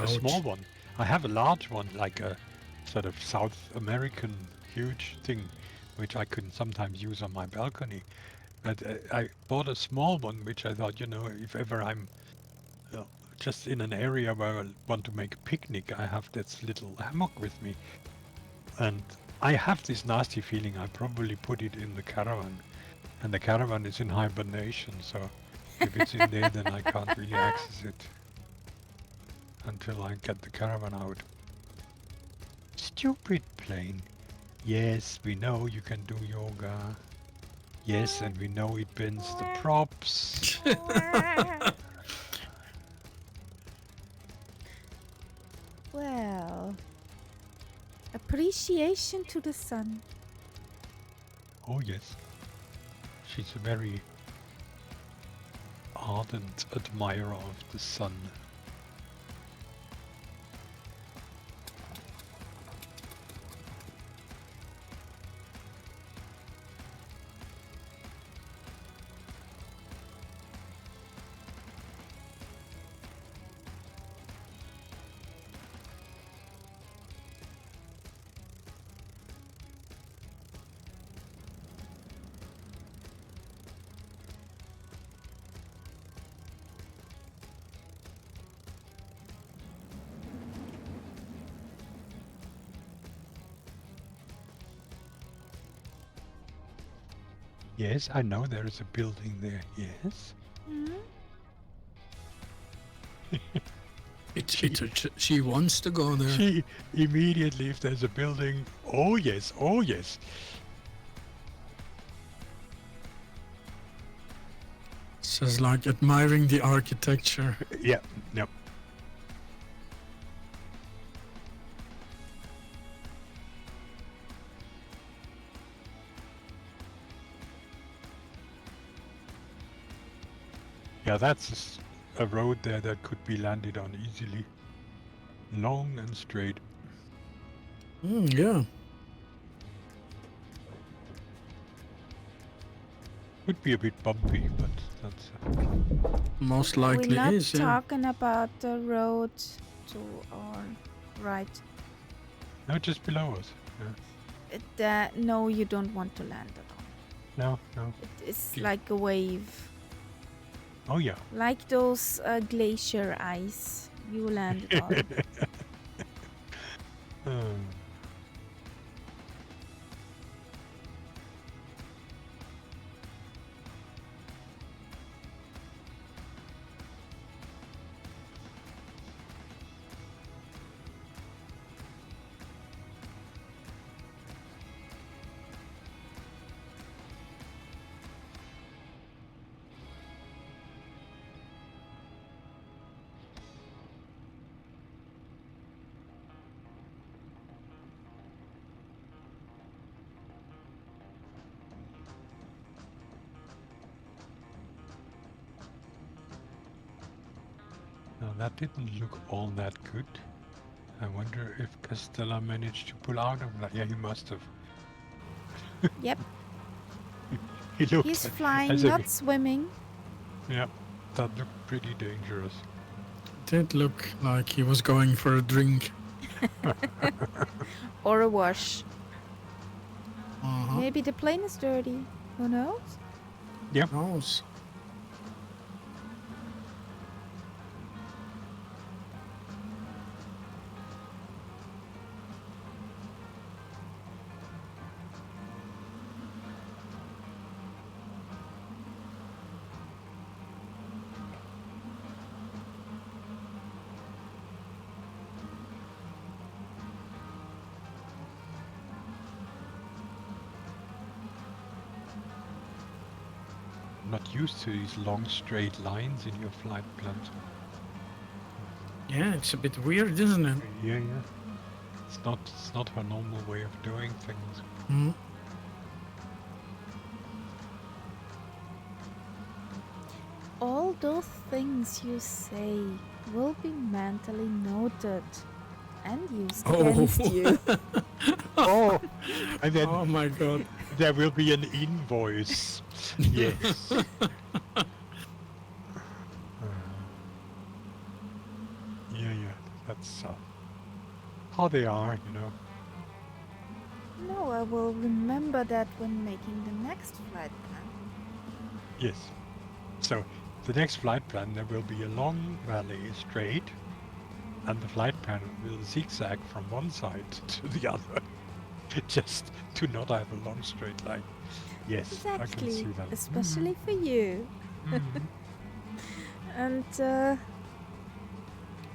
a small Ouch. one. I have a large one, like a sort of South American huge thing, which I can sometimes use on my balcony. But I bought a small one, which I thought, you know, if ever I'm just in an area where I want to make a picnic, I have this little hammock with me. And I have this nasty feeling I probably put it in the caravan. And the caravan is in hibernation, so if it's in there, then I can't really access it until I get the caravan out. Stupid plane. Yes, we know you can do yoga. Yes, and we know it bends the props. Well, appreciation to the sun. Oh yes. She's a very ardent admirer of the sun. Yes, I know there is a building there. Yes. Hmm? She wants to go there. She immediately, if there's a building, oh yes, oh yes. She's like admiring the architecture. Yeah, no. Yeah, that's a road there that could be landed on easily. Long and straight. Yeah. Would be a bit bumpy, but that's... Most We're likely not is, yeah. talking about the road to our right. No, just below us. Yeah. No, you don't want to land at all. No, no. It is Okay. like a wave. Oh yeah. Like those glacier ice. You landed on. Hmm. Now that didn't look all that good. I wonder if Castella managed to pull out of that. Yeah, he must have. Yep. He looked He's as flying, if not swimming. yeah, that looked pretty dangerous. Did look like he was going for a drink. Or a wash. Uh-huh. Maybe the plane is dirty. Who knows? Knows. Not used to these long straight lines in your flight plans. Yeah, it's a bit weird, isn't it? Yeah, yeah. It's not her normal way of doing things. Mm. All those things you say will be mentally noted and used against you. Oh, and then Oh my god. there will be an invoice. Yes. Yeah, that's how they are, you know. No, I will remember that when making the next flight plan. Yes. So the next flight plan, there will be a long valley straight, and the flight plan will zigzag from one side to the other, just to not have a long straight line. Yes, I can see Exactly, that. especially for you. Mhm. And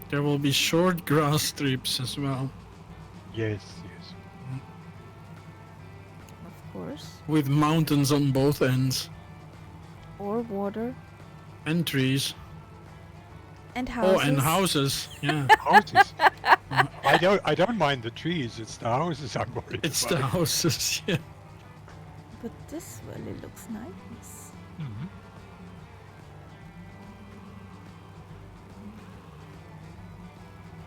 There will be short grass strips as well, Yes. of course, with mountains on both ends or water and trees. and houses. Oh, and houses. Yeah, Houses. I don't mind the trees. It's the houses I'm worried it's about. the houses. Yeah. But this really looks nice. Mhm.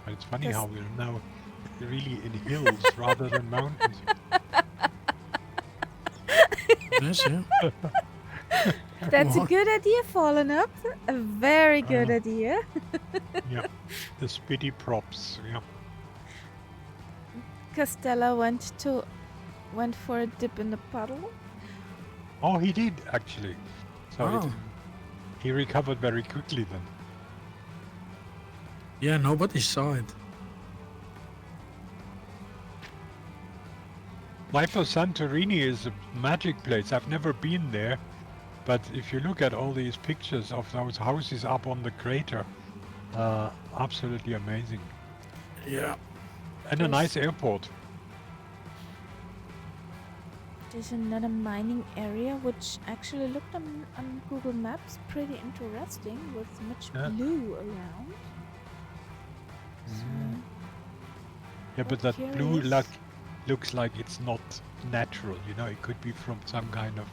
But it's funny Yes. how we're now really in hills rather than mountains. Yes, yeah. That's a What? good idea, Fallen Up. A very good idea. Yeah, the spitty props. Yeah. Castella went for a dip in the puddle. Oh, he did actually. So Oh. he recovered very quickly then. Yeah, nobody saw it. Life of Santorini is a magic place. I've never been there, but if you look at all these pictures of those houses up on the crater, absolutely amazing. Yeah. And a Yes. nice airport. There's another mining area which actually looked on Google Maps pretty interesting with much Yeah. blue around. So, Yeah, but that curious. blue looks like it's not natural. You know, it could be from some kind of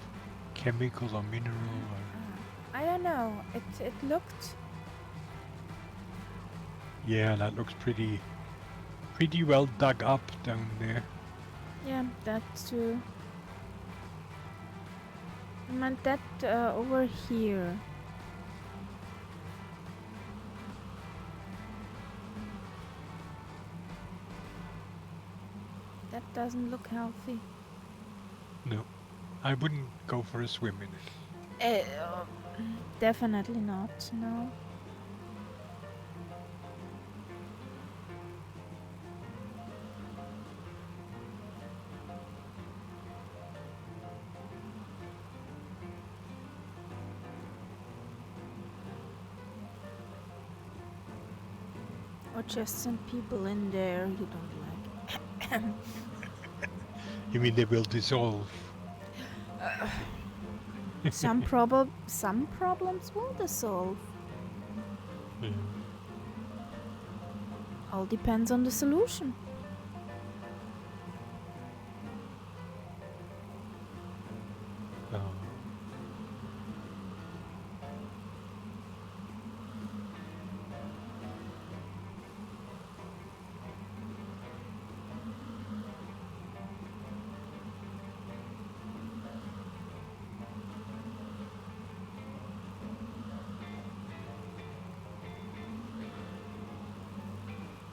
chemical or mineral. Or... I don't know. It looked Yeah, that looks pretty well dug up down there. yeah, that too. I meant that over here. That doesn't look healthy. No, I wouldn't go for a swim in it. Definitely not. No. Or just send people in there you don't like. You mean they will dissolve? Some problems will dissolve. Yeah. All depends on the solution. Uh,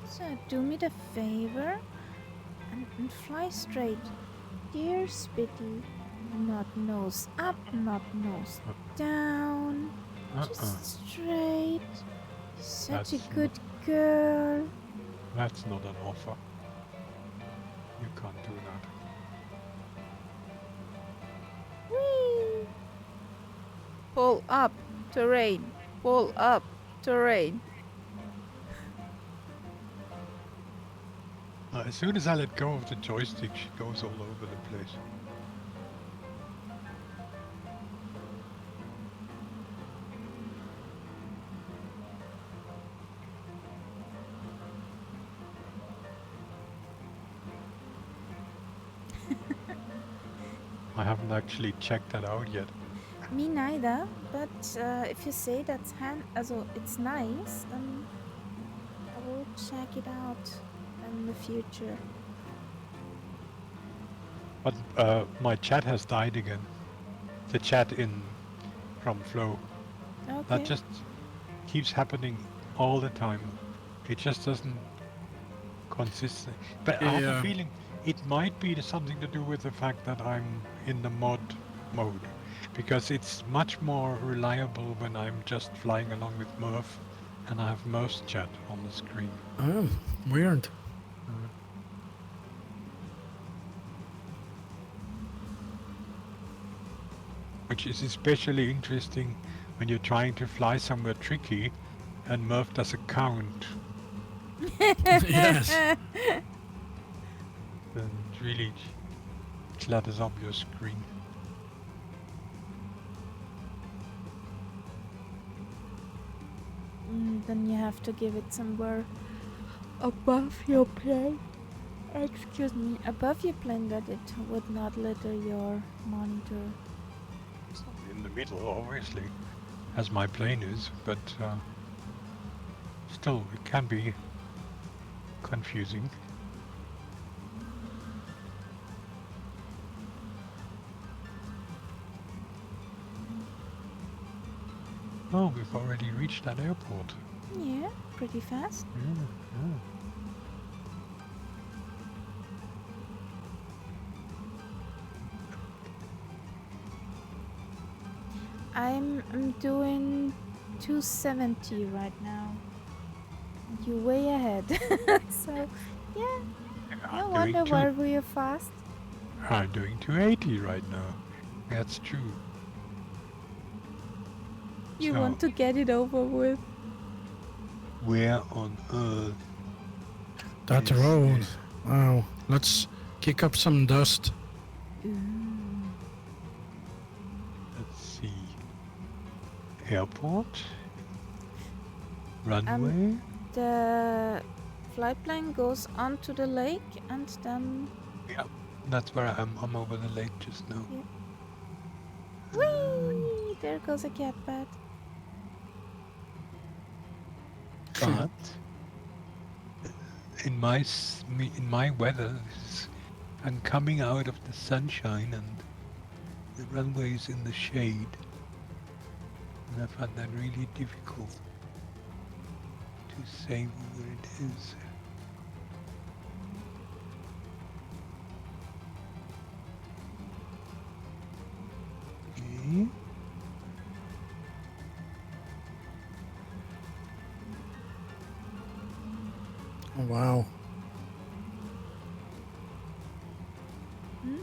So do me the favor and fly straight. Dear Spitty, not nose up, not nose down. Just straight. Such a That's good girl. That's not an offer. You can't do that. Whee! Pull up, terrain. Pull up, terrain. As soon as I let go of the joystick, she goes all over the place. I haven't actually checked that out yet. Me neither, but if you say that's also it's nice, then I will check it out in the future. But my chat has died again. The chat from Flow. Okay. That just keeps happening all the time. It just doesn't consist. But I have Yeah. a feeling it might be something to do with the fact that I'm in the mod mode. Because it's much more reliable when I'm just flying along with Murph and I have Murph's chat on the screen. Oh, weird. Which is especially interesting when you're trying to fly somewhere tricky and Murph does a count. Yes. Then it really clutters up your screen. Then you have to give it somewhere above your plane. Excuse me, above your plane that it would not litter your monitor. It's not in the middle, obviously, as my plane is, but still, it can be confusing. Oh, we've already reached that airport. Yeah, pretty fast. Yeah. I'm doing 270 right now. You way ahead. So yeah, no wonder why we're fast. I'm doing 280 right now. That's true. You So, want to get it over with. where on earth? That is road. this? Wow. Let's kick up some dust. Let's see. Airport? Runway? The flight plane goes onto the lake and then Yeah, that's where I am. I'm over the lake just now. whee! There goes a cat bat. But in my weather, I'm coming out of the sunshine and the runway is in the shade, and I find that really difficult to say where it is. Oh, wow. Hmm?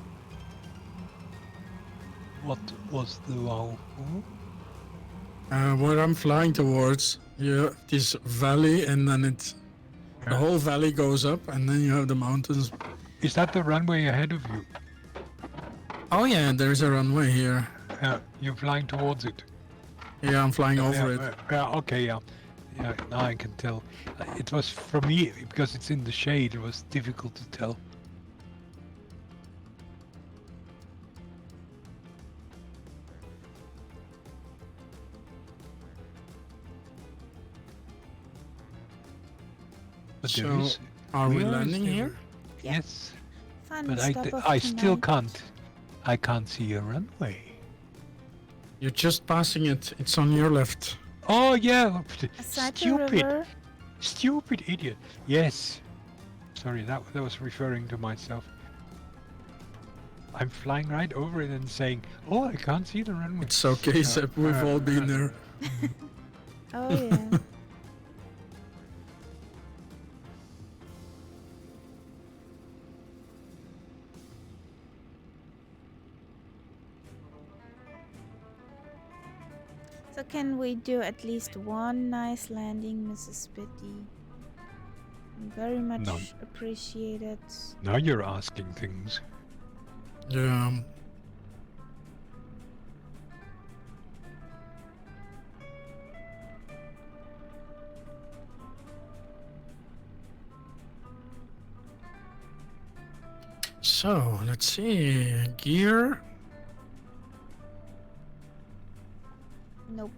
What was the wow for? Where I'm flying towards, you have this valley, and then the whole valley goes up, and then you have the mountains. Is that the runway ahead of you? Oh yeah, there's a runway here. You're flying towards it. Yeah, I'm flying over it. Okay, yeah. Yeah, now I can tell. It was, for me, because it's in the shade, it was difficult to tell. But there So, is. are we where is landing the- here? Yeah. Yes, Fun but stop of I still tonight. I can't see a runway. You're just passing it. It's on your left. Oh yeah, Aside the stupid, river. stupid idiot. Yes, sorry, that was referring to myself. I'm flying right over it and saying, "Oh, I can't see the runway." It's okay, Sepp. We've all been there. Oh yeah. So can we do at least one nice landing, Mrs. Pitty? Very much No. appreciated. Now you're asking things. Yeah. So, let's see. Gear. Nope.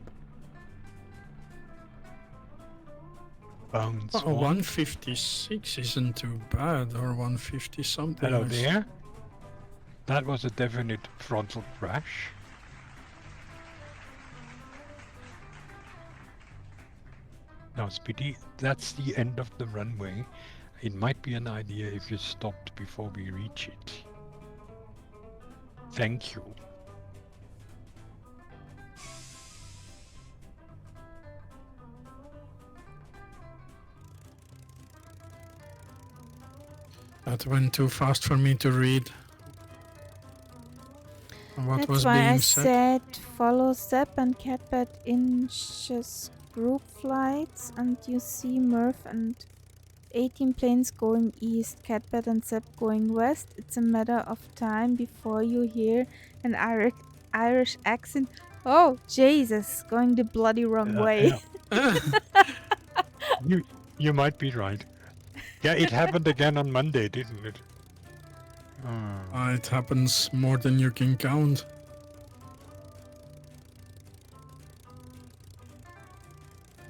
Bounce Oh, one. 156 isn't too bad, or 150 something. Hello there. That was a definite frontal crash. Now, Spitty, that's the end of the runway. It might be an idea if you stopped before we reach it. Thank you. That went too fast for me to read. What That's was why being I said? said follow Sepp and Catbird inches group flights, and you see Murph and 18 planes going east, Catbird and Sepp going west. It's a matter of time before you hear an Irish accent. Oh, Jesus, going the bloody wrong way. Yeah. You might be right. Yeah, it happened again on Monday, didn't it? It happens more than you can count.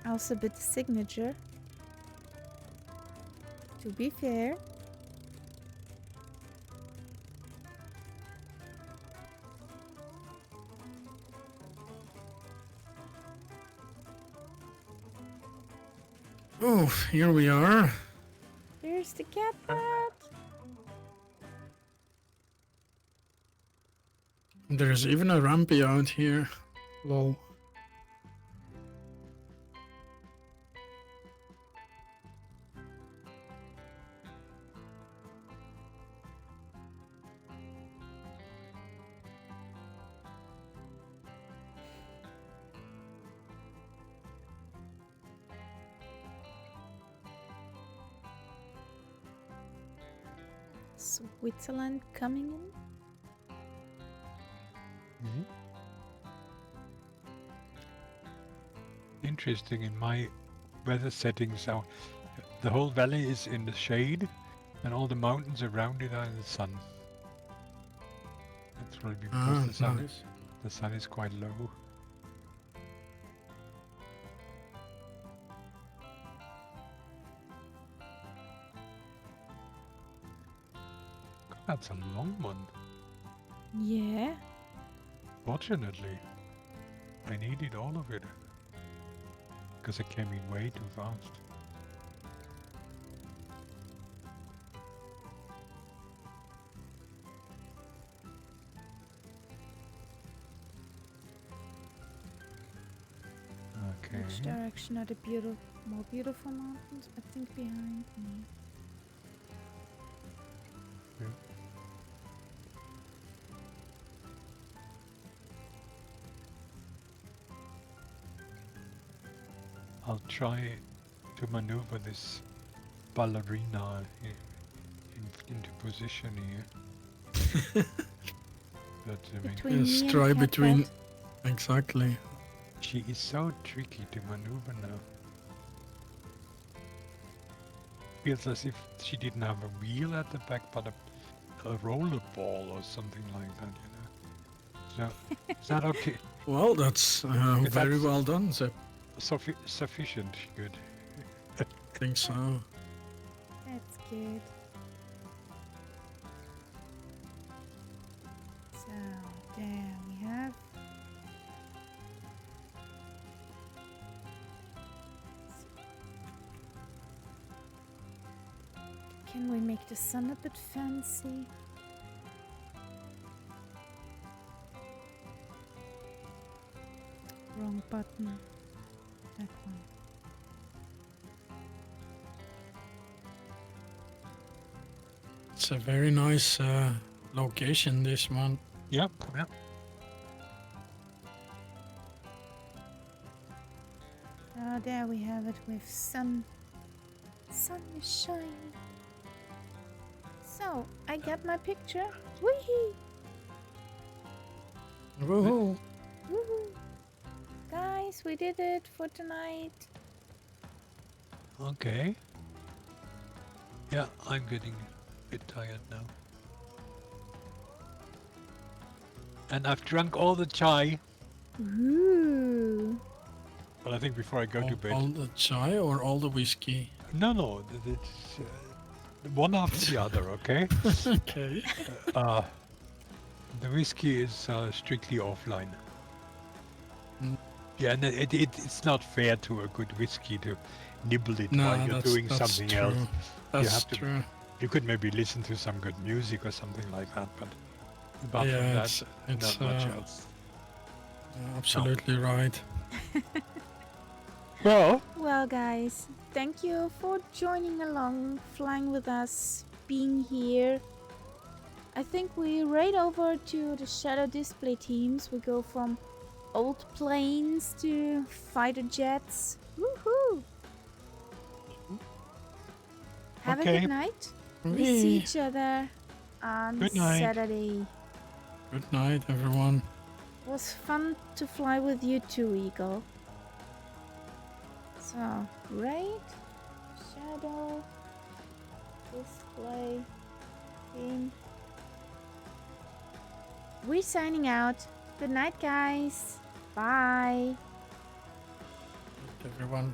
Also, bit signature. To be fair. Oh, here we are. Here's the Catbird. There's even a rampy out here. Lol. Switzerland coming in. Interesting. In my weather settings now, the whole valley is in the shade and all the mountains around it are in the sun. That's probably because Nice. the sun is quite low. That's a long one. Yeah. Fortunately, I needed all of it because it came in way too fast. Okay. Which direction are the more beautiful mountains? I think behind me. Yeah. I'll try to maneuver this ballerina into position here. But I mean, Between Yes, me try and between. Catbot. Exactly. she is so tricky to maneuver now. Feels as if she didn't have a wheel at the back, but a roller ball or something like that, you know. So, is that okay? Well, that's Is very that well done, Zep. sufficient? Good. I think so. That's good. So, there we have. Can we make the sun a bit fancy? Wrong button. That one. It's a very nice location, this one. Yep. Yep. Oh, there we have it with sun. Sun is shining. So, I got my picture. Wee-hee! Woohoo! Woohoo! Guys, we did it for tonight. Okay. Yeah, I'm getting a bit tired now. And I've drunk all the chai. Ooh. But I think before I go to bed. All the chai or all the whiskey? No, it's one after the other, okay? Okay. The whiskey is strictly offline. Mm. Yeah, and it's not fair to a good whiskey to nibble it No, while you're doing that's something true. else. That's have to- true. You could maybe listen to some good music or something like that, but apart from Yeah, that, it's not much else. absolutely right. Well, Well, guys, thank you for joining along, flying with us, being here. I think we right over to the shadow display teams. We go from old planes to fighter jets. Woohoo! Have a Okay. good night. We see Whee! each other on Good night. Saturday. Good night, everyone. It was fun to fly with you too, Eagle. So, right, shadow, display, in. We're signing out. Good night, guys. Bye. Everyone.